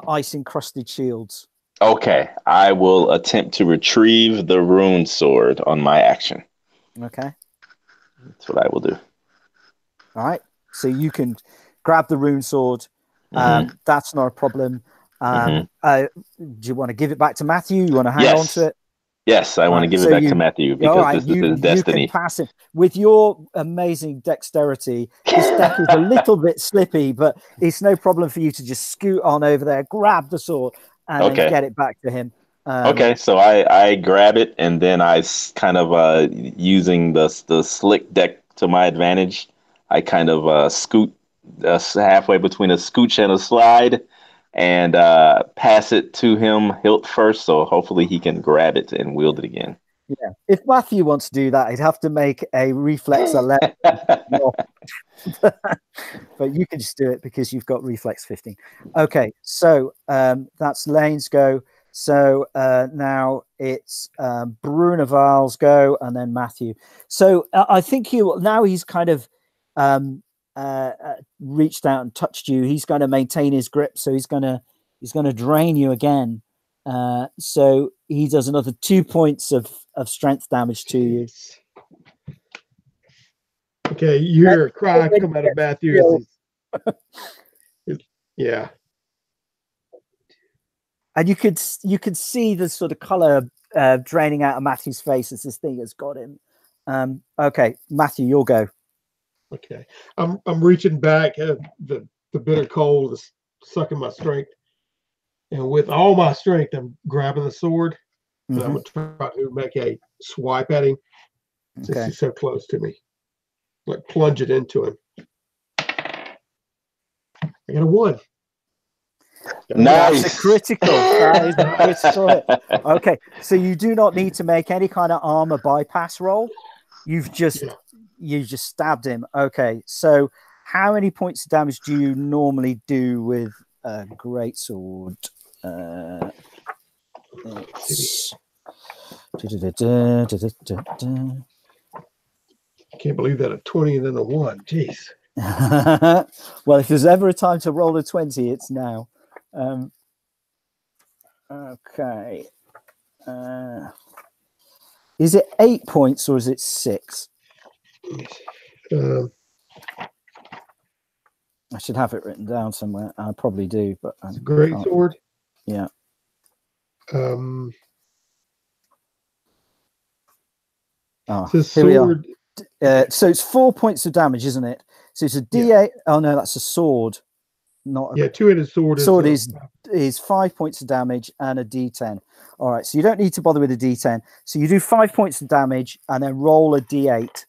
ice encrusted shields. Okay. I will attempt to retrieve the rune sword on my action. Okay. That's what I will do. All right. So you can grab the rune sword. Hmm. That's not a problem. Hmm. Do you want to give it back to Matthew? You want to hang on to Yes. it? Yes, I All want to right. give it So back to Matthew all because right. this is his You can destiny. pass it with your amazing dexterity. This deck is a little bit slippy, but it's no problem for you to just scoot on over there, grab the sword, and then Okay. get it back to him. Okay, so I grab it and then kind of using the slick deck to my advantage. I kind of scoot halfway between a scooch and a slide and pass it to him hilt first, so hopefully he can grab it and wield it again. Yeah. If Matthew wants to do that, he'd have to make a reflex 11. But you can just do it because you've got reflex 15. Okay, so that's Lane's go. So now it's Bruneval's go, and then Matthew. So I think he's kind of reached out and touched you. He's going to maintain his grip, so he's going to drain you again. So he does another 2 points of strength damage to you. Okay, you hear a cry come out of Matthew as yeah. And you could see the sort of color draining out of Matthew's face as this thing has got him. Okay, Matthew, you'll go. Okay, I'm reaching back. The bitter cold is sucking my strength, and with all my strength, I'm grabbing the sword, and I'm gonna try to make a swipe at him since he's so close to me. Like plunge it into him. I got a 1. Nice. That's a critical. That is a critical hit. Okay, so you do not need to make any kind of armor bypass roll. You've just stabbed him. Okay, so how many points of damage do you normally do with a greatsword? I can't believe that a 20 and then a 1. Jeez. Well, if there's ever a time to roll a 20, it's now. Okay. Is it 8 points or is it 6? I should have it written down somewhere. I probably do, but it's a great sword. Yeah. Here we are. So it's 4 points of damage, isn't it? So it's a D8. Yeah. Oh no, that's a sword. Not a, two-handed sword. Sword is 5 points of damage and a D10. All right, so you don't need to bother with a D10. So you do 5 points of damage and then roll a D8.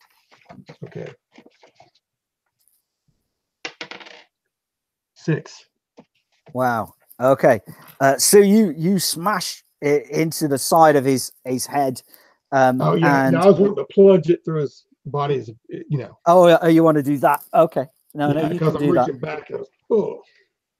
Okay. 6. Wow. Okay. So you smash it into the side of his head. And I was wanting to plunge it through his body, Oh, you want to do that? Okay. No, you can do that. Reaching back. Oh.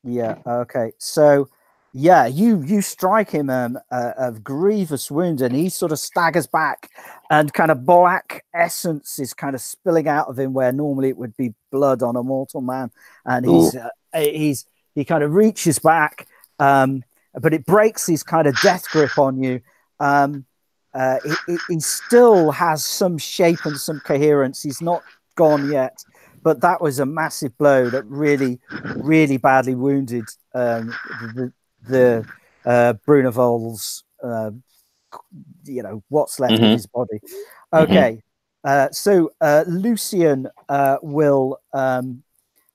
Yeah. Okay. So, yeah, you strike him a grievous wound, and he sort of staggers back, and kind of black essence is kind of spilling out of him where normally it would be blood on a mortal man, and he kind of reaches back, but it breaks his kind of death grip on you. He still has some shape and some coherence. He's not gone yet, but that was a massive blow that really, really badly wounded the Bruneval's, what's left of his body. Okay, so Lucian will,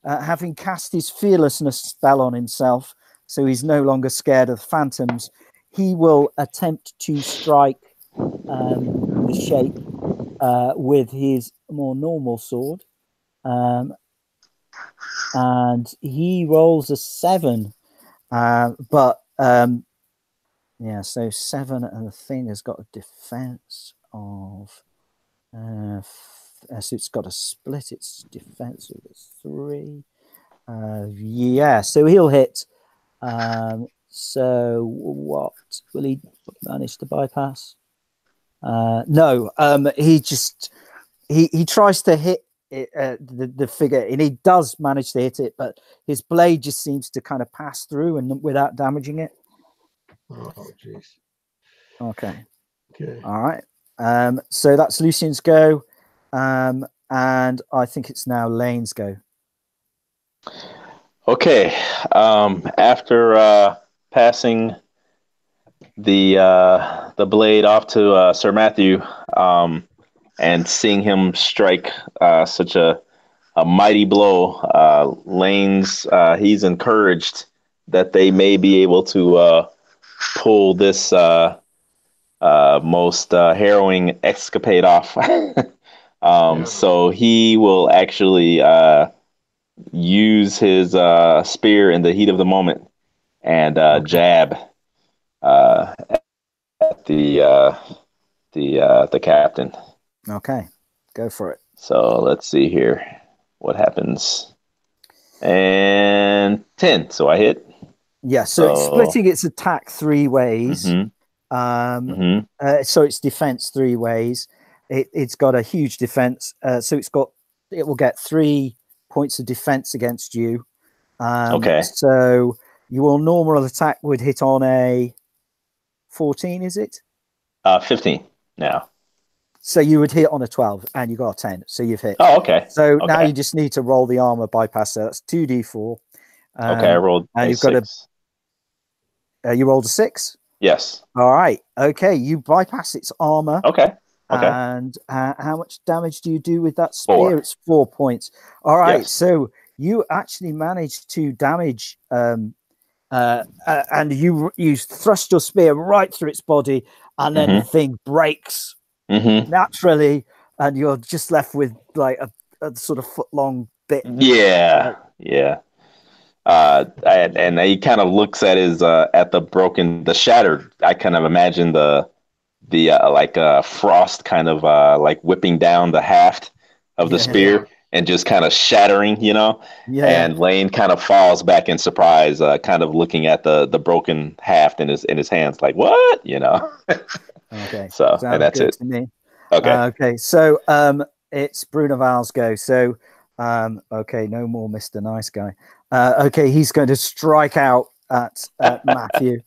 having cast his fearlessness spell on himself, so he's no longer scared of phantoms, he will attempt to strike the shape with his more normal sword. And he rolls a 7. So 7, and the thing has got a defense of so it's got a split its defense with a 3. So he'll hit So what will he manage to bypass? No, he tries to hit it, the figure, and he does manage to hit it, but his blade just seems to kind of pass through and without damaging it. Oh, jeez. Okay. Okay. All right. So that's Lucian's go, and I think it's now Lane's go. Okay. After passing the blade off to Sir Matthew, and seeing him strike such a mighty blow, Lane's he's encouraged that they may be able to pull this most harrowing escapade off. So he will actually use his spear in the heat of the moment and jab at the captain. Okay, go for it. So let's see here what happens. And 10, so I hit. Yeah, so it's splitting its attack 3 ways. So it's defense 3 ways. It's got a huge defense. So it will get 3 points of defense against you. Okay. So your normal attack would hit on a 14, is it? 15 now. So you would hit on a 12 and you got a 10. So you've hit. Oh, okay. So now you just need to roll the armor bypass. So that's 2d4. Okay, I rolled and you've 6. Got you rolled a 6? Yes. All right. Okay, you bypass its armor. Okay. And how much damage do you do with that spear? 4. It's 4 points. All right. Yes. So you actually managed to damage, and you thrust your spear right through its body, and then the thing breaks naturally, and you're just left with like a sort of foot-long bit. Yeah. And he kind of looks at his at the shattered. I kind of imagine the like frost kind of like whipping down the haft of the spear and just kind of shattering, and Lane kind of falls back in surprise, kind of looking at the broken haft in his hands, like, what? Okay. So and that's it. To me. Okay. Okay. So it's Bruneval's go. So okay, no more Mr. Nice Guy. Okay, he's going to strike out at Matthew.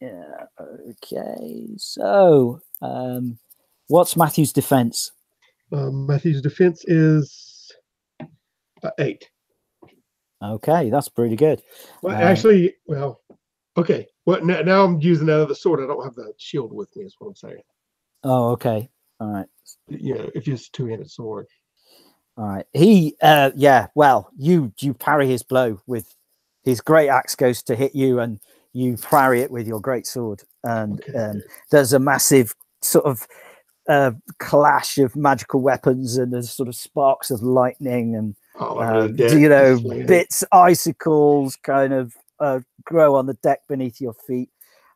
Okay, so what's Matthew's defense? Matthew's defense is 8. Okay, that's pretty good. Well, actually, okay. Well, now I'm using that other sword. I don't have the shield with me, is what I'm saying. Oh, okay. All right. If it's a 2-handed sword. All right. He, well, you parry his blow with his great axe goes to hit you, and you parry it with your great sword. And there's a massive sort of clash of magical weapons, and there's sort of sparks of lightning, and bits, icicles kind of grow on the deck beneath your feet.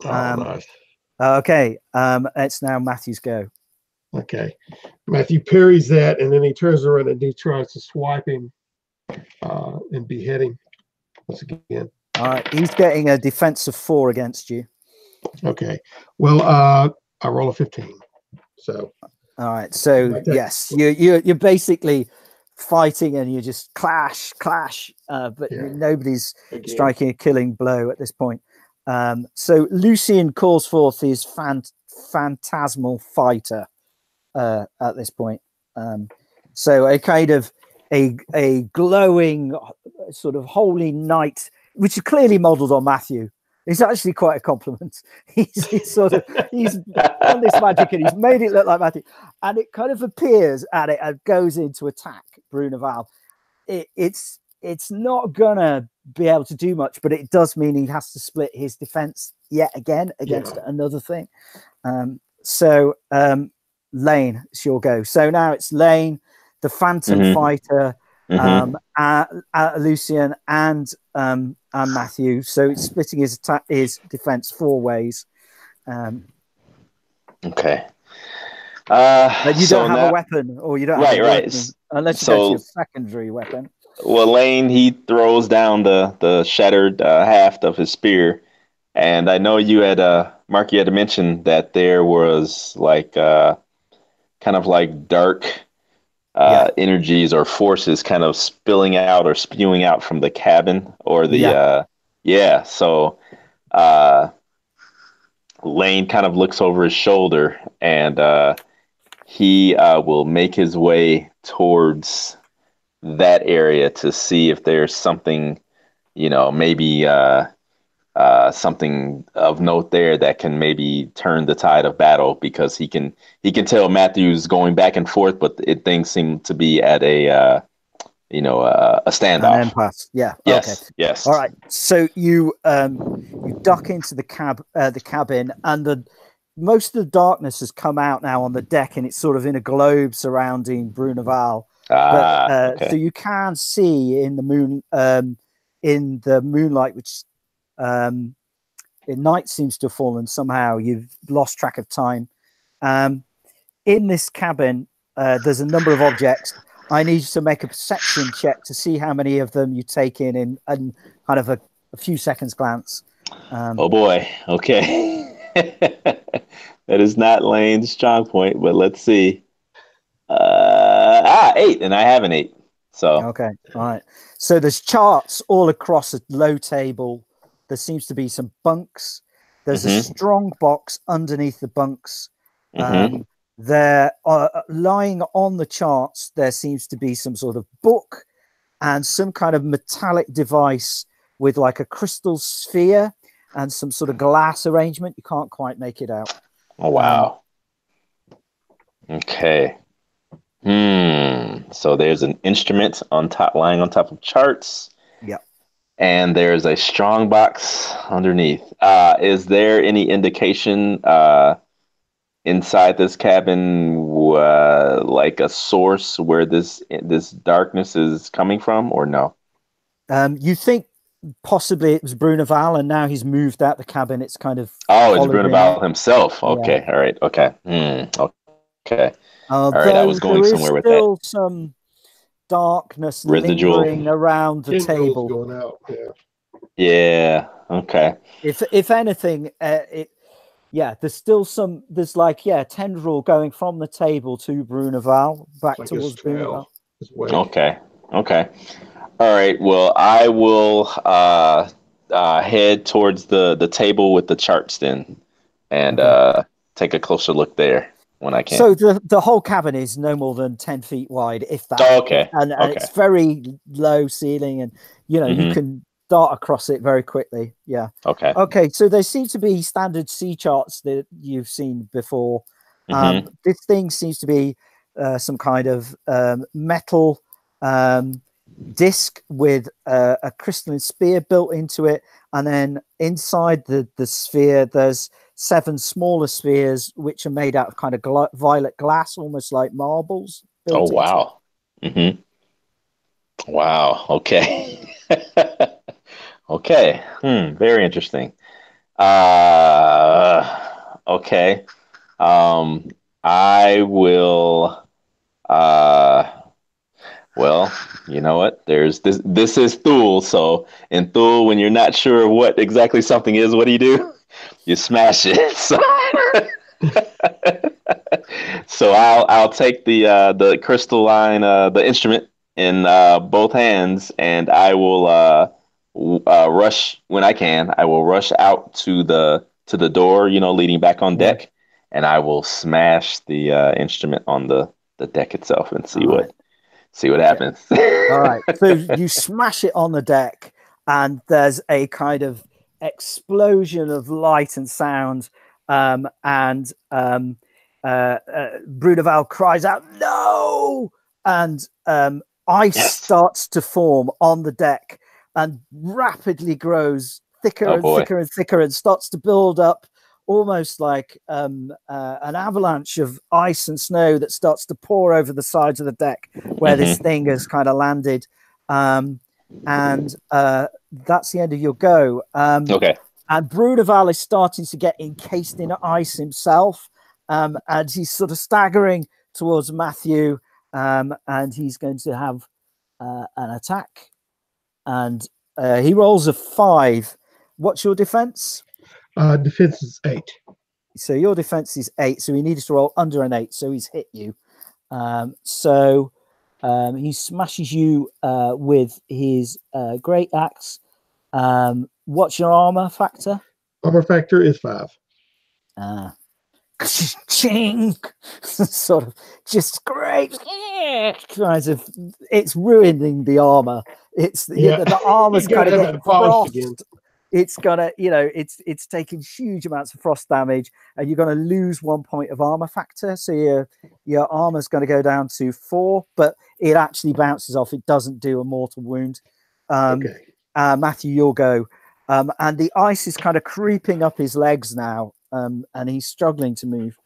Nice. Okay. It's now Matthew's go. Okay. Matthew parries that, and then he turns around and he tries to swipe him and behead him once again. All right. He's getting a defense of 4 against you. Okay. Well, I roll a 15. So. All right. So yes, you're basically fighting, and you just clash, but nobody's striking a killing blow at this point. So Lucian calls forth his phantasmal fighter at this point. So a kind of a glowing sort of holy knight, which is clearly modeled on Matthew. It's actually quite a compliment. He's done this magic and he's made it look like Matthew, and it kind of appears at it and goes in to attack Bruneval. It's not gonna be able to do much, but it does mean he has to split his defense yet again against another thing. So Lane, it's your go. So now it's Lane, the Phantom Fighter, Lucian, and Matthew. So it's splitting his defense 4 ways. Okay. But you don't have a weapon, or you don't have a weapon, unless you go to your secondary weapon. well, Lane, he throws down the shattered haft of his spear, and I know you had Mark, you had mentioned that there was like kind of like dark Yeah, energies or forces kind of spilling out or spewing out from the cabin or the yeah. yeah. So uh, Lane kind of looks over his shoulder and he will make his way towards that area to see if there's something, maybe something of note there that can maybe turn the tide of battle because he can tell Matthew's going back and forth, but things seem to be at a An standoff. impasse. Yeah. Okay. Yes, yes. All right. So you duck into the cabin, and most of the darkness has come out now on the deck, and it's sort of in a globe surrounding Bruneval. But so Okay. you can see in the moonlight, which night seems to have fallen somehow. You've lost track of time. In this cabin, there's a number of objects. I need you to make a perception check to see how many of them you take in kind of a few seconds glance. Oh boy. Okay. That is not Lane's strong point, but let's see. 8, and I have an 8. So Okay, all right. So there's charts all across a low table. There seems to be some bunks. There's a strong box underneath the bunks. There, lying on the charts, there seems to be some sort of book and some kind of metallic device with like a crystal sphere and some sort of glass arrangement. You can't quite make it out. Oh wow. Okay. So there's an instrument lying on top of charts. Yeah. And there's a strong box underneath. Is there any indication inside this cabin, like a source where this darkness is coming from, or no? You think possibly it was Bruneval, and now he's moved out the cabin. It's kind of it's Bruneval himself. Okay, all right, okay, okay, all right. I was going somewhere with that. Still some darkness Residual lingering around the table. Going out. Yeah. Okay. If anything, there's still some. There's tendril going from the table to Bruneval back like towards Bruneval. Okay. Okay. All right. Well, I will head towards the table with the charts then, and take a closer look there when I can. So the whole cabin is no more than 10 feet wide, if that. Oh, okay. And it's very low ceiling, and you can dart across it very quickly. Yeah. Okay. Okay. So there seem to be standard sea charts that you've seen before. This thing seems to be some kind of metal disc with a crystalline spear built into it, and then inside the sphere there's 7 smaller spheres which are made out of kind of violet glass, almost like marbles. Oh wow. Wow. Okay. Okay. Very interesting. Okay. I will well, you know what? There's this. This is Thule. So in Thule, when you're not sure what exactly something is, what do? You smash it. So I'll take the crystalline the instrument in both hands, and I will rush when I can. I will rush out to the door, leading back on deck, and I will smash the instrument on the deck itself and see what happens. All right. So you smash it on the deck, and there's a kind of explosion of light and sound. And Bruneval cries out, "No!" And ice starts to form on the deck and rapidly grows thicker and thicker and thicker, and starts to build up almost like an avalanche of ice and snow that starts to pour over the sides of the deck where this thing has kind of landed. And that's the end of your go. Okay. And Bruneval is starting to get encased in ice himself. And he's sort of staggering towards Matthew. And he's going to have an attack, and he rolls a 5. What's your defense? Defense is 8. So your defense is 8. So he needed to roll under an 8. So he's hit you. So he smashes you with his great axe. What's your armor factor? Armor factor is 5. Ching, sort of just great kinds of, it's ruining the armor. It's the armor's kind of getting frost. It's gonna, it's taking huge amounts of frost damage, and you're going to lose 1 point of armor factor. So your armor's going to go down to 4, but it actually bounces off. It doesn't do a mortal wound. Matthew, you'll go. And the ice is kind of creeping up his legs now, and he's struggling to move.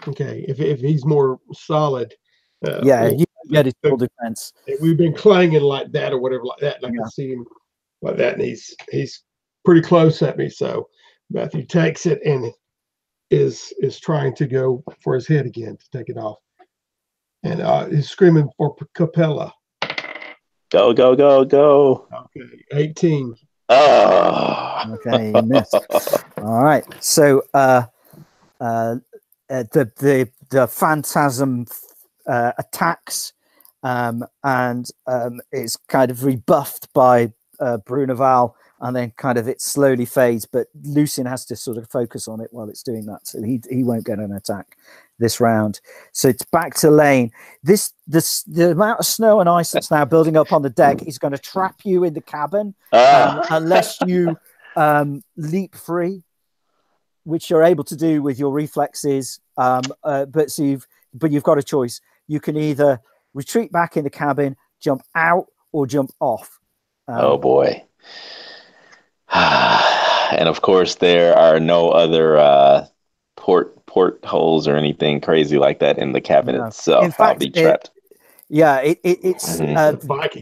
Okay, if he's more solid, you get his full defense. We've been clanging like that or whatever like that, and I can see him like that, and he's pretty close at me. So Matthew takes it and is trying to go for his head again to take it off, and he's screaming for Capella. Go, go, go, go. Okay, 18. Oh. Okay, you missed. All right. So the phantasm attacks and is kind of rebuffed by Bruneval, and then kind of it slowly fades. But Lucien has to sort of focus on it while it's doing that, so he won't get an attack this round. So it's back to Lane. The amount of snow and ice that's now building up on the deck is going to trap you in the cabin unless you leap free, which you're able to do with your reflexes. But you've got a choice. You can either retreat back in the cabin, jump out, or jump off. Oh boy. And of course there are no other portholes or anything crazy like that in the cabin itself. In fact, I'll be trapped. It's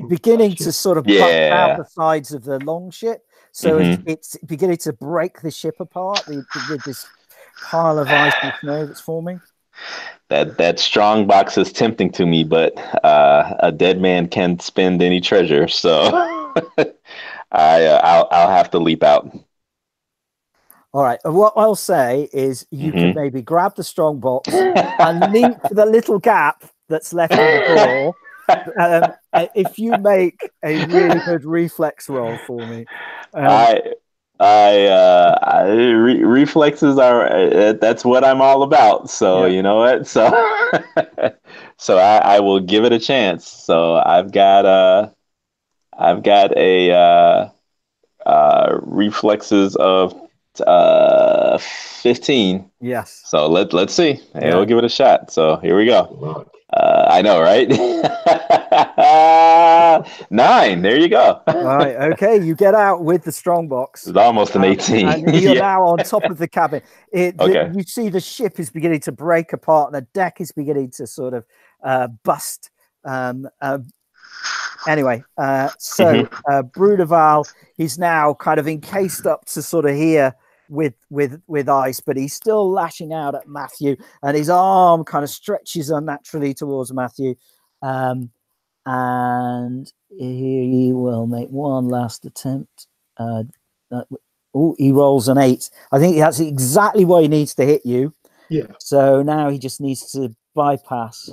beginning to sort of butt out the sides of the longship. So it's beginning to break the ship apart with this pile of ice and snow that's forming. That strong box is tempting to me, but a dead man can't spend any treasure, so I'll have to leap out. All right. What I'll say is you can maybe grab the strong box and leap the little gap that's left in the door. If you make a really good reflex roll for me. Reflexes are that's what I'm all about. So you know what? So so I will give it a chance. So I've got a reflexes of 15. Yes. So let's see. Hey, we'll give it a shot. So here we go. I know, right? 9. There you go. All right. Okay. You get out with the strong box. It's almost an 18. And you're now on top of the cabin. You see the ship is beginning to break apart, and the deck is beginning to sort of bust. Anyway, Bruneval, he's now kind of encased up to sort of here with ice, but he's still lashing out at Matthew, and his arm kind of stretches unnaturally towards Matthew, and he will make one last attempt. He rolls an 8. I think that's exactly what he needs to hit you. Yeah. So now he just needs to bypass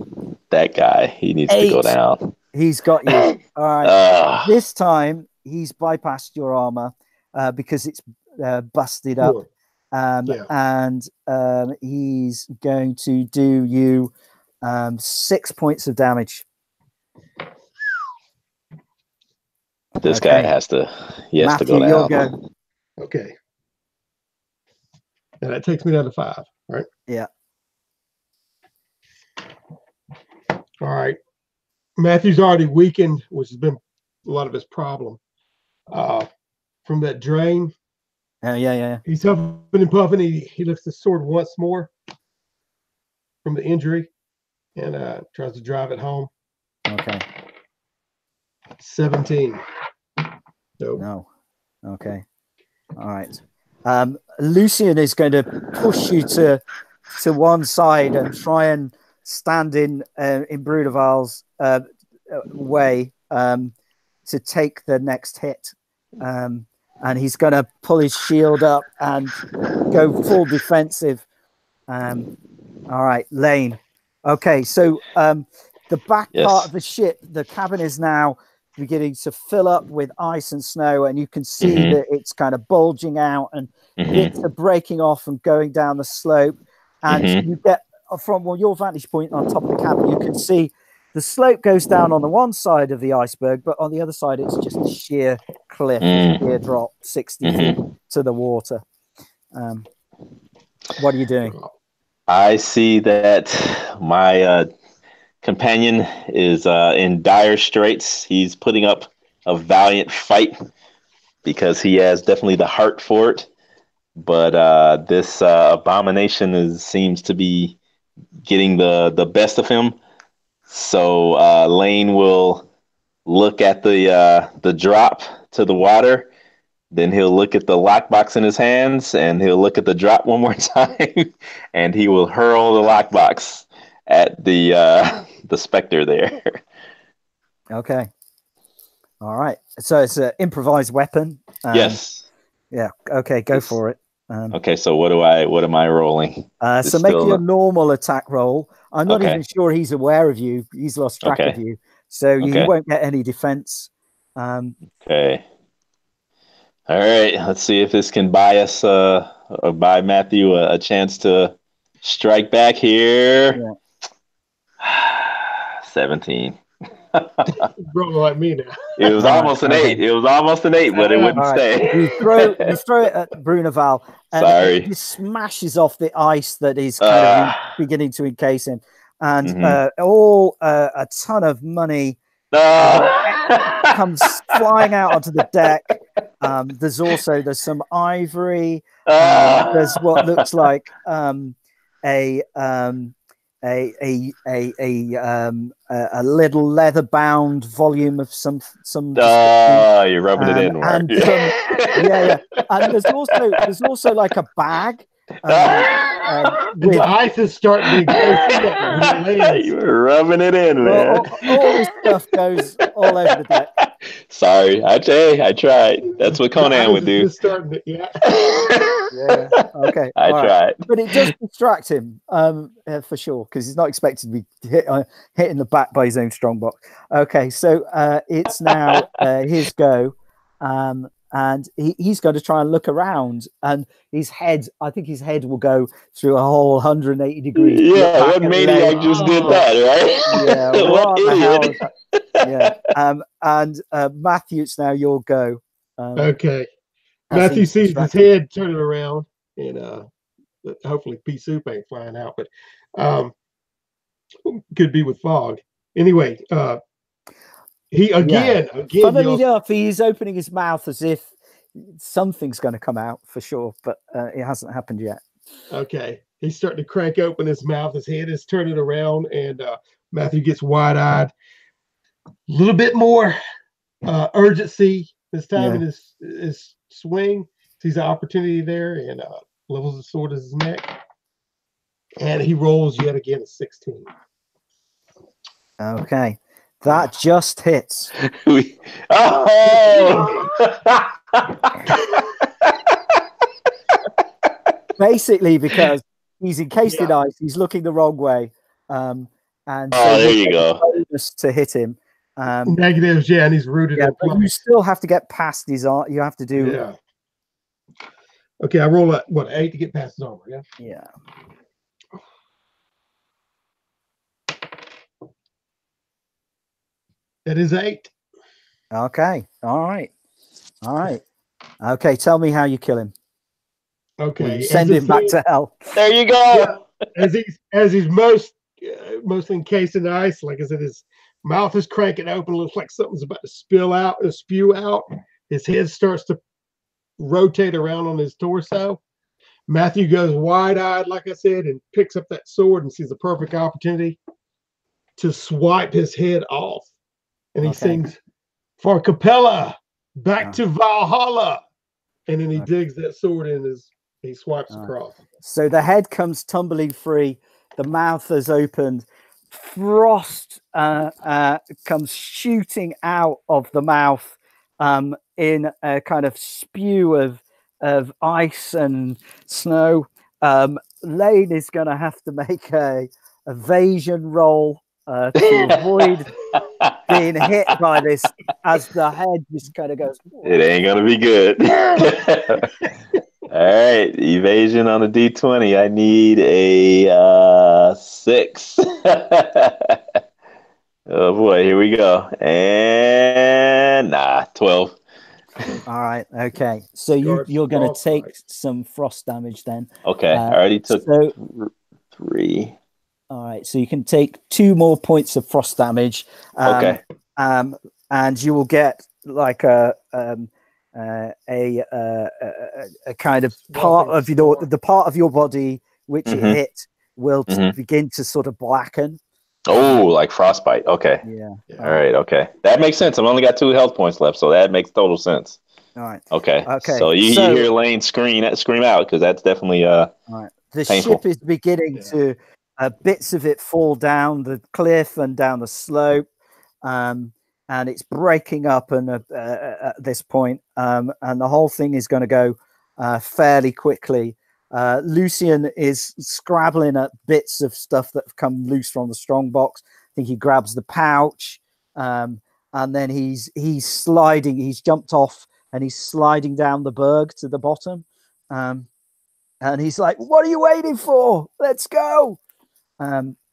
that guy. He needs 8. To go down. He's got you. All right. This time he's bypassed your armor because it's busted up. And he's going to do you 6 points of damage. This guy has to Matthew, to go down. Go. Okay. And that takes me down to 5, right? Yeah. All right. Matthew's already weakened, which has been a lot of his problem. From that drain. Yeah. He's huffing and puffing. He lifts his sword once more from the injury and tries to drive it home. Okay. 17. No. Okay. All right. Lucien is going to push you to one side and try and stand in Bruneval's way. to take the next hit. And he's going to pull his shield up and go full defensive. All right, Lane. Okay, so the back part of the ship, the cabin is now beginning to fill up with ice and snow, and you can see that it's kind of bulging out, and bits are breaking off and going down the slope. And you get from your vantage point on top of the cabin, you can see the slope goes down on the one side of the iceberg, but on the other side, it's just a sheer cliff, sheer drop, 60 feet to the water. What are you doing? I see that my companion is in dire straits. He's putting up a valiant fight because he has definitely the heart for it. But this abomination seems to be getting the best of him. So Lane will look at the drop to the water. Then he'll look at the lockbox in his hands, and he'll look at the drop one more time, and he will hurl the lockbox at the specter there. Okay. All right. So it's an improvised weapon. Yes. Yeah. Okay. Go for it. Okay. So what am I rolling? So make your normal attack roll. I'm not even sure he's aware of you. He's lost track of you, so you won't get any defense. Okay. All right, let's see if this can buy us, or buy Matthew a chance to strike back here. Yeah. 17. Rolling like me now. It was almost an 8. It was almost an 8, but it wouldn't stay. You throw it at Bruneval, and it smashes off the ice that is kind of beginning to encase him, and a ton of money comes flying out onto the deck. There's some ivory. There's what looks like a little leather bound volume of some. You're rubbing it in, and and there's also like a bag. The ice is starting to You're rubbing it in, man. All this stuff goes all over the deck. Sorry, I tried. That's what Conan would do. Yeah. Okay. I tried, but it does distract him, for sure, because he's not expected to be hit in the back by his own strongbox. Okay, so it's now his go, and he's going to try and look around, and I think his head will go through a whole 180 degrees. Yeah, what maniac just did that, right? Yeah, what the hell? Yeah, and Matthew, it's now your go. Okay, Matthew sees his head turning around, and hopefully pea soup ain't flying out, but could be with fog. Anyway, he again. Funnily enough, he's opening his mouth as if something's going to come out for sure, but it hasn't happened yet. Okay, he's starting to crank open his mouth. His head is turning around, and Matthew gets wide-eyed. A little bit more urgency this time in his swing. Sees an opportunity there, and levels the sword at his neck, and he rolls yet again a 16. Okay. That just hits. Basically, because he's encased in ice, he's looking the wrong way. And so there you go. To hit him. Negatives, and he's rooted in but you still have to get past his arm. You have to do. Yeah. Okay, I roll 8 to get past his armor. Yeah. Yeah. That is 8. Okay. All right. Okay. Tell me how you kill him. Okay. Send him back to hell. There you go. As he's mostly encased in ice, like I said, his mouth is cranking open. Looks like something's about to spew out. His head starts to rotate around on his torso. Matthew goes wide-eyed, like I said, and picks up that sword and sees a perfect opportunity to swipe his head off. And he sings, "For Capella, back to Valhalla." And then he digs that sword in he swipes across. So the head comes tumbling free. The mouth is opened. frost comes shooting out of the mouth in a kind of spew of ice and snow. Lane is going to have to make a evasion roll to avoid being hit by this as the head just kind of goes. It ain't gonna be good. All right, evasion on a D20. I need a 6. Oh boy, here we go. And 12. All right, okay. So you're going to take some frost damage then. Okay, I already took 3. All right, so you can take 2 more points of frost damage. Okay. And you will get like a kind of part of the part of your body which it hit will begin to sort of blacken. Oh, like frostbite. Okay. Yeah. All right. Okay, that makes sense. I've only got 2 health points left, so that makes total sense. All right. Okay. So you hear Lane scream out because that's definitely all right. The painful. ship is beginning to bits of it fall down the cliff and down the slope. And it's breaking up and at this point, and the whole thing is going to go fairly quickly. Lucian is scrabbling at bits of stuff that have come loose from the strong box. I think he grabs the pouch, and then he's sliding. He's jumped off and he's sliding down the berg to the bottom, and he's like, "What are you waiting for? Let's go!"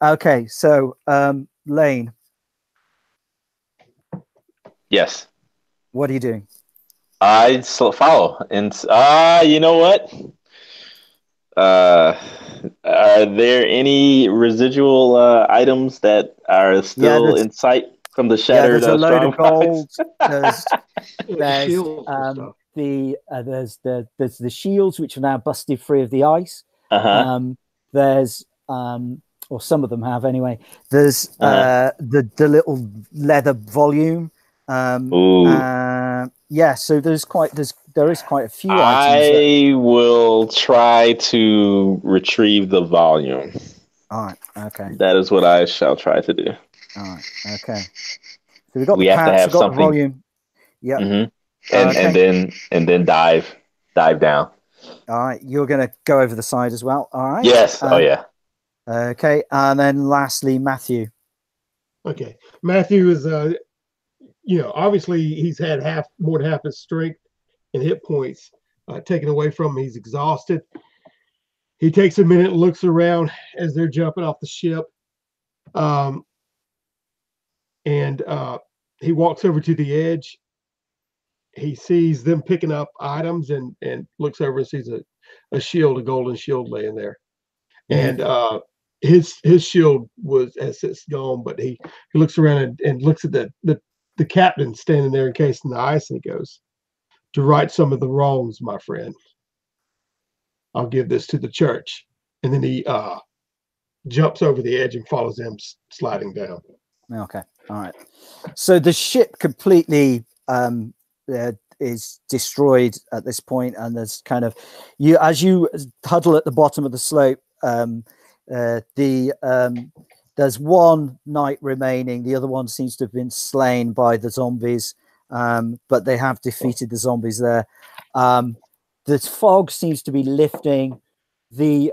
Okay, so Lane. Yes. What are you doing? I follow. And you know what? Are there any residual items that are still in sight from the shattered? There's a load of gold. There's there's the shields which are now busted free of the ice. There's or some of them have anyway. There's the little leather volume. So there is quite a few items. I will try to retrieve the volume. All right. Okay. That is what I shall try to do. All right. Okay. So we have to have something. The volume. Yeah. And then dive down. All right. You're going to go over the side as well. All right. Yes. Yeah. Okay. And then lastly, Matthew. Okay. Matthew is obviously he's had more than half his strength and hit points taken away from him. He's exhausted. He takes a minute and looks around as they're jumping off the ship. And he walks over to the edge. He sees them picking up items and looks over and sees a golden shield laying there. And his shield has gone, but he looks around and looks at the captain standing there encased in the ice, and he goes, "To right some of the wrongs, my friend, I'll give this to the church." And then he jumps over the edge and follows them sliding down. Okay. All right. So the ship completely is destroyed at this point, and there's kind of as you huddle at the bottom of the slope. There's one knight remaining. The other one seems to have been slain by the zombies, but they have defeated the zombies there. The fog seems to be lifting. The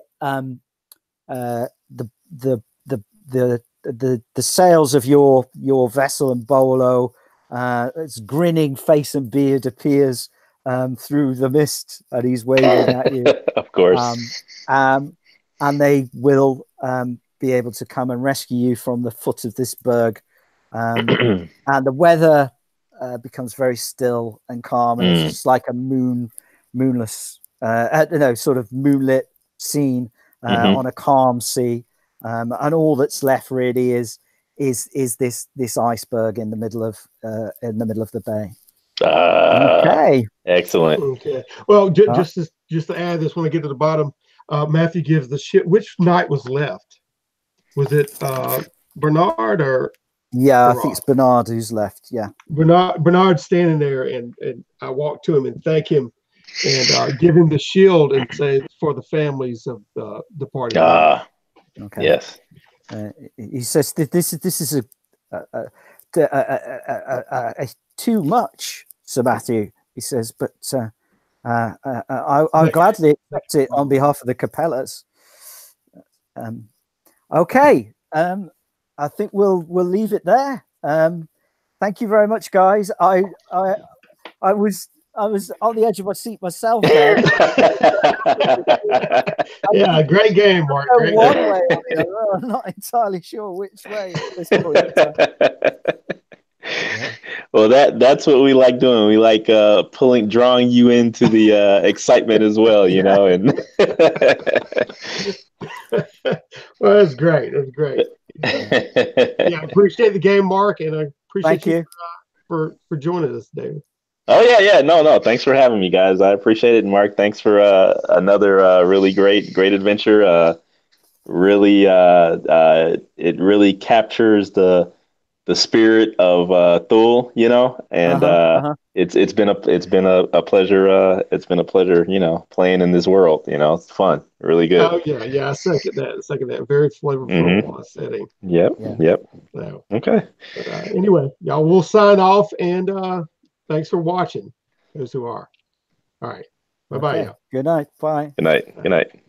sails of your vessel and Bolo, its grinning face and beard appears through the mist, and he's waving at you. Of course. And they will be able to come and rescue you from the foot of this berg. And the weather becomes very still and calm, and it's just like a moonless, sort of moonlit scene on a calm sea. And all that's left really is this iceberg in the middle of the bay. Okay. Excellent. Okay. Well, just to add this, when I get to the bottom, Matthew gives the ship. Which knight was left? Was it Bernard or? Yeah, I think it's Bernard who's left. Yeah. Bernard's standing there, and I walk to him and thank him, and give him the shield and say it's for the families of the departed. Okay. Yes. He says this is too much, Sir Matthew. He says, but I'll gladly accept it on behalf of the Capellas. Okay, I think we'll leave it there. Thank you very much, guys. I was on the edge of my seat myself there. Yeah, great game, Mark. Great One game. way or the other. I'm not entirely sure which way at this point. Yeah. Well, that's what we like doing. We like drawing you into the excitement as well, you know. And well, that's great. That's great. Yeah, I appreciate the game, Mark, and I appreciate you for joining us, David. Oh yeah. No. Thanks for having me, guys. I appreciate it. And Mark, thanks for another really great adventure. Really, it really captures the spirit of Thule, you know, and it's been a pleasure. It's been a pleasure, you know, playing in this world. You know, it's fun, really good. Oh yeah. I second that. Very flavorful setting. Yep. So, okay. But anyway, y'all, we'll sign off, and thanks for watching. Those who are. All right. Bye-bye. Okay. Good night. Bye. Good night.